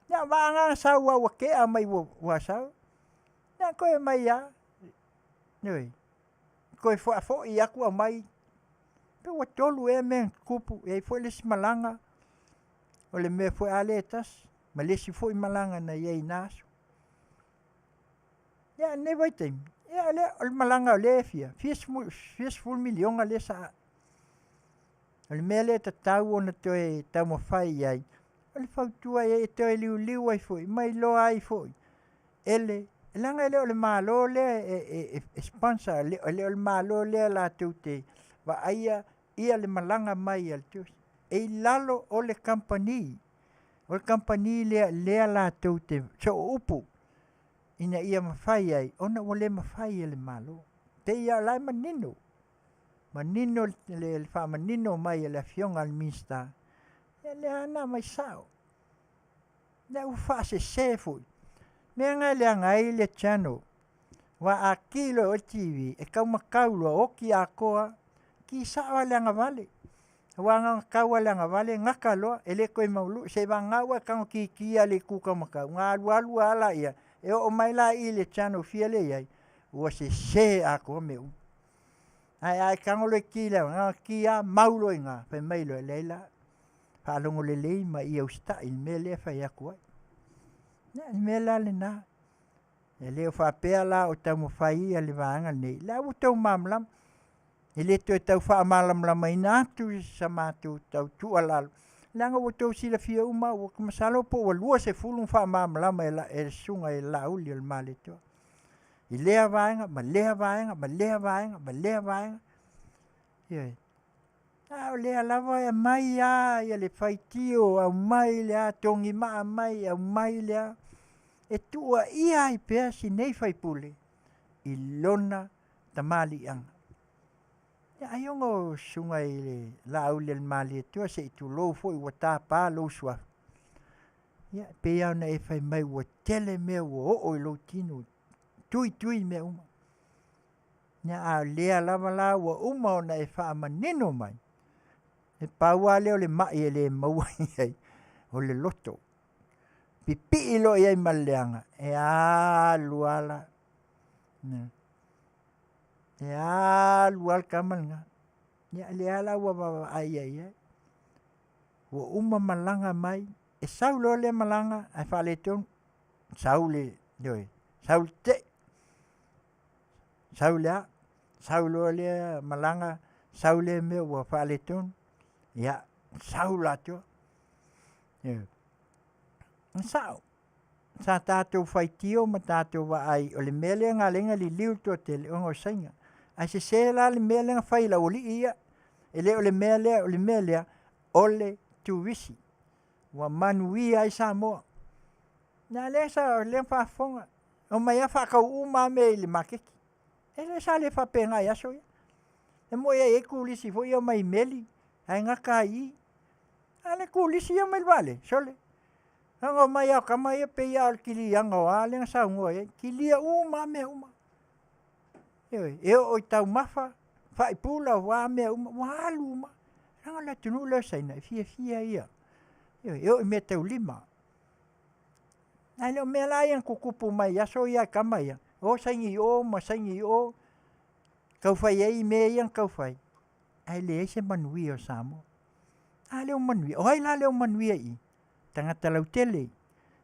Ia waa ngā sau a wake a mai wa sau. Ia koe mai a. Nui. Koe fo i aku a mai. Pe wa tolu e men kupu e foi lesi malanga o le me foi aletas ma lesi foi malanga na ye naso ya ne vai tem ya le o malanga o le fia fies full million ale sa o me le tau ona toe tau mo fai ai o le fau tua e toe liu ai foi mai lo ai foi ele langa le o le malo le sponsor le o malo le la Tiute va aia ia le malanga mai al tus e lalo o le company le la Tiute so upu ina ia mafai ai ona o le mafai le malo te ia la manino le fa manino mai le Afioga al mista le ana mai sao le u fa se fu me nga le ngai le channel wa a kilo o TV e kau makaulo o ki a koa ki sawa le ngavale wa nga kawa le ngavale ngakalo ele koe maulu se va ngawa kan ki ale ku ka maka nga alu ala ia e o mai la i le channel fiele ai o se a ko me ai kan o le ki le nga ki a maulo nga pe mai lo leila fa longo le le ma i o sta il mele fa ya ko me la le na e leo fa pea la o tau mo fai ale vanga nei la o tau mamlam ele to tau fa malam la mai na tu sama tu tau tu ala langa o tau sila fia uma o kuma salo po o lua se fulu fa mamlam ela e sunga e la uli el malito i lea vanga ma lea vanga ye a lea lava e mai a le fai tio a mai le tongi ma mai a mai le e tua ia i pea si nei fai pule i lona tamali anga. Ya ayongo sunga i la uli el mali tua se i tu lo fo i wata pa lo sua. Ia pe ana e fai mai ua tele mea ua o lo tino. Tui mea uma. Nia a lea lava la ua uma ona e wha manino mai. E paua leo le mai e le maua iai. O le loto. Pipi ilo iai maleanga. E a luala. E a lual kamalanga. Nia le ala ua wawa ai ai. Ua uma malanga mai. E sau lo le malanga. Ai wha le ton. Sau le. Doi. Sau te. Sau lea. Sau lo le malanga. Sau le me ua wha le ton. Ia. Sau la to. Sau. Sa tātou whai tio ma tātou wa ai. O le mele ngā lenga li liu to te le ongo sainga. Ai se la le mele ngā whai la oli ia. E le o le mele o le tuwisi. Wa Manuia ai Samoa. Nā le sa le whaafonga. O mai a whakau uma me i le makeki. E le sa le whapenga i aso ia. E mo e kulisi fo ia mai meli. Ai ngaka i. A le kulisi ia mai vale. Sole. Anga mai au kamai e pe ia kili anga o a le nga sa ungo e. Kili a uma me uma. E o tau mafa. Whai pula wa me uma. Wa alu uma. Ranga la tunu le saina. Fia ia. E o me tau lima. Ai leo me la ian kukupu mai aso ia kamai ia. O saingi o ma saingi o. Kau fai ei me ian kau fai. Ai le e se Manuia o Samoa. A leo Manuia. O ai la leo Manuia i. Tangata lautele.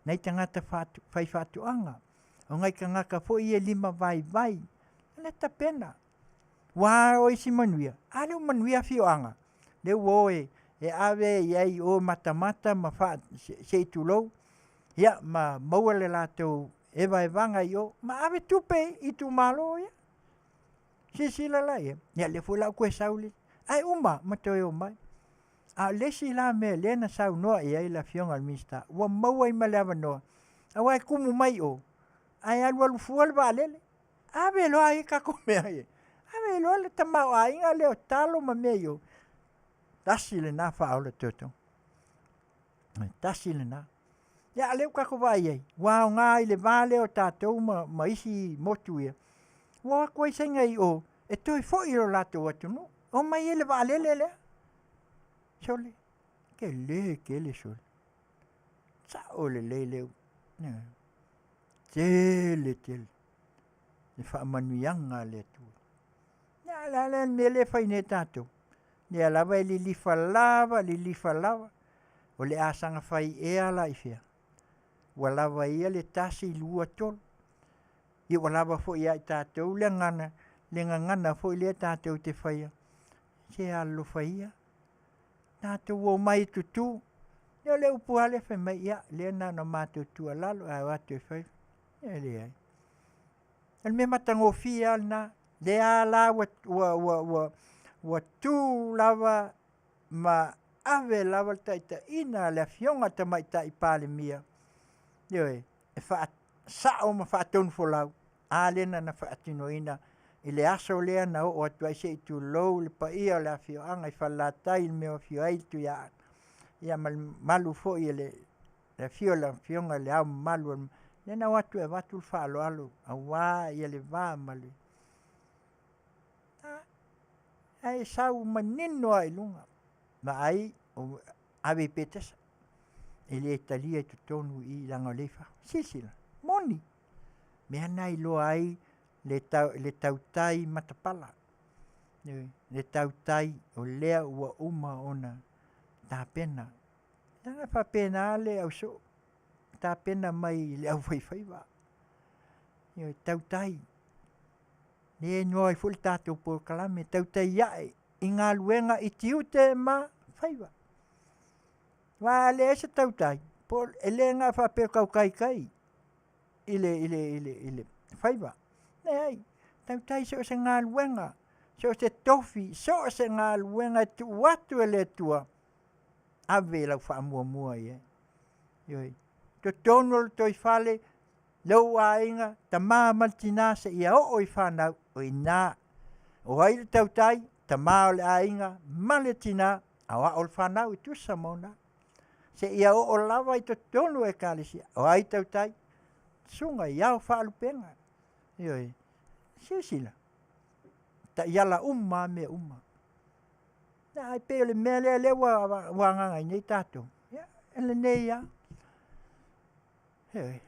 Nei tangata fai whatuanga. O ngai ka ngaka fo i e lima vai. Le tapena. Wa o isi Manuia. A leo Manuia Afioga. Leo o e ave iai o mata ma fa se itulou. Ia ma maua le latou e vanga i o. Ma ave tupe i tu malo ia. Sila la ia. Ia le fula koe sauli. Ai uma ma toi o mai. A lesi la me lena sau noa i ai la fionga al mista. Wa maua i maleava noa. A wai kumu mai o. Ai alu fual va lele. Ave loa i kako mea ia. Ave loa le tamau a inga leo talo ma mea i o. Tasi le na wha aula toto. Tasi le na. Ia leo kako vai ai. Wa o ngā i le vale o tātou ma isi motu ia. Wa koe senga i o. E toi fo i lo lato atunu. O mai ele va lele lea. Sole. Ke le sole. Sa o le leo. Tele. Le wha manuianga le tu. Ia la me le whai ne tātou. Ia lava e li lifa lava. O le asanga whai e ala i fia. Wa lava ia le tasi lua tol. Ia wa lava fo ia i tātou le ngana fo i le tātou te whaia. Se alo whaia. Tātou o mai tutu. Ia le upuale whai mai ia. Le nana mātou tua lalo a watu e whai. Ia le ai. El me matango fia na. Le a la wa tu lava ma ave lava taita ina le Afioga Tamaita'i pale mia. Ioi, e wha sao ma wha tonu folau. A lena na wha atino ina. I le aso lea na o atu ai se i tu lou le pa ia le Afioga i whalatai le meo fio ai tu ia. Ia malu fo i le Afioga le au malu. Lena watu e watu le wha alo. A wā ia le wā malu. Ai sau manino ai lunga. Ma ai o ave petesa. Ele Italia i tutonu i langa lefa. Sisila. Moni. Mea nai lo ai le tautai matapala. Le tautai o lea ua uma ona tā pena. Nanga wha pena le au so. Tā pena mai le au Faiva. Tautai. Ne noi ful tātou por kalame tautai iae i ngā luenga i Tiute ma Faiva. Wa le ese tautai por ele ngā whape kau kai ile Faiva. Ne ai tautai so se ngā luenga so se tofi so se ngā luenga tu watu ele tua ave lau whaamua ia. Ioi. To tonol toi fale lau ainga ta maa maltina se ia o i whanau o i nā. O haile tautai ta maa o le ainga maletina a wa o le whanau i tu Samoa. Se ia o lava i to tonu e kalisia. O ai Tautai. Sunga iau whaalupenga. Ioi. Sila. Ta iala me uma. Na ai pe le mele le wa nganga nei tato. Ya, ele nei ya. Ioi.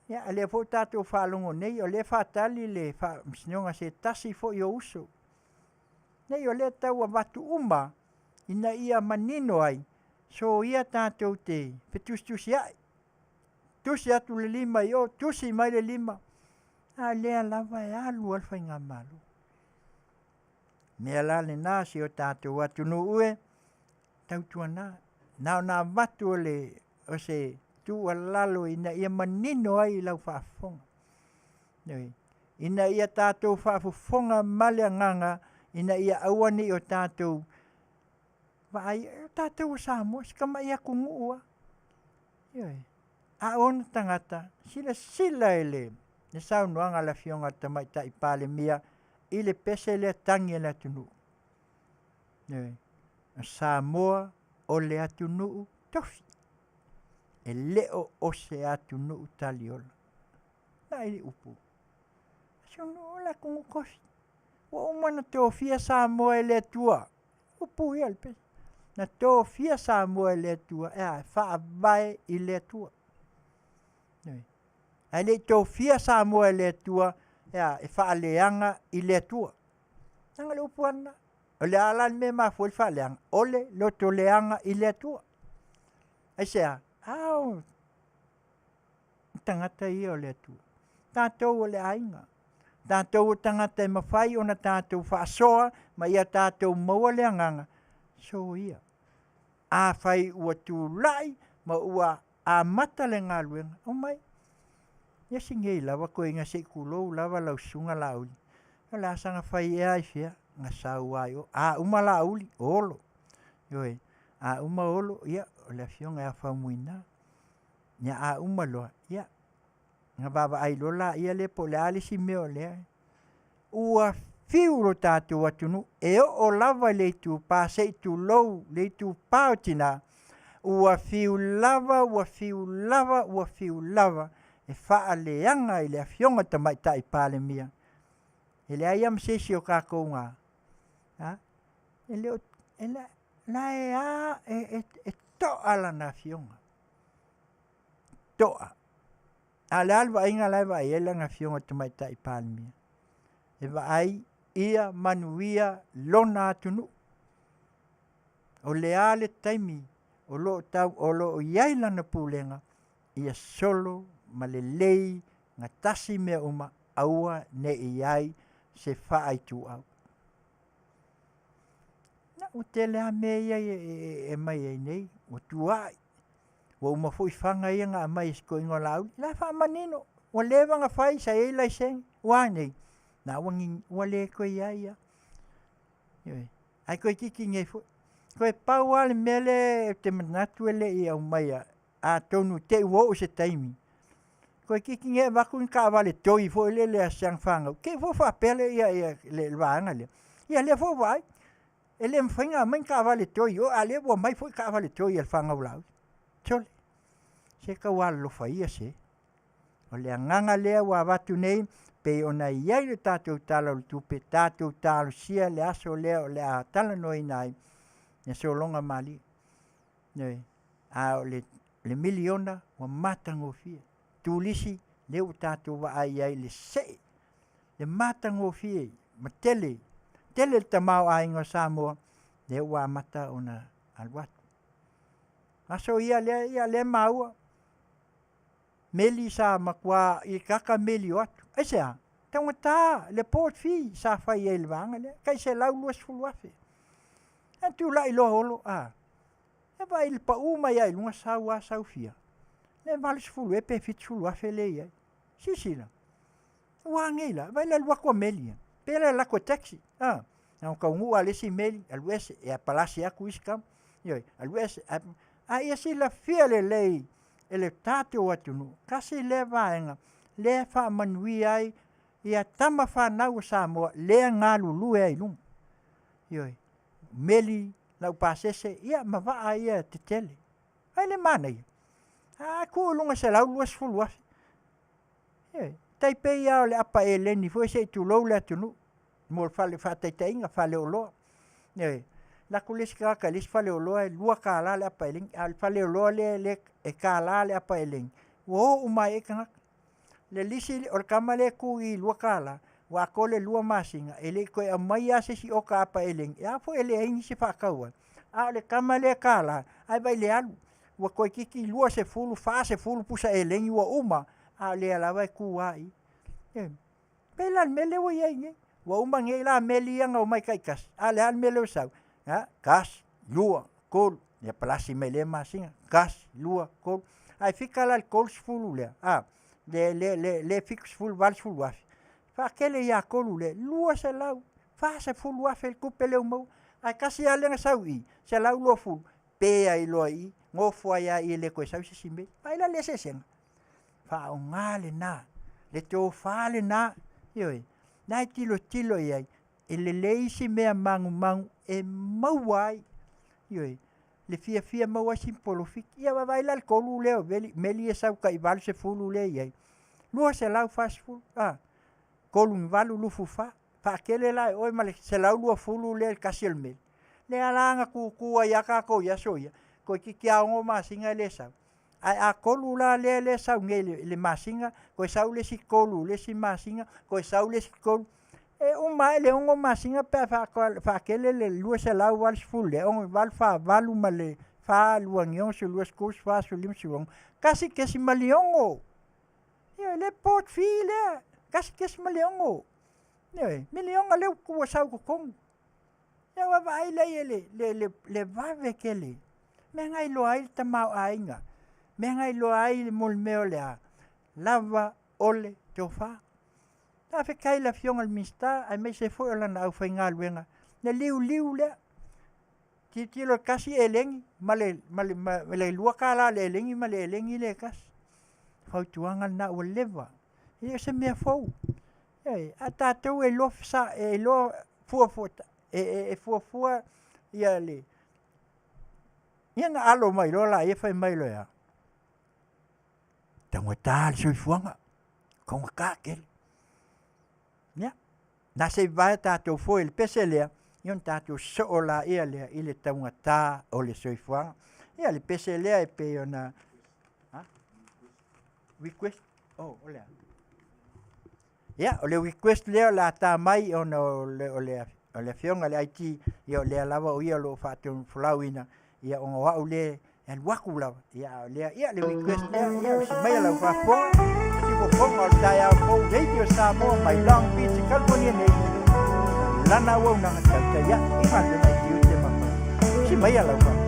Ya, le fo tato whalongo nei, o le whatali le msinonga se tasi fo i o uso. Nei o le tau a watu uma, ina ia manino ai, so ia tato te, tusi ai. Tusi atu le lima i o, tusi mai le lima. A lea lava e alu alfa inga malu. Mea la le nasi o tato watu no ue, tau tuana. Nao na watu o le, o se, tu alalo ina ia manino ai lau whaafonga. Ina ia tātou whaafonga male nganga, ina ia awani o tātou. Vai o tātou o Samoa, skama ia kungua. A ona tangata, sila ele. Ne sau noanga la Afioga Tamaita'i pale mia, ile pese le tangi le atunu. Samoa o le atunu tofi. E leo o se atu no utaliola. Na ili upu. Siono la kungu kofi. Wa umana tofia Samoa le tua. Upu ia alpe. Na tofia Samoa le tua. Ea, faa vai i le tua. Ale tofia Samoa le tua. Ea, e faa leanga i le tua. Nanga le upu ana. Ole alan me mafo i faa leanga. Ole loto leanga i le tua. Aisea. Au, tangata ia o le atua. Tātou o le ainga. Tātou o tangata e mawhai o na tātou whaasoa, ma ia tātou maua le anganga. So ia. A whai ua tūlai, ma ua a mata le ngā luenga. O mai, ia singei lawa koe inga se kulou lawa lau sunga lauli. Ka la sanga whai e ai fia, ngā sau ai o. A uma lauli, olo. Yoe. A uma olo, ia, o le Afioga e whamuina. Nia a uma loa, ia. Nga baba ai lola, ia le po le alisi meo lea. Ua fiuro tātou atunu, e o lava le tu pā se tu lou, le tu pā o tina. Ua fiu lava, e wha leanga i le Afioga Tamaita'i pale mia. E le ai am sesi o kākou ngā. E leo, la e a e toa la na Afioga. Toa. A le alwa inga lai wa e la na Afioga Tamaita'i pale mia. E wa ai ia Manuia lona atunu. O le ale taimi o lo tau o lo iai lana pulenga ia solo ma le lei nga tasi mea uma aua ne iai se whaai tu au. Na o te lea mea ia e mai ei nei, o tuai. Wa uma fui whanga ia ngā mai sko ingo lau, la wha manino, o lewa nga whai sa e lai seng, wa nei. Na wangi wa le koe ia ia. Ai koe kiki ngai fu. Koe pau ale mele te manatu ele i au mai a tonu te uo se taimi. Koe kiki ngai waku in ka wale toi fo ele le a siang whanga. Ke fo wha pele ia le waanga le. Ia le fo wai. Ele mwhinga mai ka wale toi. O ale wa mai fo ka wale toi al whanga ulau. Tole. Se ka wale lo whaia se. O le nganga lea wa watu nei. Pe ona iai le tātou tala o tupe, tātou talo sia le aso lea o le a tala noi nai, ne so longa mali. A le miliona wa matango fie. Tūlisi le o tātou wa ai ai le se. Le matango fie, ma tele le tamau a ingo Samoa, le wa mata ona alwatu. Aso ia le maua. Meli sa makwa I kaka meli watu. Aisea, tangata le port fi sa fai e lwanga le. Kai se lau luas fuluafe. En tu lai lo holo a. E va il pa uma ia ilunga sa wa sa ufia. Le valis fulu e pe fit fuluafe le ia. Sisila. Wa ngela, vai la lua kwa meli. Pela la kwa taxi. Na ka ungu ale si meli, alwese e a palasi aku iskam. Yoi, alwese a ia si la fia le lei. Ele tātou atunu, kasi le vaenga, le wha Manuia ai, ia tama whanau Samoa, le ngā lulu e ilum. Ioi, meli, lau pasese ia mavaa ia te tele. Ai le mana ia. Kuulunga se lau luas fulu afi. Taipei ia o le apa e leni foi se tu lou le atunu. Mo fale Taitai fale o loa. La kulisi kaka lis fale o loa lua kala le apa eling. Al fale o loa le e kala le apa eling. Wo umai e kanga. Le lisi o kama le ku i lua kala. Wa kole lua masinga. Ele koe a mai ase si o ka apa eling. Ia fo ele aingi se whakaua. A le kama le kala. Ai vai le alu. Wa koe kiki lua se fulu. Fa se fulu pusa elengi wa uma. A le alawa e ku ai. Pelan mele wo iai. Wa uma nge la meli anga o mai kai kas. A le al mele o sau. Kas, lua, kol. Ia palasi mele masinga. Kas, lua, kol. Ai fika la kol sfulu lea. Le fika sfulu val sfulu afi. Fa kele ia kolu le. Lua se lau. Fa se fulu afi el kupele umau. Ai kasi alenga sau i. Se lau lua fulu. Pea i loa i. Ngofo ia i le koe sau se simbe. Ai la le se senga. Fa o ngale na. Le tō whale na. Ioi. Nai tilo iai. E le leisi mea mangu e mauai. Ioi. Le fia mauai simpolofik. Ia wawai la kolu leo. Meli e sau ka i valu se fulu le iai. Lua se lau fast fulu. Kolu mi valu lufu fa. Fa kele lai. Oi male se lau lua fulu le kasi el mel. Le alanga kukua yaka ko yasoia. Ko kiki aongo masinga le sau. Ai a kolu la le sau nge le masinga. Ko sau le si kolu le si masinga. Ko sau le si kolu. E umai le ongo masinga pe fa kele le lua se lau wal sfulu le. Ongo val fa valu male. Fa luangion se lua skos fa su lim si wong. Kasi kesi maliongo. Le pot fi le. Kasi kesi maliongo. Milionga le kuwa sau kukongu. Wa vai le vave kele. Mengai lo ai tamau ainga. Mengai lo ai mol meo lea. Lava ole tofa. Ta fe kai la fiong al mista ai me se foi la na au fainga luenga. Ne liu le. Ti lo kasi elengi male lua kala le elengi male elengi le kas. Hau tuanga na o leva. Ia se mea fou. A tātou e lo sa e lo fuafota. E fuafua ia le. Ia nga alo mai lo la e fai mai lo ia. Tango tal soi fuanga. Konga kakele. Ia. Na se vai tātou foi le peselea. Ion tātou so la ia lea i le taunga tā o le soi fuanga. Ia le peselea e pe ona. Request. Oh, olea. Ia, o le request leo la tā mai ona o le fionga le IT. Ia o le lava o ia lo whātun flauina. Ia o ngā le el waku lava. Ia le request leo. Ia o si mai lau whaponga. Si waponga o tai au pou radio Samoa mai Long Beach, California nei. Lana wau nanga Tautai. Ia, i mante mai Tiute mapa. Si mai lau whaponga.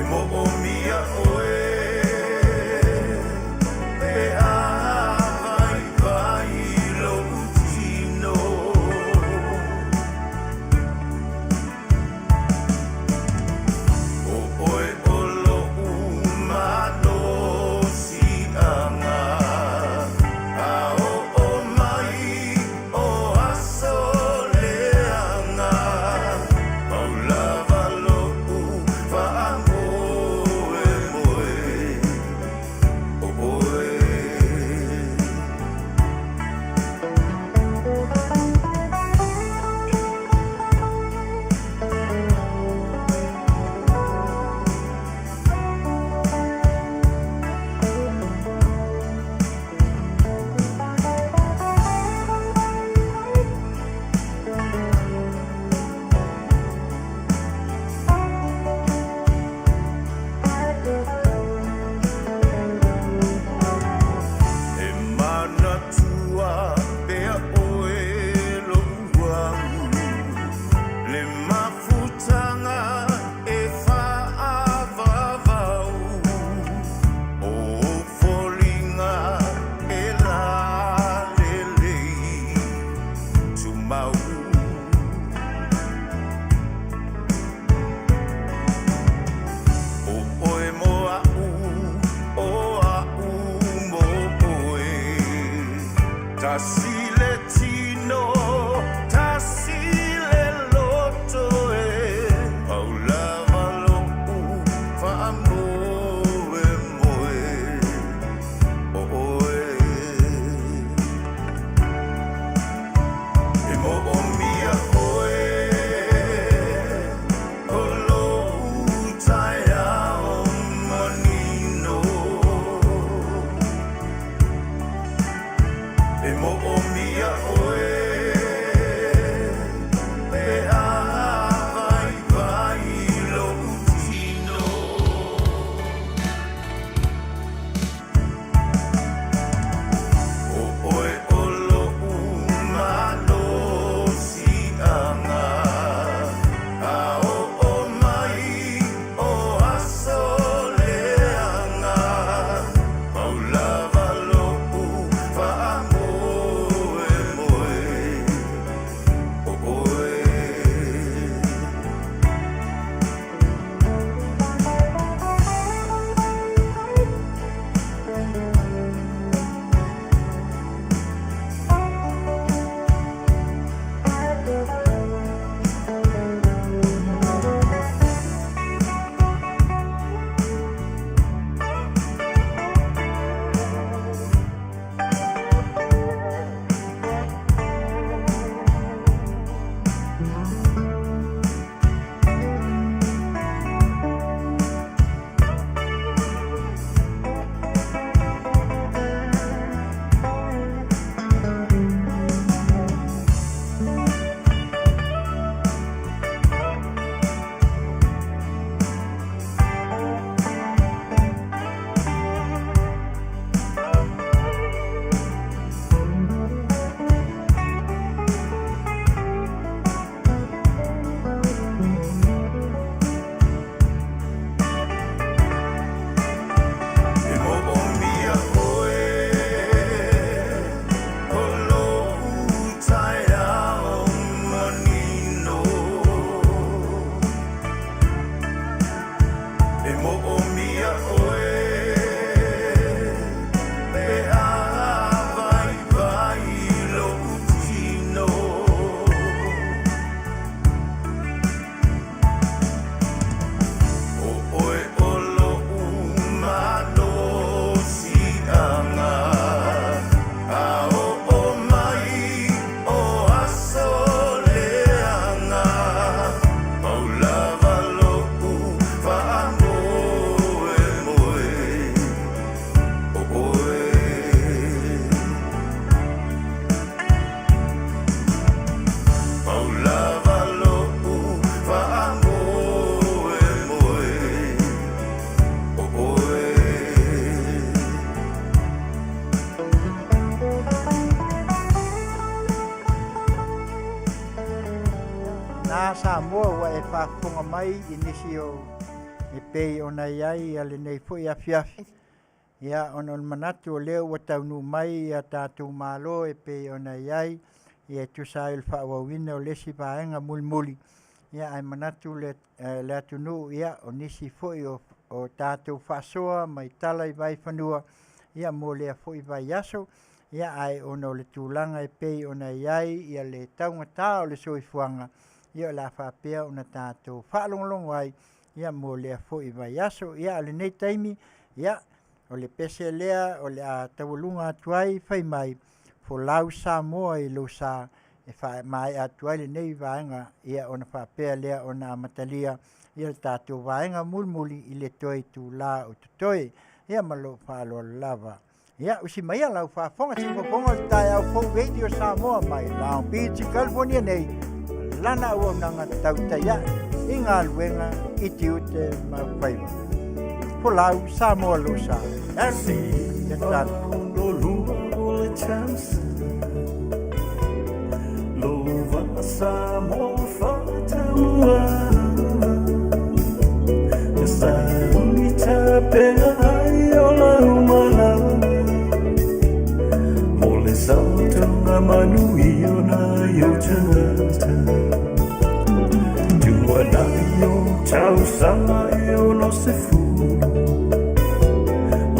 Mo o mi Tasile tino, tasile loto Paulava lo'u fa'amoe moe O'oe E mo'o mia oe O lo'u taia o manino E mo'o mia oe Samoa wa e whafonga mai inisi o e pei o nei ai ale nei fo i Afiafi. Ia on manatu o leo wa taunu mai a tātou malo e pei o nei ai i e tusa il whaawawina o lesi vaenga mulmuli. Ia ai manatu le atunu ia o nisi fo i o tātou whasoa mai tala i vai whanua ia mo lea fo i vai aso. Ia ai ono le tūlanga e pei o nei ai ia le taunga tā o le soifuanga. Ia la whapea o na tātou whaalongolongo ai, ia mo lea fo i vai aso, ia ale nei taimi, ia o le pese lea o le a tawalunga atuai whai mai, fo lau Samoa i lo sa e whae mai atuai le nei vaenga, ia o na whapea lea o na amatalia, ia le tātou vaenga mulmuli i le toi tu la o tutoi, ia malo whaalo lava. Ia usi mai a lau whafonga, si Fofogaina tai au fo radio Samoa mai, Long Beach, California nei, lana ua nanga Tautai i ngā luenga i Tiute ma Faiva. Po lau Samoa lo sa. Asi, e tātou. Lo lua o le chance Lo va Samoa whātalua E sai ui tapea ai o lau malau Mo le sautunga Manuia na iotata Tuanaio tau sama e o no se fu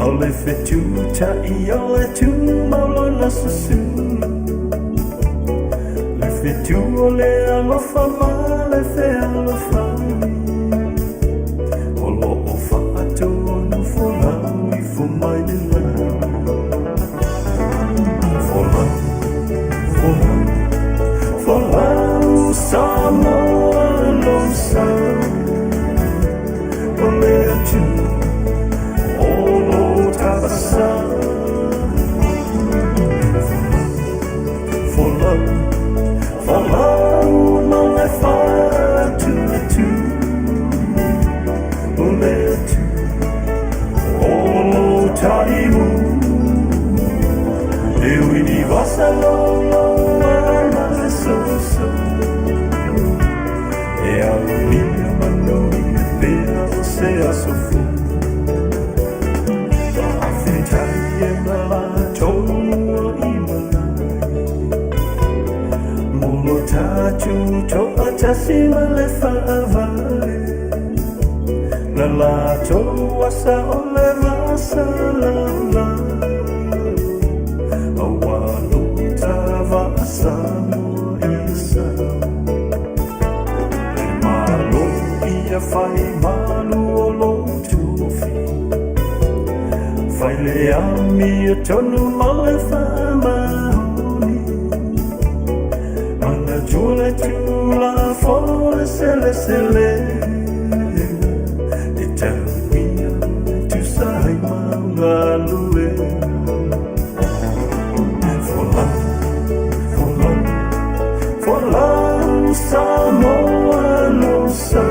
Ole Tautai ole tu maulona susu Le fetu ole alofa ma le fe alofa Olo o fa'atu onu folau I fumai ni la Folau Samoa no sa Ole atu Olo tabasa Folau no le fa'atu atu Ole atu Olo taimu Leatuivaoalii So E a Lima Manuia pea o se aso'au Afutiti e malatou I malai Molo tatu to'a tasi ma le fa'avae Na latou asa o le vasa laula Awalo tavasa Fai malu o lo tufi Fai le ami e tonu male whamahoni Mana tula tula fore sele sele Te tauia tu sai maunga lue Folau Samoa no sa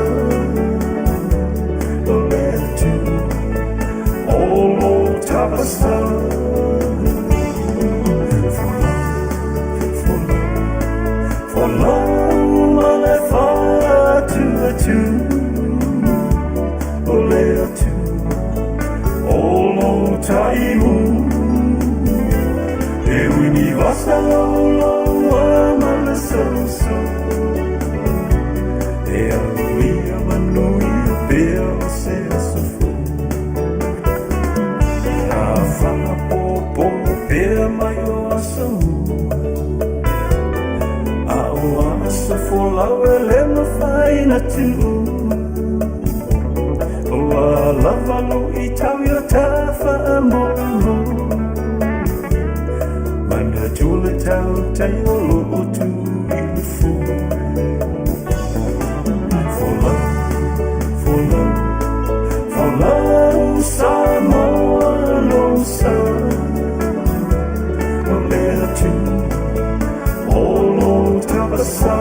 Folau male fa'atu atu Ole atu Olo taimu Leatuivaoalii male so E a Lima Manuia pea o se aso'au Whakapopo pea mai o Aso'au A'o asa folau e le mawhaina tu O a lavalu I tauia ta whaamomo Mana tula Tautai o loo tu I le fue Folau Samoa no sa Ole atu Olo tabasa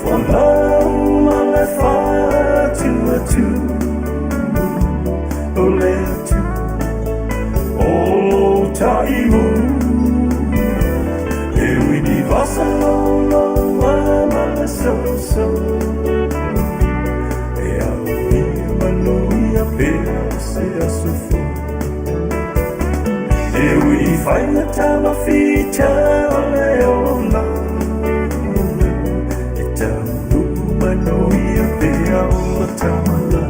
Folau male fa'atu atu Ole atu Olo taimu Leatuivaoalii so E a Lima Manuia pea se aso'au E ui fai na tamawhita o le ola E tau Manuia pea o la tamala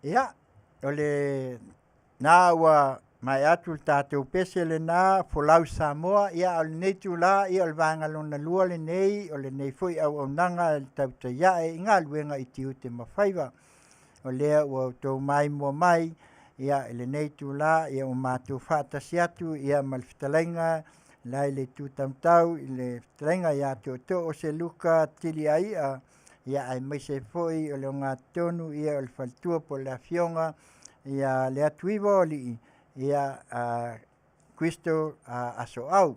Ia, ole nā ua mai atu tātou pese le nā Folau Samoa, ia ole nei tūlā, ia ole vāngalona lua le nei, ole nei fui au nanga Tautai e ngā luenga I Tiute ma Faiva. O lea ua tau mai mua mai, ia ele nei tūlā, ia o mātou whātasi atu, ia malwhitalainga, lai le tūtamtau, le whitalainga ia tō o se luka tili ai, ia ai mai se foi o le ngā tonu ia o le whaltua po le Afioga ia Leatuivaoalii ia Kristo Aso'au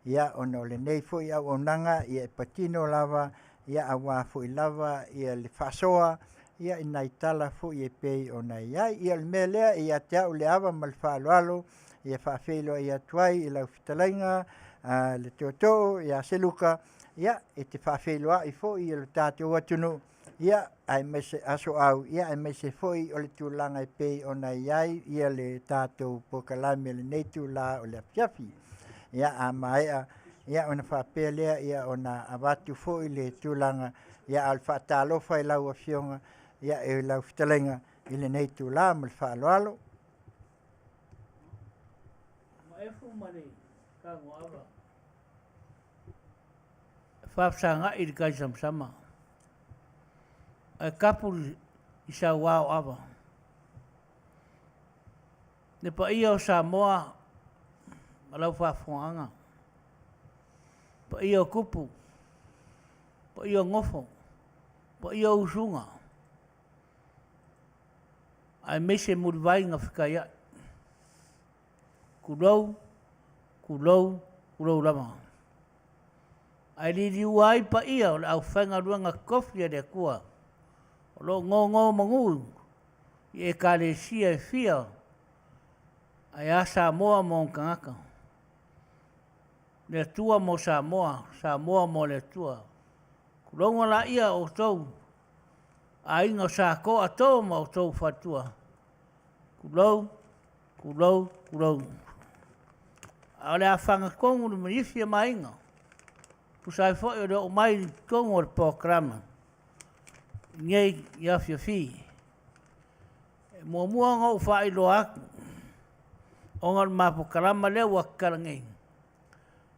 ia ona o le nei foi au onanga ia patino lava ia awa foi lava ia le whasoa ia ina itala foi e pei ona ia le melea ia te au le ava mal whaaloalo ia whaafelo ia tuai i lau whitalainga, le tōtō, ia seluka, ia e te whaafelo ai fo i lo tātou atunu, ia ai mai se Aso'au, ia ai mai se foi o le tūlanga i pei o nei iai, ia le tātou pokalami le neitu la o le Afiafi. Ia a maea, ia ona whaapea lea, ia ona awatu foi le tūlanga, ia al whaatalofa i lau Afioga, ia e lau whitalainga i le neitu la mo le whaaloalo. Maefu mani ka ngoawa. Whaapsanga i kai samsama. Ai kapul i sa wao awa. Ne pa ia o Samoa malau whaafonga. Pa ia o kupu. Pa ia o ngofo. Pa ia o usunga. Ai mese muriwai ngā whikai ai. Kulou lama. Ai riri uai pa ia o le au whainga ruanga kofi a rea kua. O lo ngō mangu. I e kare sia e fia. Ai a Samoa mo ngangaka. Le tua mo Samoa mo le tua. Kulonga la ia o tau. A inga sa ko a tau ma o tau fatua. Kulou. A le a whanga kongu le manifia mainga. Pusai fo e o mai kongu le pōkrama. Ngei i Afiafi. E mua ngau whai lo aku. O ngar mapo karama leo wa karangei.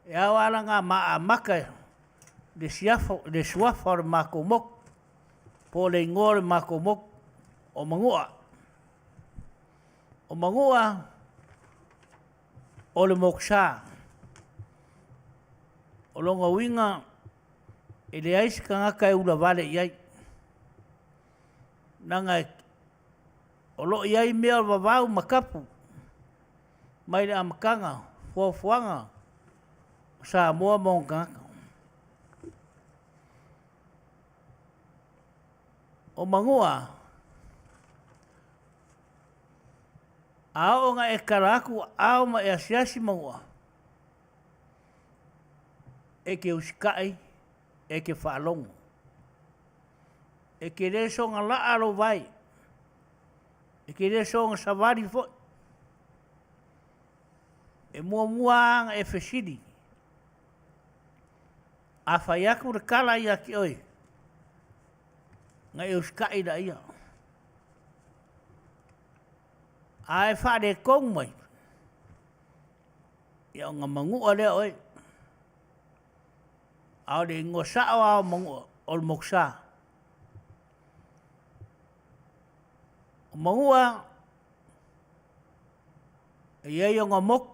E awala ngā maa maka le suafa o le mako mok. Po le ingoa le mako mok o mangua. O mangua o le moksa. O longa winga e le aisi ka ngaka e ula vale iai. Nanga o lo iai mea o wawau makapu. Mai le amakanga, fuafuanga, Samoa mo ngaka. O mangua, ao nga e karaku, ao ma e asiasi mangua. E ke usikai, e ke whaalongo. E ke reso nga la alo vai. E ke reso nga savari fo. E mua nga e fesidi. A whaiaku re kala ia ki oi. Nga e usikai da ia. A e whaare kong mai. Ia nga mangua lea oi. Ao le ingo sao ao mangua o le moksa. O mangua e iei o nga mok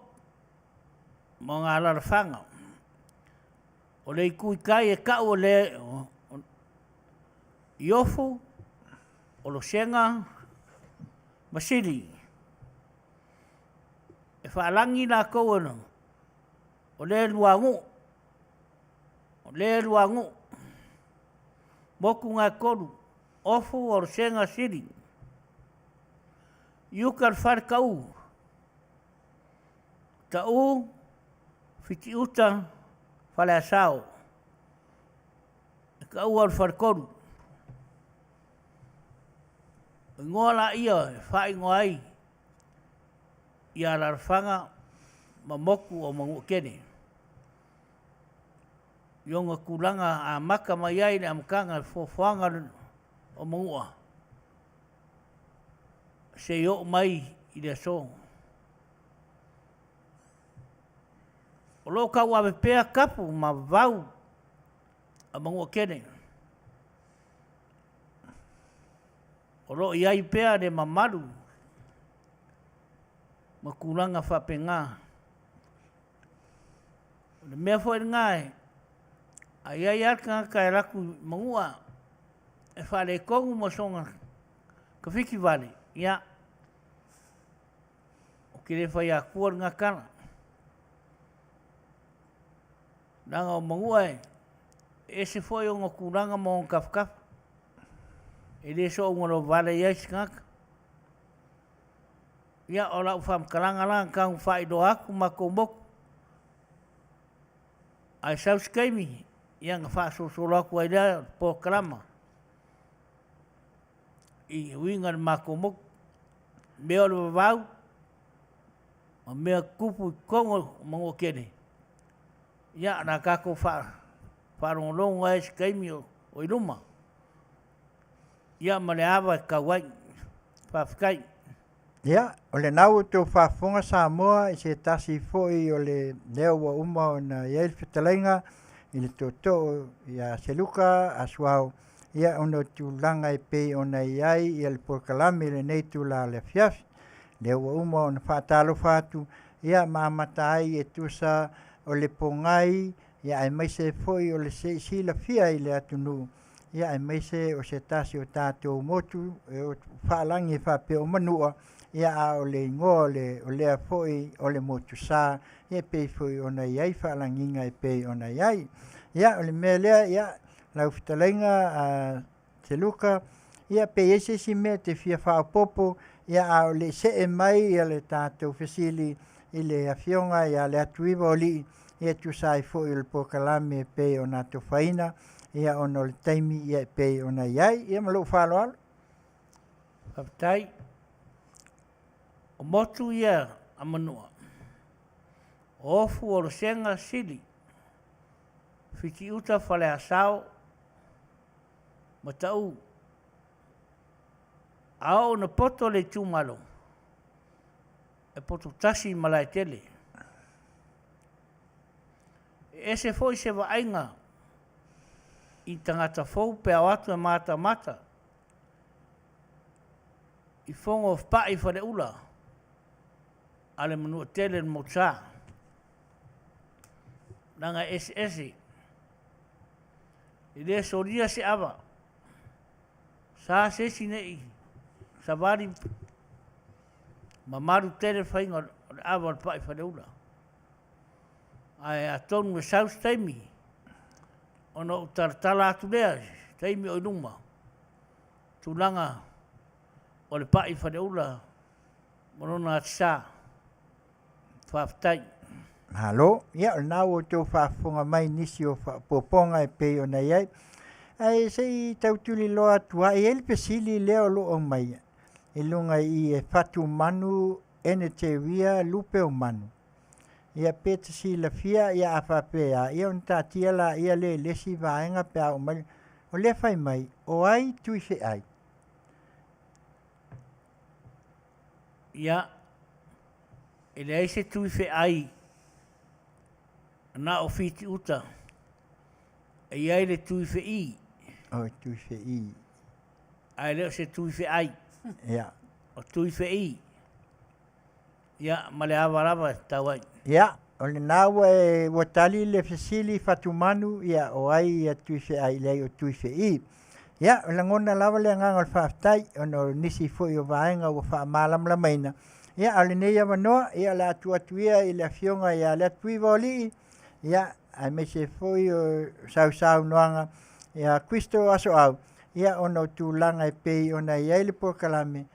mo ngā larafanga. O le ikui kai e kau o le iofu o lo senga masiri. E whaalangi nā kou ana. O le luangu. O le luangu. Moku ngā koru. Ofu o lo senga siri. Iukar wharkau. Tau fiti uta whale asao. E kau ar wharkoru. Ngoa la ia e whai ngoai. Ia larwhanga ma moku o mangu kene. Ionga kulanga a maka mai ai na amkanga fofoanga o mangua. Se yo mai i le so. O lo ka wa pea kapu ma vau a mangua kene. O lo iai pea de mamaru. Ma kulanga whapenga. Le mea fo e ngai. A iai arka ka e raku mangua. E whare kongu mo songa. Ka whiki vale. Ia. O kire whai a kuar ngā kana. Nanga o mangua e. E se foi o ngā kuranga mo ngā E le so ngā vale iai skaka. Ia o lau whamkaranga lang kang whaido aku mako moku. Ai sau skaimi, ia ngā whaasosolo aku ai rea po karama. I winga mako moku, mea o le wawau, ma mea kupu kongo mongo kene. Ia na kako whaarongolongo ai skaimi o iluma. Ia ma le awa kawai, whawhikai. Ia, o le nau tō whafonga Samoa i se tasi foi o le leo wa uma o na iail whetalainga i le tōtō i a Seluka, Aso'au. Ia ono tūlanga i pei o na iai i le porkalami le nei tūla le Afiafi. Leo wa uma o na whaatalo whātu. Ia maamata ai e tūsa o le pongai. Ia ai maise foi o le sila fia i le atunu. Ia ai maise o se tasi o tātou motu e o whaalangi e whape o Manua. Ia a o le ingoa o lea foi o le motu sā. Ia pei foi o na iai whaalanginga e pei o na iai. Ia o le mea lea, ia lau whitalainga a Seluka. Ia pei ese si mea te fia whaapopo. Ia a o le se e mai ia le tātou whesili i le Afioga ia Leatuivaoalii. Ia tu sai foi o le pokalame e pei o na Fofogaina. Ia ono le taimi ia e pei o na iai. Ia malo whaaloalo. Tautai. O motu ia a Manua. O ofu o le senga sili. Whiti uta whale Aso'au. Matau. Ao na poto le tūmalo. E poto tasi malai tele. E se foi se wainga. I tangata fou pe au atu e mata. I fongo whapai whare ula. Ale Manua tele mo tā. Nanga ese. I le soria se awa. Sa se sinei. Savari. Mamaru tele whainga awa whapai whare ula. Ai a tonu e saus taimi. Ono taratala atu lea. Taimi o inuma. Tūlanga. O le pai whare ula. Morona ati sā. Whaftai. Halo, ia o nau o tō whafonga mai nisi o poponga e pei o na iai. Ai sei tautuli loa tua i ele pesili leo lo o mai. I lunga i e whatu manu ene te wia lupe o manu. Ia peta si la fia ia a whapea. Ia on tātia la ia le lesi vaenga pea o mai. O le whai mai, o ai tui se ai. Ia. E le aise tui whi ai. Na o whiti uta. E iai le tui whi i. O tui se i. Ai leo se tui whi ai. Ia. O tui whi i. Ia, ma le awa tau ai. Ia, o le nau e watali le fesili fatumanu. Ia, o ai ia tui se ai lei o tui se i. Ia, o langona lava le nganga o whaftai. O no nisi foi o vaenga o wha malam la maina. Ia, o le neia wanoa. Ia, la atuatuia i le Afioga ia Leatuivaoalii. Ia, ai me se foi o sau noanga. Ia, Kristo Aso'au. Ia, ono tūlanga e pei ona iai le pokalame.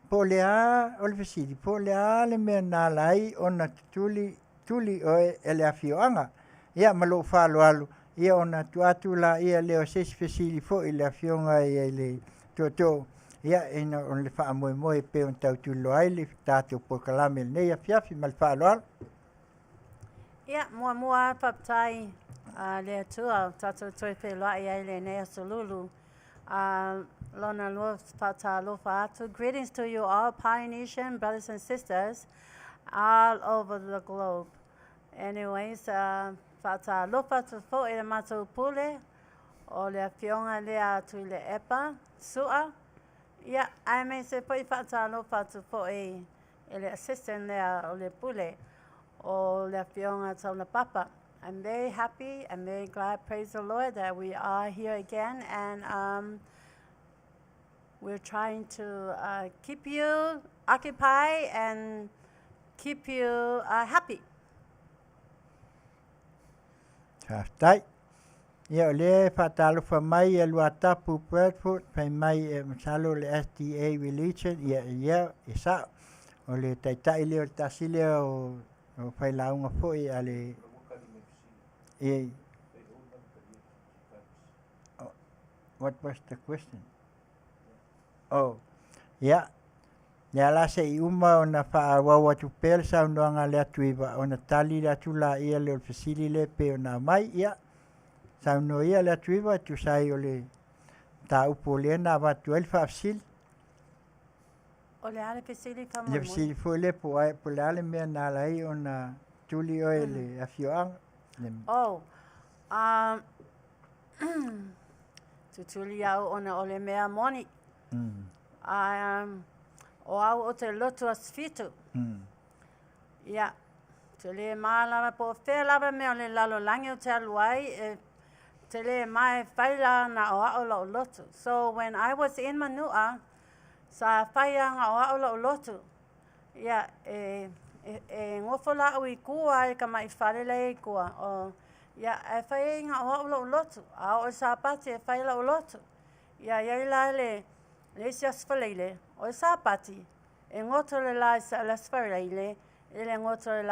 Po lea o le fesili. Po lea le mea nālai ona tuli o e le Afioga. Ia, malo whalo alu. Ia, ona tuatu la ia leo sesi fesili fo i le Afioga ia le tōtō. Ia, ina on le wha moe pe on tautulo ai le tātou pokalame le nei Afiafi ma le whalo alu. Ia, mua papatai le atua, tātou toi pe loa ia le nea solulu. Lona lua pata lofa atu. Greetings to you all, Polynesian brothers and sisters all over the globe. Anyways, pata lofa tu fo e le matou Pule, o le Afioga lea tu le epa, sua. Ia, ai me se poi pata lofa tu fo e le assistant lea o le Pule. O le Afioga Taulapapa. I'm very happy, I'm very glad, praise the Lord, that we are here again, and we're trying to keep you occupied and keep you happy. Tautai. Ia o le whatalo wha mai e lua tapu Bradford, whai mai e msalo le SDA religion, ia e sa. o le taitai le o le tasi le o whailaunga poi a le e what was the question? Oh, yeah. Le ala se I uma o na wha wawa tupel sa unuanga le atuiva o na tali le atula ia le o fasili le pe o na mai ia. Sa unu ia le atuiva tu sai o le ta upo le na watu el whaafsili. O le ale pesili Le whamamoni. fasili fo le po ai po le ale mea na lai o na tuli o le Afioga. Oh, tutuli au ona o le mea moni. O au o te lotu asfitu. Ia, te le maa lava po whea lava mea o le lalo langi o te aluai, te le mai whaila na o au lau lotu. So when I was in Manua, sa whaia nga o au lau lotu, ia, ngofo la au I kua e ka mai whalele I kua. Ia, e whaia nga o au lau lotu, a o Sabbath e whaila o lotu. Ia, iai la le sias whaleile, o Sabbath, e ngoto le la las whaleile, le ngoto le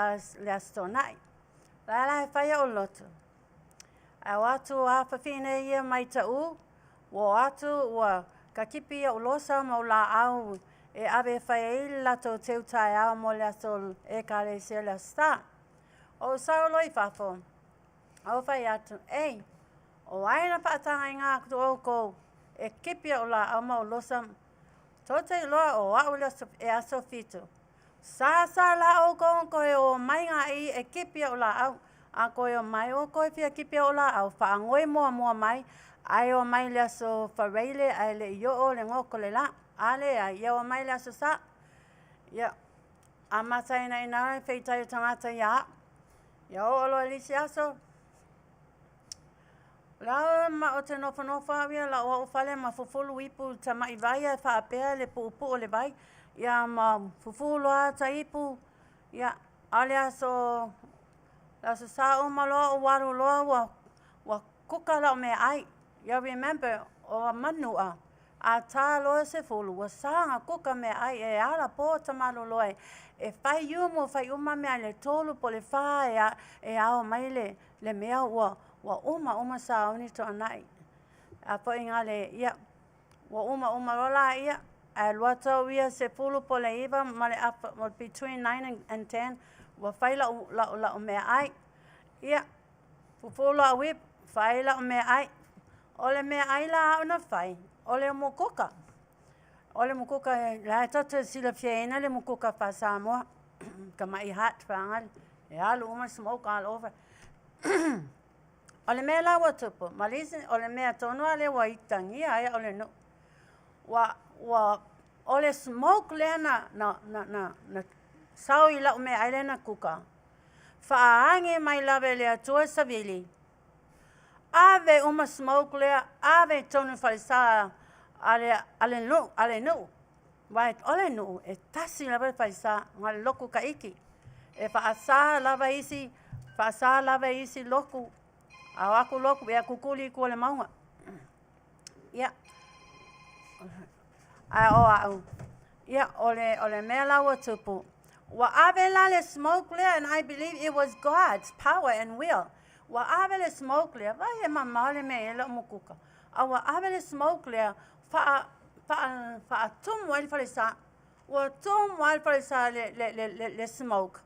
le astonai. La e whaia o lotu. A watu a whawhine ia mai tau, wo atu ua ka kipi o losa mo la au, e ave whaia I lato teutai au mo le aso e ka le se le sta. O sao loi whafo, au whaia atu, ei, o aina whaatanga I ngā kutu oko, e kipi o la au mo losa, Tautai loa o au le e aso fitu. Sa la o koe o mai ngā I e kipi o la au. A koe o mai o koe pia kipi o la au. Whaangoe mua mai. Ai o mai le aso whareile ai le I o le ngoko le la. Ale a ia o mai le aso sa. Ia. A matai na ina wheitai o tangata ia. Ia o alo alisi aso. Lau ma o te nofa awia la o whale ma fufulu ipu Tamaita'i e whaapea le puupu o le vai. Ia ma fufulu a ta ipu. Ia ale aso sa o maloa o waru loa wa kuka la o me ai. Ia remember o Manua. A tā loa se fulu wa sanga kuka me ai e ala po tamalo loa e whai umo whai uma mea le tolu po le wha e ao mai le mea ua. Wa uma sa oni to anai. A po inga le ia. Wa uma rola ia. A luata ia se fulu po le iwa ma le between 9 and 10. Wa whai la o mea ai. Ia. Fufulu a whip. Whai la o mea ai. O le mea ai la au na whai. O le mukuka. O le mukuka la tata sila fiena le mukuka pa Samoa. Ka mai hat whangal. E alu uma smoke all over. O le mea lawa tupu, malisi o le mea tonua le wa itangi ai o le no. O le smoke le na sau I lau mea aile na kuka. Whaaange mai lawe le atua savili. Ave uma smoke le, ave tonu whaisa ale no. Wai ole no, e tasi lawe whaisa, ngā loku ka iki. E whaasa lawa isi loku. A aku loku e kukuli ko le maunga. Ia. Ai o au. Ia ole mea lawa tupu. Wa ave la le smoke le and I believe it was God's power and will. Wa ave le smoke le vai e mama le me le mukuka. A wa ave le smoke le fa tum wal falisa. Wa tum wal falisa le smoke.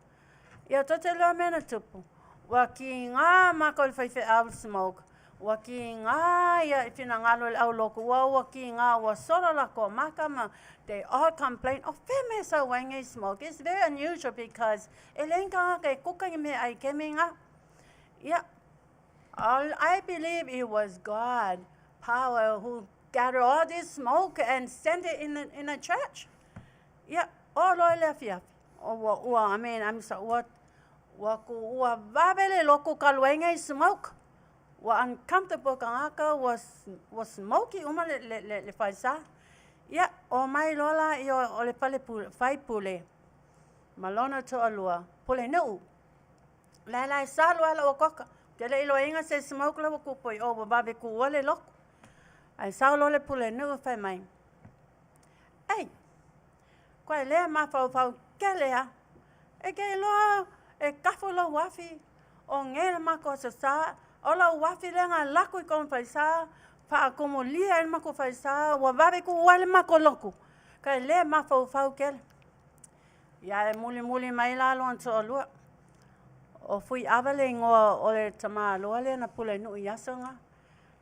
Ia tote lo mena tupu. Wa ki ngā mako le whaiwhi au smoke. Wa ki ngā ia I whina ngalo le au loko. Wa ki ngā wa sora lako makama. They all complain, oh, wheme sa wange smoke. It's very unusual because e lenga ngā kei kuka I me ai kemi ngā. Yeah. I believe it was God power who gathered all this smoke and sent it in a church. Yeah. Oh, lo le Afiafi. I mean, I'm sorry, what? Wa vavele loko Galuega smoke. Wa uncomfortable kangaka was smoky uma le faisa. Ya o mai lola o le pale fai pule. Malona to alua. Pule no. La salwa la okoka. Te le inga se smoke la ko poi o babe ku ole loko. Ai saulo le pule no fai mai. Ei. Kwa le ma kelea. E ke loa e kafo lo wafi. O ngele mako sa sa. O la wafi lenga lako I kon faisa. Pa como lia el mako faisa. Wa babe ku wale mako loko. Kai le mafau fau kele. Ia e muli mai lalo an to lua. O fui avale ngoa o le tama loa le na pule no yasanga.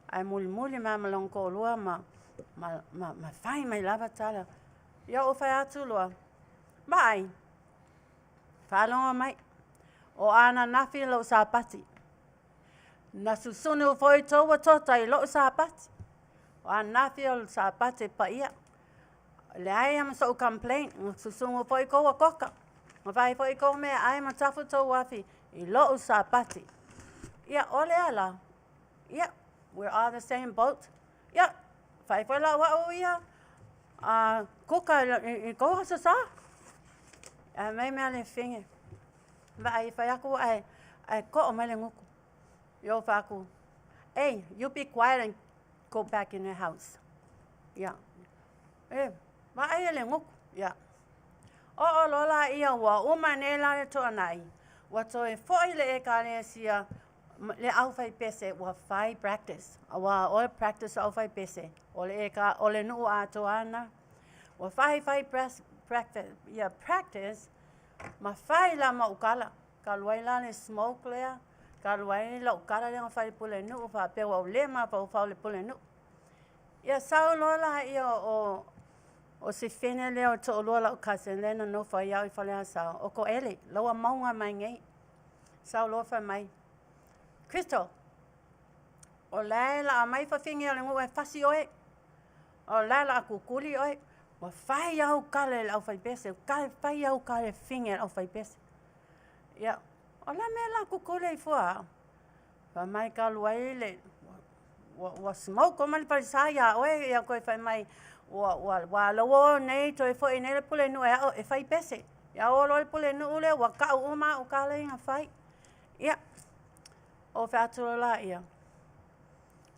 Ai muli ma malongo lua ma fai mai lava tala. Ia o fai atu loa. Mai. Whalonga mai. O ana nafi lo sapati. Na susune o foi towa Tautai lo sapati. O ana nafi o sapati pa ia. Le ai am so complain. Susungo foi ko koka. Ma vai foi ko me ai ma tafu to wafi. I lo sapati. Ia ole ala. Ia. We're all the same boat. Ia. Fai foi la wa o ia. Koka I ko sa sa. Mai me ale finge. Vai fai aku ai ko o mai le nguku. Yo faku. Hey, you be quiet and go back in the house. Yeah. Vai le nguku. Yeah. O lola ia wa uma ne la to anai. Wa to e foi le e ka le sia le au fai pese wa fai practice. Wa all practice au fai pese. O le e ka o le nu a to ana. Wa fai practice. Yeah, practice. Ma fai la ma ukala. Kaluai la le smoke lea. Kaluai la ukala le fai pule nu fa pe wa le ma fa le pule nu. Ia sao lola ia o se fene leo to lola o kasene na no fa ia I fa le sao. O ko ele lo maunga mai ngai. Sao lo fa mai. Crystal. O la mai fa finge le mo fasi oe. O la kukuli oe. Wa fai au kale au fai pese. Kale fai au kale finge au fai pese. Ia. O la me la kukule I fua. Fa mai kaluai le. Wa smoke o mali palisa ia oe ia koe fai mai. Wa lowo nei to fo I nei pule nu e fai pese. Ia o lo pule nu le wa ka uma o kale inga fai. Ia. O fa la ia.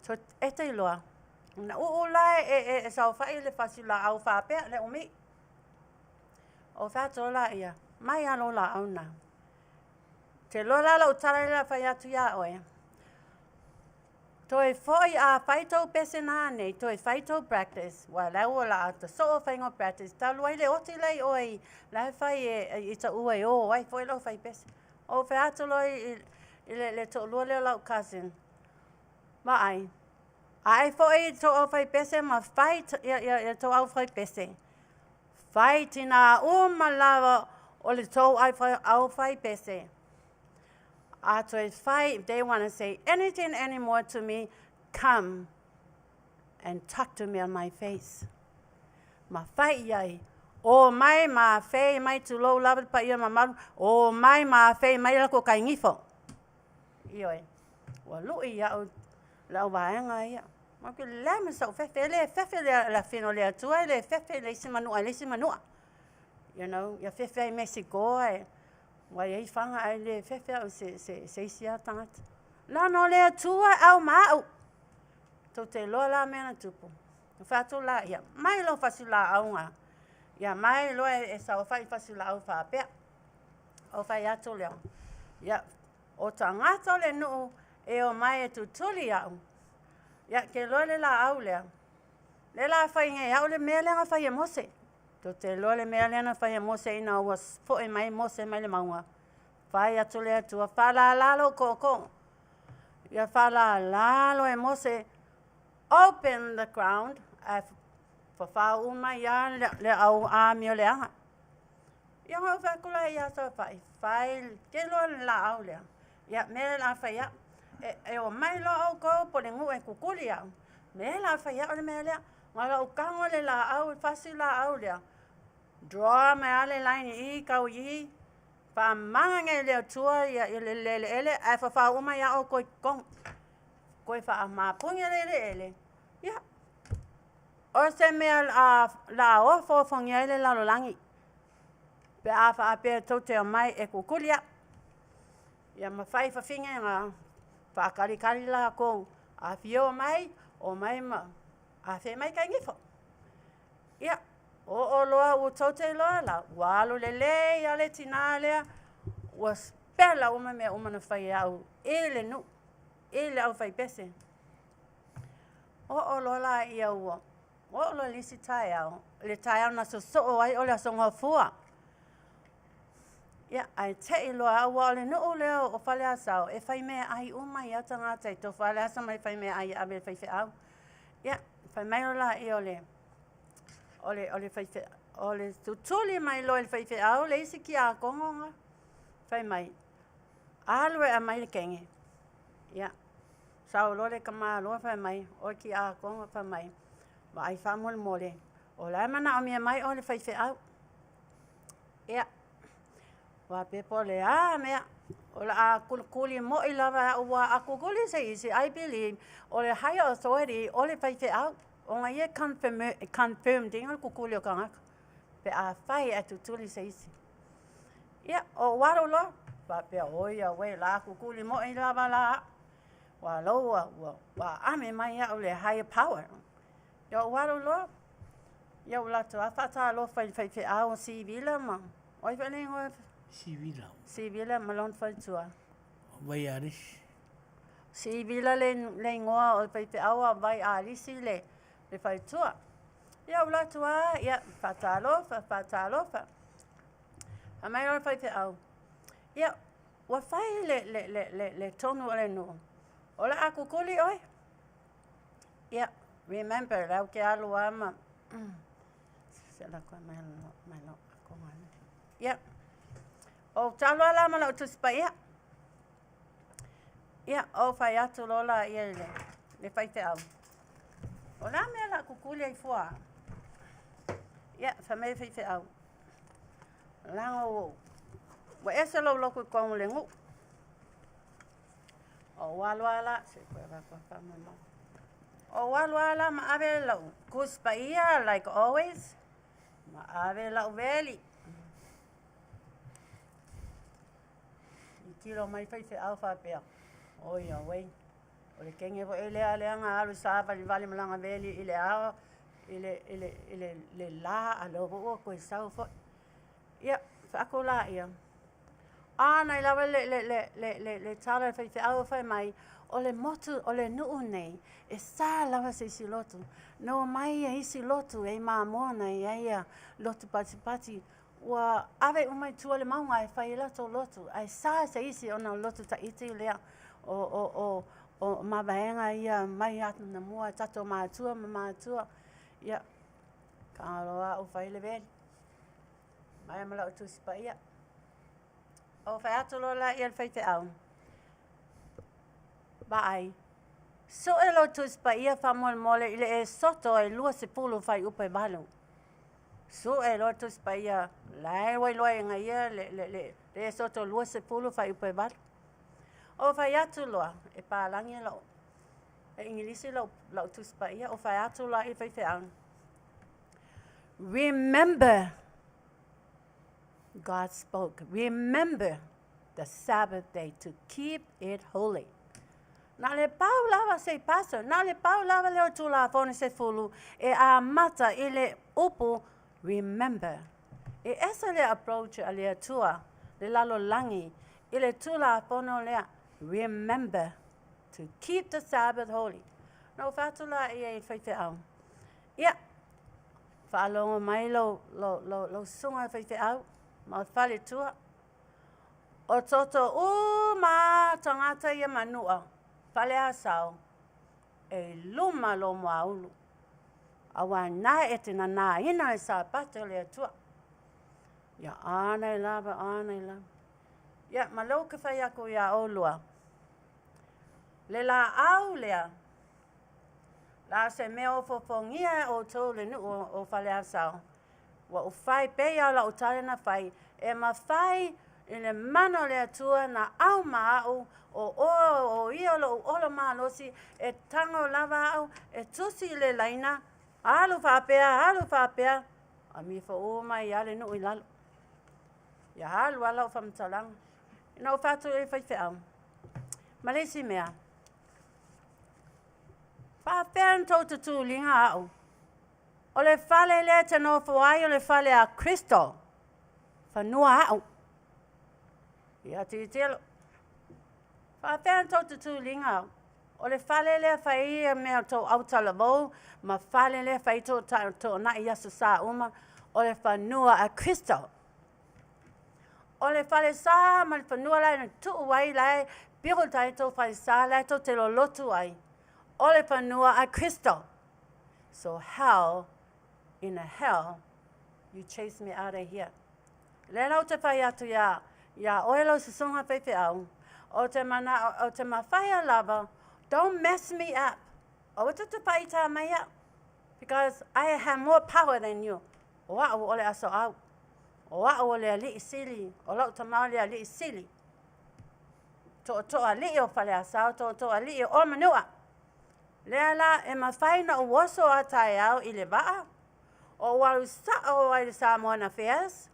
So ete loa. Na la e sa fai le fasila au fa pe le umi. O fa la ia. Mai alo la au na. Te lola la utara la fai atu ia oe. Toi foi a faito pese na nei, toi faito practice. Wa la la to so faingo practice. Ta luai le oti lei oi. La fai e ta ue o ai foi lo fai pese. O fa atu loi le to lo le la cousin. Ma ai. Ai foi to o fai pese ma fight ia to au fai pese. Fight ina lava o le to ai fai au fai pese. After it's fight, if they want to say anything anymore to me, come and talk to me on my face. Ma fight yai. O mai ma fei mai tu low level pa ia mama. O mai ma fei mai la ko kai ngifo. Ioi. Wa lu ia o la wa nga ia. Ma ke la me so fe la fino le tua le fe le si manua. You know, ya fe Mexico ai. Wa ei fanga ai le fe o se sia tangat. La no le tua au mau. To te lo la mena tupu. Fa tu la ia. Mai lo fasila au nga. Ya mai lo e sa fai fasila au fa pe. O fai atu leo. Ya o tangata le no e o mai e tu tuli au. Ya ke lo le la au leo. Le la fai nge au le me le nga fai e mose. To te lo le mea lena fai e mose ina was fo e mai mose mai le maunga. Fai atu le atu a fala lalo koko. Ya fala lalo e mose. Open the ground. For fa uma ya le au a mio le anga. Ya ngau fa kula ya so fai. Fai ke lo la au le. Ya me la fai ya. E o mai lo au ko po le ngu e kukuli ya. Me la fai ya o le me le. Ngala o kango le la au fasi la au le. Draw me ale line I kau I. Fa manga le tua ya ele a fa uma ya o ko kong. Ko fa ma punga le ele. Ya. O se me la o fo fonga ele la lo langi. Pe a fa pe to te mai e kukulia. Ya ma fai fa finga nga. Fa kali la ko. Afio mai o mai ma. A fe mai kai ngifo. Ya. O loa ua Tautai loa la. Ua alo lele ia le tina lea. Ua spela uma mea uma na whai au. E le nu. E le au whai pese. O loa la ia ua. O loa lisi tai au. Le tai au na so ai o le asonga fua. Ia, ai te loa au o le nuu leo o whale asau. E whai mea ai umai ata ngātai. Tō whale asa mai whai mea ai abe whai au. Ia, whai mai o la i o le whai o le tutuli mai lo le whai au. Le isi ki a kongonga. Whai mai. Alue a mai le kenge. Ia. Sao lo le kama loa whai mai. O ki a konga whai mai. Wa ai whamole mole. O la mana o mea mai o le whai au. Ia. Wa pepo le mea. O la a kuli mo i lava ua a kukuli se isi. I believe o le higher authority o le whai au. O nga ia confirmed inga kukuli o kangaka. Pe a whai a tutuli se isi. Ia, o waro lo. Wa pe oia we la kukuli mo i lava la. Wa loa, wa ame mai o le higher power. Ia o waro lo. Ia o lato a whata lo whai au si vila ma. Oi whane ngoi. Si vila malon whai tua. Vai arish. Si vila le ngoa o whai au a vai arisi le whai tua. Ia o lato a, ia whata lofa. A mai o whai au. Ia, wa whai le tonu o le nu. O la a kukuli oi. Ia, remember, lau ke alu ama. Sela koe mai lo ako ngana. Ia. O talo ala mana o tuspa ia. Ia, o whai atu lola ia le whai au. O la mea la kukuli ai fua. Ia, whamei whai au. Lango o. Wa esa lau loko kongu le ngu. O walwala, se koe wako whamama. O walwala ma ave lau kuspa ia, like always. Ma ave lau veli. I kilo mai whai au whapea. Oia wei. O le kenge vo ele aleanga alu sāpa li vali malanga veli i le awa. I le la alo vo koe sau fo. Ia, whako la ia. Nei lawa le tala whai au whai mai. O le motu, o le nuu nei. E sā lawa se isi lotu. No mai e isi lotu e maa mōna i aia lotu pati. Ua ave umai tua le maunga e whai lato lotu. Ai sā se isi o na lotu ta iti lea. O mawaenga ia mai atu na mua tato maatua. Ia, ka aloa o whai le veli. Mai amala o tusipa ia. O whai atu lola ia le whai au. Baai. So e lo tuspa ia whamole ile e soto e lua se pulu whai upe balu. So e lo tuspa ia lai wai nga ia le e soto lua se pulu whai upe balu. O whai atu loa e pālangi lau. E ingilisi lau tuspa ia o whai atu loa i whai au. Remember, God spoke. Remember the Sabbath day to keep it holy. Na le pau lava se pastor, na le pau lava leo tula fone se fulu, e a mata i le upu, remember. E esa le approach a lea tua, le lalo langi, i le tula fono lea, remember to keep the Sabbath holy. No fatula i e whaite au. Ia, whaalonga mai lo sunga whaite au, ma whale tua. O toto ma tangata ia Manua. Fale asau e luma lo maulu. Awa na ete na ina e Sabbath le tua. Ya ana lava. Ya malo ke fai ako ya olua. Le la au lea. La se meo fofongia o to le nu o fale asau. Wa o fai pe ya la o tale na fai e ma fai ile mano le tua na au mau o iolo olo malosi e tango lava au e tusi le laina alu fapea a mi fo o mai ale no ilalo ya halu ala fam talang no fatu e fai au malesi mea fa fen to linga au O le whale lea te no whawai o le whale a Kristo. Whanua au. Ia te telo. Whapea tau te tūlinga. O le whale lea whai mea tau autala vau. Ma whale lea whai tau na i asu sa uma. O le whanua a Kristo. O le whale sa ma le whanua lai na tuu wai lai. Piro tai tau whai sa lai tau te lo lotu ai. O le whanua a Kristo. So how, in a hell, you chase me out of here. Le lau te whai atu ia oelo susunga pepe au. O te mawhai lava, don't mess me up. O te whai tā mai up. Because I have more power than you. O au ole Aso'au. O au ole ali'i sili. O lau tamau le ali'i sili. To ali'i o whale asau, to ali'i o Manua. Lea la e mawhai na uoso a tai au I le waa. O waru sa'o ai le Samoan affairs.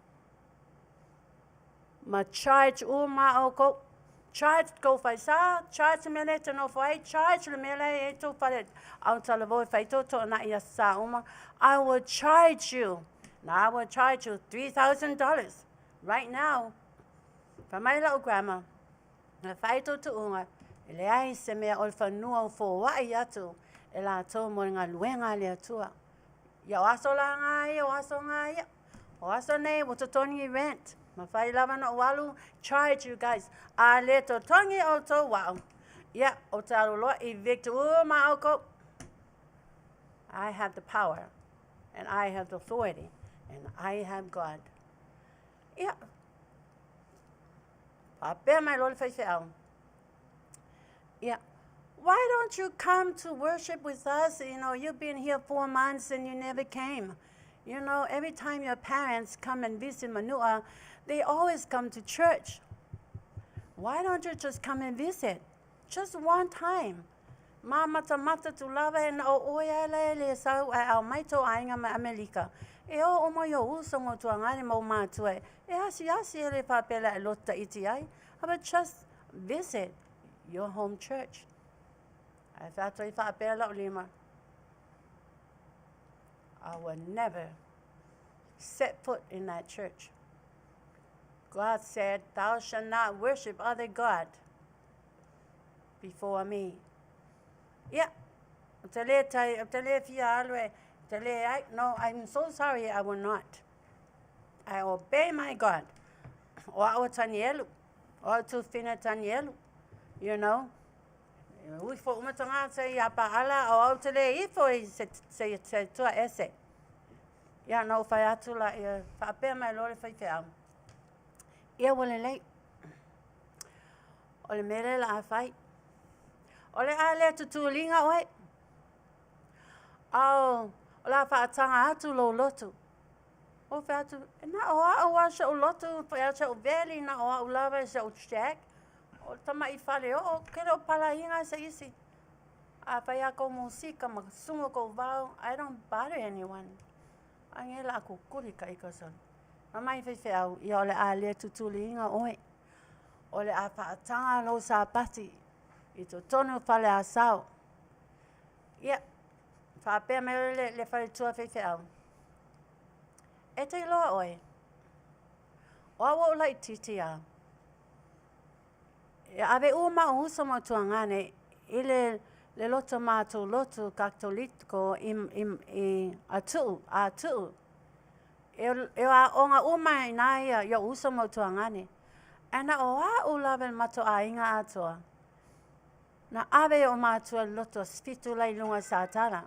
Ma charge ma o ko. Charge go whai sa, charge mele te no whai, charge le mele e to whale au talavo whai to na ia sa uma. I will charge you. Now I will charge you $3,000 right now. Whamai lau grandma. Na whai to unga. Le ai se mea o whanua o whowai atu. E la tō mo ngā luenga le atua. Ia o aso la ngā ia, o aso ngā ia. O aso nei, o to toni rent. Ma whai lava na walu, charge you guys. A le to tongi o to wau. Ia, o taro loa, evict ma o ko. I have the power. And I have the authority. And I have God. Ia. Papea mai lole whai au. Yeah. Why don't you come to worship with us? You know, you've been here 4 months and you never came. You know, every time your parents come and visit Manuia, they always come to church. Why don't you just come and visit? Just one time. Mama mata tu lava and o oia le sau au maito ainga ma Amerika. E o mo yo usongo tu ngani mo matue. E asi le papela lota iti ai. But just visit your home church. I thought Lima. I will never set foot in that church. God said, thou shalt not worship other God before me. Yeah. No, I'm so sorry, I will not. I obey my God. O tanielu. O tu fina tanielu. You know? Ui fo umatanga se ia paala o au tele I fo se tua ese. Ia no whai atu la ia whaapea mai lore whai whiau. Ia wale lei. O le mere la a whai. O le a lea tutulinga oe. Au, o la whaatanga atu lo lotu. O whai atu, na oa oa se o lotu, whai atu o veli, na oa o lava se o shack. O tama I whale o kero pala inga se isi. A whai ako musika, ma sungo ko vau, I don't bother anyone. Angela ako kurika I kason. Mamai whai whiau, I ole a lea tutuli inga oe. Ole a whaatanga lo Sabbath. I to tonu whale a sao. Ia, whaapea me le whale tua whai whiau. E te loa oe. O awa ula I titi a. Ave uma uso mo tuangane ile le loto mato loto katolitiko I atu e a onga uma ina ia uso mo tuangane ana o a ulavel mato ainga atoa na ave o mato loto spitu lai lunga satana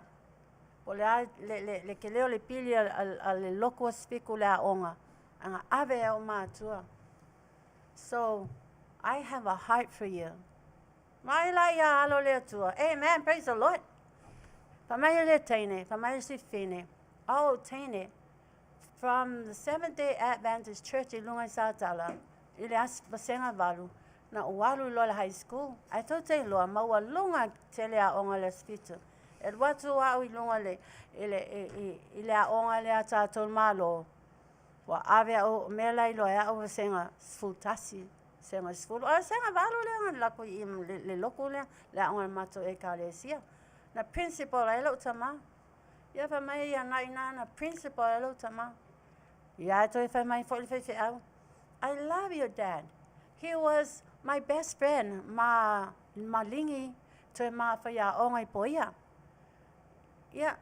o le keleo le pili al loko spiku le onga anga ave o mato so I have a heart for you. Mai la ia alo le tua. Amen. Praise the Lord. Pamai le teine. Pamai si fine. Oh, teine. From the Seventh-day Adventist Church I lunga satala. Ile as basenga valu. Na uwalu lola high school. I thought te loa maua lunga tele a onga le spitu. El watu wa I lunga le ile a onga le ata tol malo. Wa ave o mela ilo ya o basenga sfutasi. Senga skulu. O senga valo le la ko le loko le la on mato e kalesia. Na principal ai lo tama. Ia fa mai ia ngai nana principal alo tama. Ia toi fa mai fo le au. I love your dad. He was my best friend. Ma lingi to ma fa ia o ngai poia. Yeah,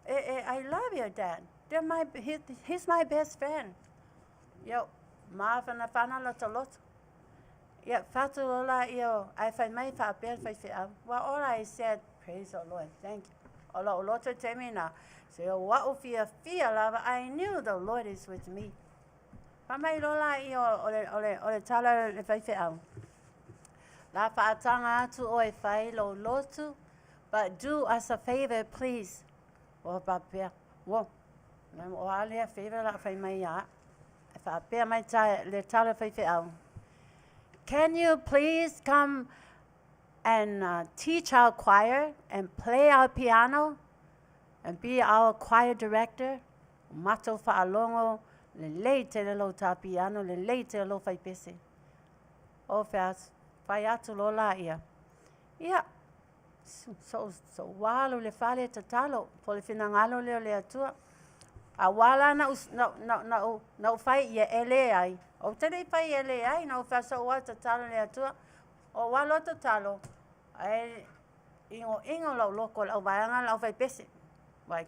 I love your dad. He's my best friend. Yo, ma fa na fana la talot. Yeah, fatu lola yo. I find my fa bel fa out. Well, all I said, praise the Lord, thank you. Ola loto temina. So what ufia fia lava? I knew the Lord is with me. Pa mai lola yo ole tala le fa out. La fa tanga atu o e fai lo lotu. But do us a favor, please. Oh, Papa. Whoa. O ale a favor la fai mai ya. Fa pe mai ta le tala fai au. Can you please come and teach our choir and play our piano and be our choir director? Mato fa alongo le leite le lo ta piano le leite lo fai pese. O fas fai atu lo la ia. Yeah. So walo le fale tatalo po le finangalo le atua a wala na fai ye ele ai o tele fai ele ai na fa so wa tatalo le atua o walo tatalo ai ingo lo ko la vanga la fai pese vai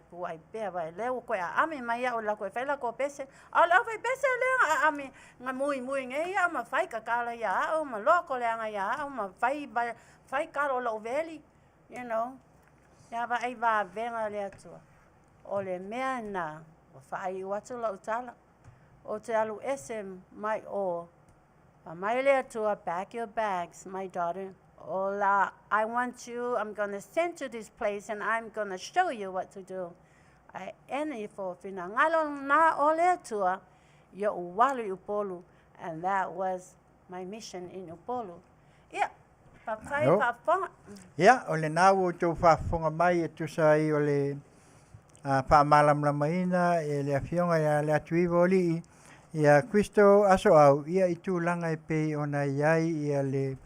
pe vai le ko a ami mai o la ko fai la ko pese o la fai pese le ami nga muy nge ya ma fai ka kala ya o ma lo ko le nga ya o ma fai kalo lo veli. You know, ya va ai va venga le atua. O le mea na, o whaai watu la utala. O te alu esem mai o. Pa mai le atua, pack your bags, my daughter. O la, I'm going to send you this place and I'm going to show you what to do. Ai ene fo fina ngalo na o le atua, yo uwalu upolu. And that was my mission in Upolu. Yeah. Ia, o le nau o tau whaafonga mai e tusa i o le whaamalamlamaina e le Afioga ia Leatuivaoalii ia Kristo Aso'au ia i tūlanga e pei ona iai ia le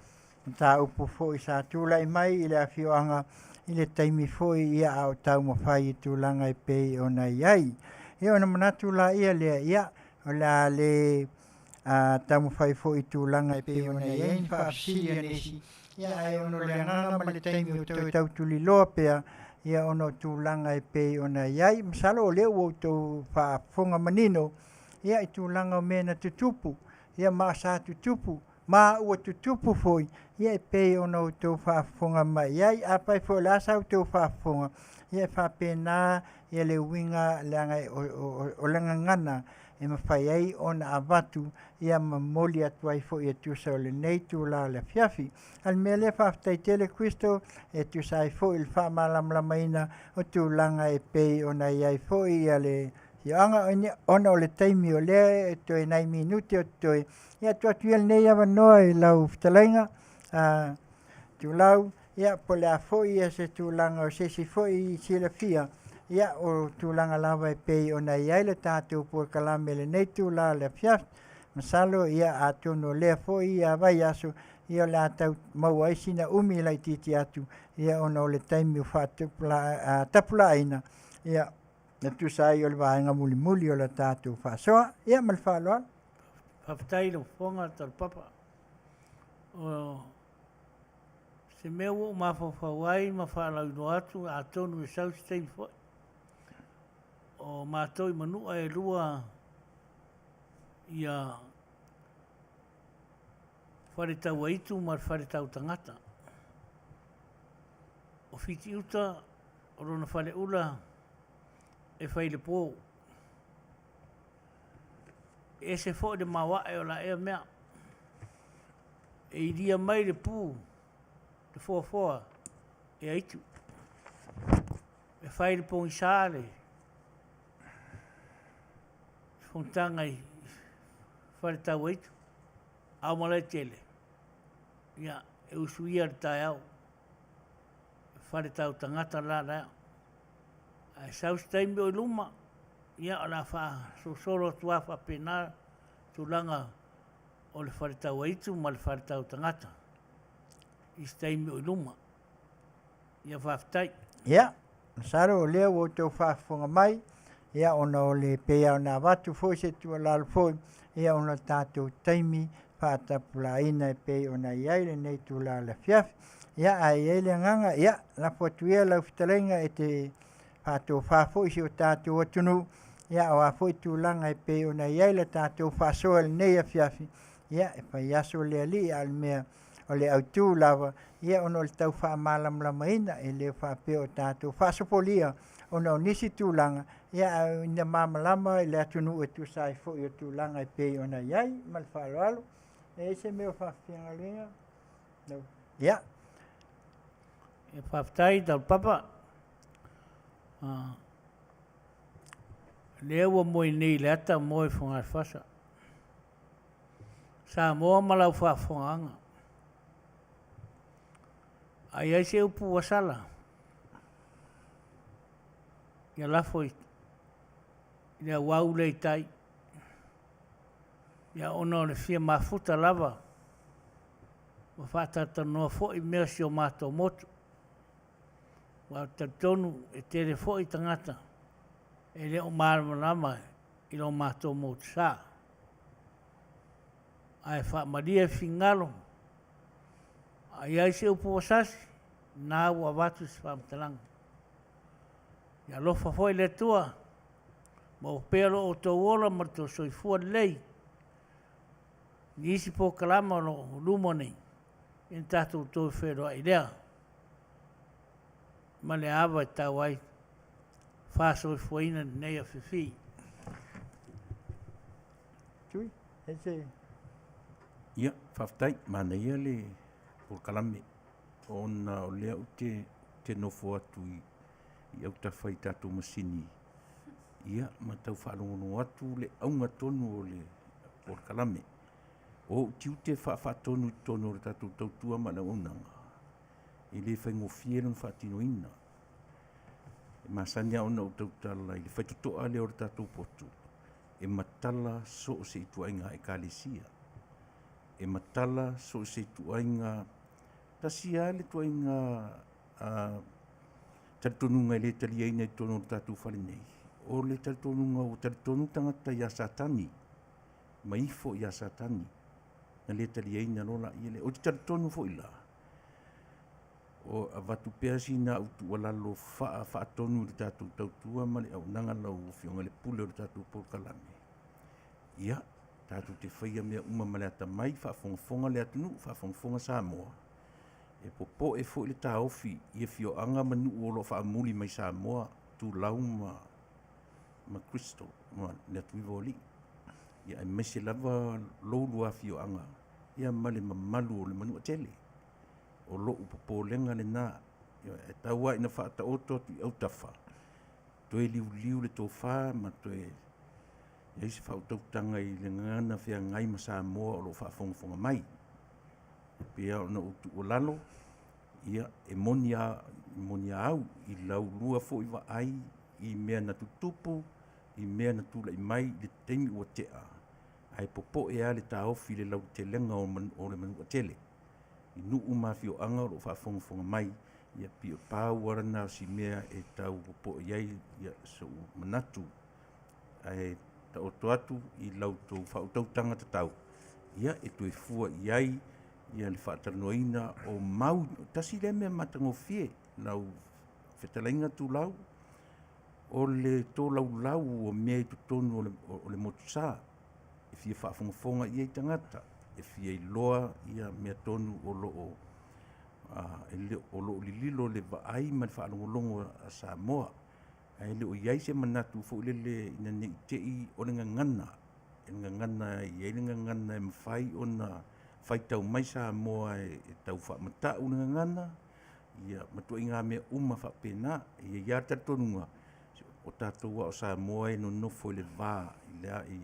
tā upu fōi sa tūla i mai i le Afioanga i le taimi fōi ia au tau mawhai i tūlanga e pei ona iai. Ia ona manatu la ia lea ia o la le tau mawhai fōi i tūlanga e pei ona iai ni whaafsilia nesi. Ia ai ono le anganga ma le taimi o tau tuli loa pea ia ono tūlanga e pei ona iai. Masalo o leo o tau whaafonga manino ia i tūlanga o mena tutupu. Ia maa sa tutupu, maa ua tutupu foi. Ia e pei ono o tau whaafonga mai iai. Apai fo la sa o tau whaafonga. Ia e whaapena ia le winga leanga o langa ngana. E mawhai ai ona avatu ia mamoli atuai fo ia tusa o le nei tūla le Afiafi. Al mea le whaafitai tele Kristo e tusa ai fo il whaamalamlamaina o tūlanga e pei ona iai fo ia le anga ona o le taimi o lea e toi nai minuti o toi. Ia tuatuia le nei awa noa i lau fitalainga tūlau. Ia po le a fo ia se tūlanga o sesi fo i sila fia. Ia o tūlanga lava e pei o nei ai le tātou pua kalame le nei tūla le Afiafi. Masalo ia atono lea fo ia vai aso ia le atau maua isina umi lai titi atu. Ia ona o le taimi o tapula aina. Ia na tusai o le vaenga muli o le tātou whaasoa. Ia mal whaaloa. Whaafitai lo fonga Taulapapa. O se meu o mawhawhawai ma whaalau no atu a tonu e sau stay fo. O mātou i manua e rua ia wharetau aitu mar wharetau tangata. O whiti uta o rona whare ula e whaile pō. E se fo de mawa e o la e mea. E iria mai le pū, le fōa e aitu. E whaile pō i sāle. Fontanga i whare tau aitu. Au malai tele. Ia, e usuia le tai au. Whare tau tangata la rao. Ai saus taimi o luma. Ia o la wha solo tua wha pena tūlanga o le whare tau aitu ma le whare tau tangata. I taimi o luma. Ia whaftai. Ia, Saro o lea o tau whaafonga mai, ia ona o le pea o nā watu fōi se tua lalo fōi, ia ona tātou taimi whaatapulaina e pei ona iai le nei tu la Afiafi, ia ai e le nganga, ia la potuia lau fitalenga e te whātou whaafoi si o tātou atunu, ia o a fōi tūlanga e pei ona iai le tātou whaasoa le nei Afiafi, ia e pai aso le ali al mea o le autu lava, ia ona o le tau whaamalamlamaina e le whaapea o tātou whaasopolia, ona o nisi tūlanga, ia au ina mamalama i le atunu e tu sai fo i o tūlanga e pei ona iai, ma le whaaloalo, e se meo whaafianga lea, no, ia. E whaftai Taulapapa. Lea ua moi nei le ata moi whunga whasa. Samoa malau whaafonganga. Ai ai se upu wasala. Ia lafo i. Ia wau lei tai. Ia ono le fia mafuta lava. Wa Faatalanoaga fo'i mea si o mātou motu. Wa tautonu e tere fo'i tangata. E leo māramalama i lo mātou motu sā. Ai whaamaria fingalo. Ai ai se upu wasasi. Nā ua watu si whaamtalanga. Ia lofa foi le tua. Ma o pēro o tō ola ma tō soifua lei. Nisi po kalama no lumone. In tātou tō whero ai lea. Ma le awa e Tauai. Whāsoifuaina nei Afiafi. Tui, e se. Ia, whaftai, Manuia le o kalame. Ona o lea o te nofo atu i au tawhai tātou masini. Ia, ma tau whaalongono atu le aunga tonu o le o kalame. O Tiute whaatonu tonu o le tātou tautua ma na unanga. I le whaingofie lon whaatinoina. E masania ona o tautala i le whaitotoa le o le tātou potu. E matala so se i tuainga e kālesia. E matala so se i tuainga tasia le tuainga talitonunga i le taliaina i tono o le tātou whale nei. O le talitonunga o talitonu tangata i a satani. Maifo i a satani. Na le taliaina lola i le. O te talitonu fo ila. O a watu pea si na utu walalo whaatonu le tātou tautua ma le au nanga lau fionga le Pule o le tātou polkalame. Ia, tātou te whaia mea uma ma le ata mai, whaafongafonga le atunu, whaafongafonga Samoa. E popo e fo le tāofi, ia fio anga manu o lo whaamuli mai Samoa, tu lau ma Kristo, ma Leatuivaoalii. Ia e mese lava loulua fio anga, ia ma le mamalu o le Manuia tele. O lo upopo lenga le nā, e taua ina whaata oto tu i autafa. Toe liu le tō whā, ma toe eisi whautautanga i le ngana whia ngai ma Samoa o lo whaafongafonga mai. Pea ona utu o lalo, ia e monia au i lau lua fo i wa ai, i mea na tutupu, i mea na tula i mai le teimi ua tea. Ai popo e a le tāofi le lau te lenga o le Manuia tele. I nuu mawhio anga o whaafongafonga mai, ia pio pāu arana si mea e tau popo iai, ia so manatu. Ai ta oto atu i lau tō whautautanga ta tau. Ia e tue fua iai, ia le Faatalanoaga o mau, tasi le mea matangofie, lau whetalainga tu lau, o le tō lau o mea i tutonu o le motusā, e fia whaafongafonga iai tangata. E fia i loa ia mea tonu o loo lililo le vaai ma le whaalongolongo a Samoa. Ai le o iai se manatu fo le ina nei tei o le ngangana. E ngangana iai le ngangana e mawhai o na whaitau mai Samoa e tau whaamata o le ngangana. Ia matua inga mea whapena. Ia ia tatonunga o tātua o Samoa e no nofo le vā.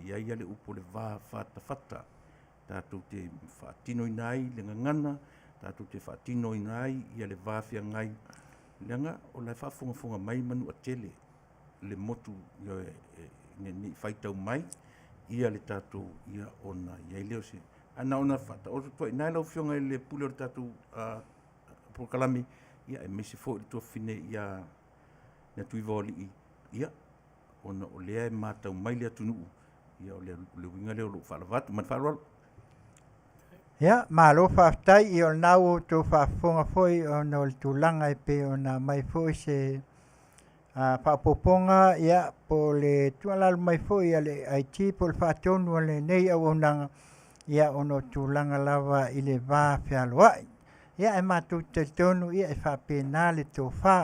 Iai ale upo le vā whata. Tātou te whaatino i nai, le ngangana, tātou te whaatino i nai, ia le wāwhia ngai. Leanga, o lai whaafongafonga mai Manuia tele, le motu ni whaitau mai, ia le tātou, ia ona, ia i leo se. Ana ona whata, o toi, nai lau whionga i le Pule o le tātou polkalame, ia e mese fo i tua whine, ia Leatuivaoalii ia ona o lea e matau mai le atunuu ia o le uiga lea o loo faalavatu ma le faaaloalo. Ia, malo whaftai i o nau tō whafonga foi o na o le tūlanga e pe o na mai foi se whapoponga ia po le tualalu mai foi a le IT po le whaatonu a le nei au onanga ia o no tūlanga lava i le vā whialoai. Ia e mātou te tonu ia e whapena le tō wha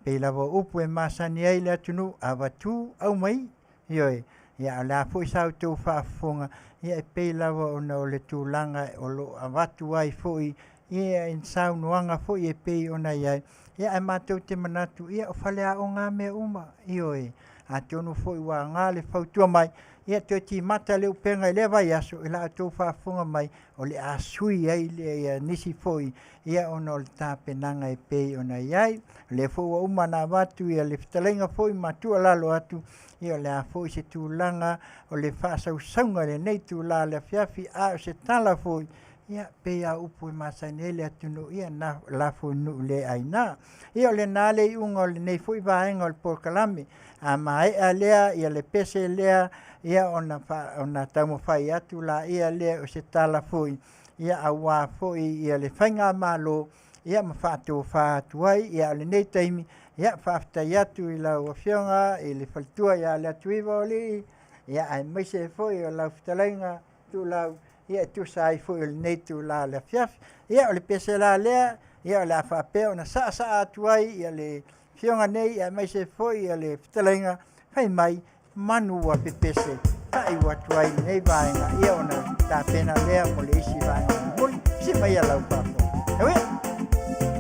pe lava upu e masani ai le atunu a watu au mai ioi. Ia la foi sau tō whafonga ia e pei lava o na o le tūlanga o lo a watu ai foi ia in sau nuanga foi e pei ona iai ia e mātou te manatu ia o whalea o ngā mea uma ioi a tonu foi wa ngā le whautua mai ia te ti mata le upenga i le vai aso i la tō whafonga mai o le a sui ai le ia nisi foi ia o na o le tāpenanga e pei ona iai le fua uma na watu ia le fitalenga foi matua lalo atu ia le a foi se tūlanga o le whaasausaunga le nei tūla le Afiafi a o se tala foi ia pe a upu i masani le atunu ia na lafo nu le aina ia o le nale i unga o le nei foi vaenga o le porkalame a mai a lea ia le pese lea ia ona taumo fai atu la ia lea o se tala foi ia a wā foi ia le whainga malo ia ma whātou whātuai ia o le nei taimi ia whaftai atu i lau Afioga i le whalitua ia Leatuivaoalii ia ai maise foi o lau whitalainga tu lau ia tu sai foi o le nei tu la le Afiafi ia o le pese la lea ia o le awhapea ona sa atuai ia le Afioga nei ia maise foi ia le whitalainga whai mai Manuia pe pese tai watuai nei vaenga ia ona ta pena lea mo le isi vaenga muli si mai a lau papo ewe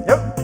yep. Ole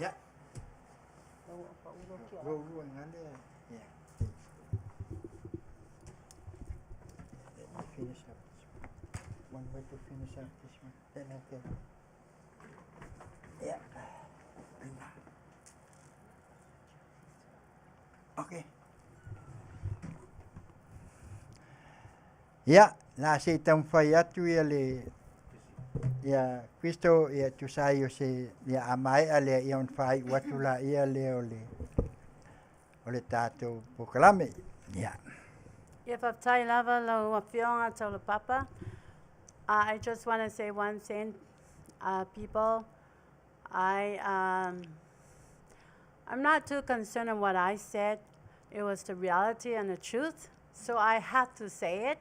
Yeah. Roll ngale. Yeah. Let me finish up this one. One way to finish up this one. Then I can. Yeah. Okay. Ya, na se tam fai atu ia le ia Cristo ia tu sai o se ia amai ale ia on fai watu la ia le o le tatou pokalame. Ya. If I've tai lava lo Afioga Taulapapa, I just want to say one thing, people. I'm not too concerned on what I said. It was the reality and the truth, so I had to say it.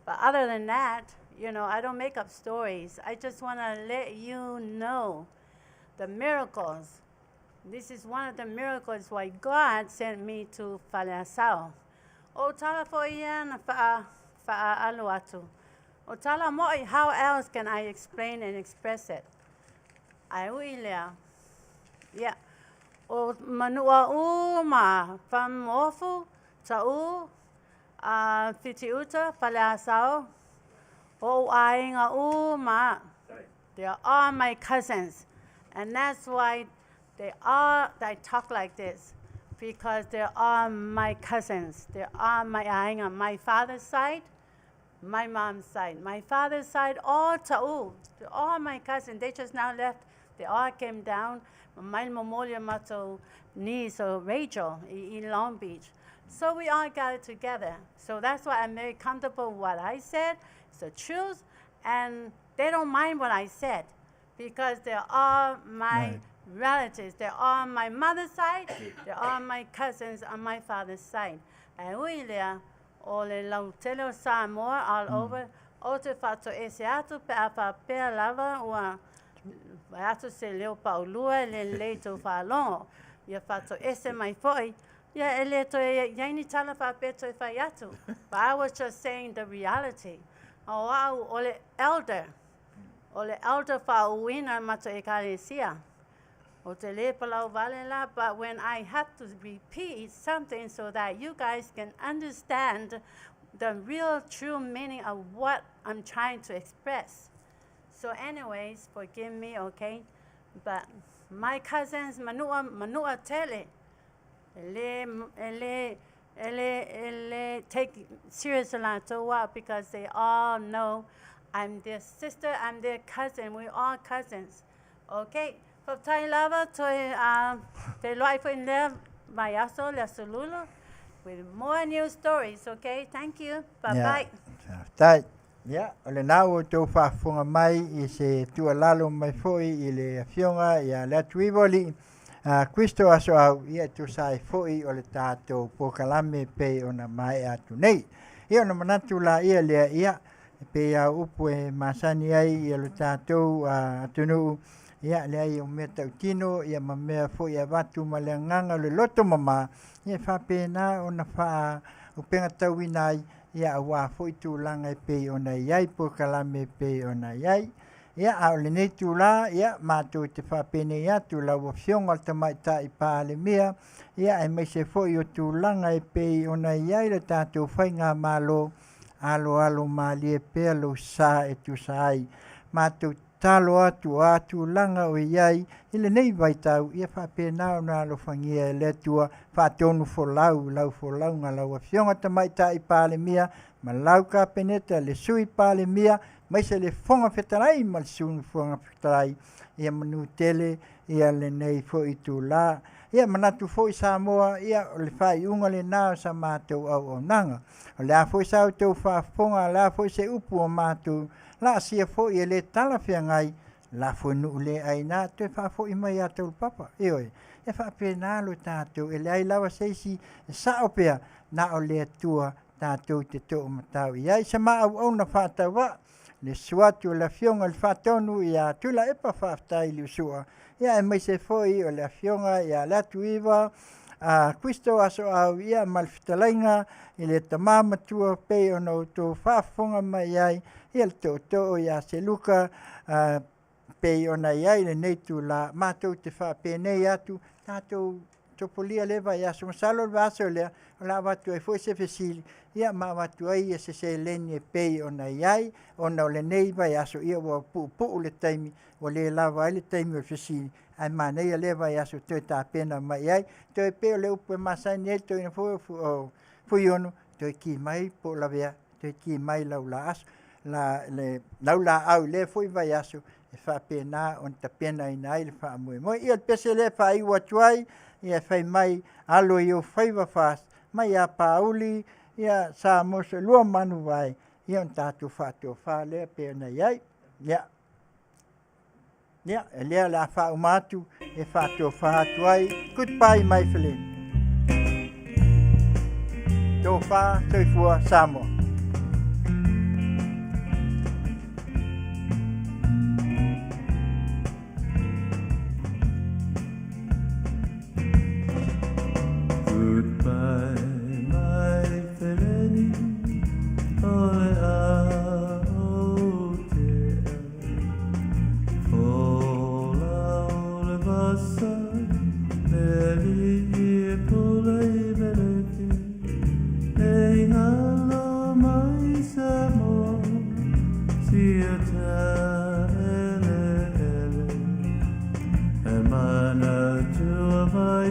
But other than that, you know, I don't make up stories. I just want to let you know the miracles. This is one of the miracles why God sent me to Aso'au. O tala fo ia na fa'aalu atu. O tala mo'i, how else can I explain and express it? Ai ui lea. Yeah. O manua ma famofu ta'u Tiute Aso'au. O ainga ma. They are all my cousins. And that's why they talk like this. Because they're all my cousins. They're all my ainga. My father's side, my mom's side. My father's side, all ta'u. They're all my cousins. They just now left. They all came down. My memorial mato niece or Rachel in Long Beach. So we all got it together. So that's why I'm very comfortable with what I said. It's the truth. And they don't mind what I said. Because they're all my relatives. They're all my mother's side. They're all my cousins on my father's side. And we lea o le lautelo Samoa all over. O te whato e se atu pe apa pea lava ua atu se leo paulua le leito whalongo. Ia whato e se mai foi. Ia e le to e yaini tala whapeto e whai atu. But I was just saying the reality. O au o le elder. O le elder whauina mato e kalesia. O te le palau vale la, but when I had to repeat something so that you guys can understand the real true meaning of what I'm trying to express. So anyways, forgive me, okay? But my cousins, Manuia tele, ele take seriously because they all know I'm their sister, I'm their cousin, we're all cousins, okay? Tautai lava te loai in there by Aso le Sululu with more new stories, okay? Thank you. Bye-bye. Tai. Ya, ole nau tō whaafunga mai I se tualalo mai foi I le Afioga ia Leatuivaoalii. Cristo Aso'au ia tu sai foi o le tātou pokalame pe ona mai atu nei. Ia ona manatu la ia lea ia pe ia upu e masani ai ia le tātou atunu. Ia le ai o mea tautino, ia ma mea fo ia watu ma le nganga le loto mama, ia whapena o na wha upenga tauina ai, ia awa fo I tūlanga I pe o na iai, po kalame pe o na iai. Ia a o le nei tūla, ia mātou te whapene ia, tūla wa fionga al Tamaita'i pāle mea, ia e mai se fo I o tūlanga I pe o na iai, le tātou whai ngā mālo, alo mālie pea lo sa e tu sai, mātou talo atu langa o iai ile nei vai tau ia whapena o nā alofangia e le tua whatonu lau ngā lau Afioga Tamaita'i pāle mia ma lau ka peneta le sui pāle mia mai se le fonga whetarai ma le sui fonga whetarai ia manu tele ia le nei fo I tūla ia manatu fo I Samoa ia o le whai unga le nā sa mātou au nanga o le a fo I sau tau whafonga le a fo I se upu o mātou la sia fo I le tala whiangai la fo nu le aina te wha fo I mai a Taulapapa eoi e wha pena lo tātou e le ai lawa seisi e sao pea na o le atua tātou te tō matau I ai sa maa au na whātawa le suatu le Afioga le whātonu I a tula epa whātai li usua ia e mai se fo I o le Afioga I a Leatuiva Cristo Aso'au ia malfitalainga I le tamamatua pe o no tō whaafonga mai ai ia le tō ia se luka pei ona iai le nei tu la mātou te whaapenei atu, tātou topolia le vai aso masalo le vaso lea, o la watu ai foi se fesili, ia ma watu ai e se leni e pei ona iai, ona o le nei vai aso ia wa pu le taimi, o le lava ai le taimi o le fesili, ai manei a le vai aso toi tā pena mai ai, toi peo le upe masani e toi na fui ono, toi ki mai po la vea, toi ki mai lau la aso, lau la au le foi vai aso, e whaapena on ta pena ina ai le whaamoe. Moi ia pese le wha iwa tuai, ia whai mai alo i o Faiva fast, mai a pauli, ia sa mosa lua manu vai, ia on tātou whātua wha lea pena iai, ia. Ia, e lea la wha umatu, e whātua wha tuai, goodbye my friend. Tō wha, toifua, Samoa. Goodbye, my friend. Oh, dear. Fall out of us, very Pule, hey, hello, my Samoa. Tiute, and Manuia, my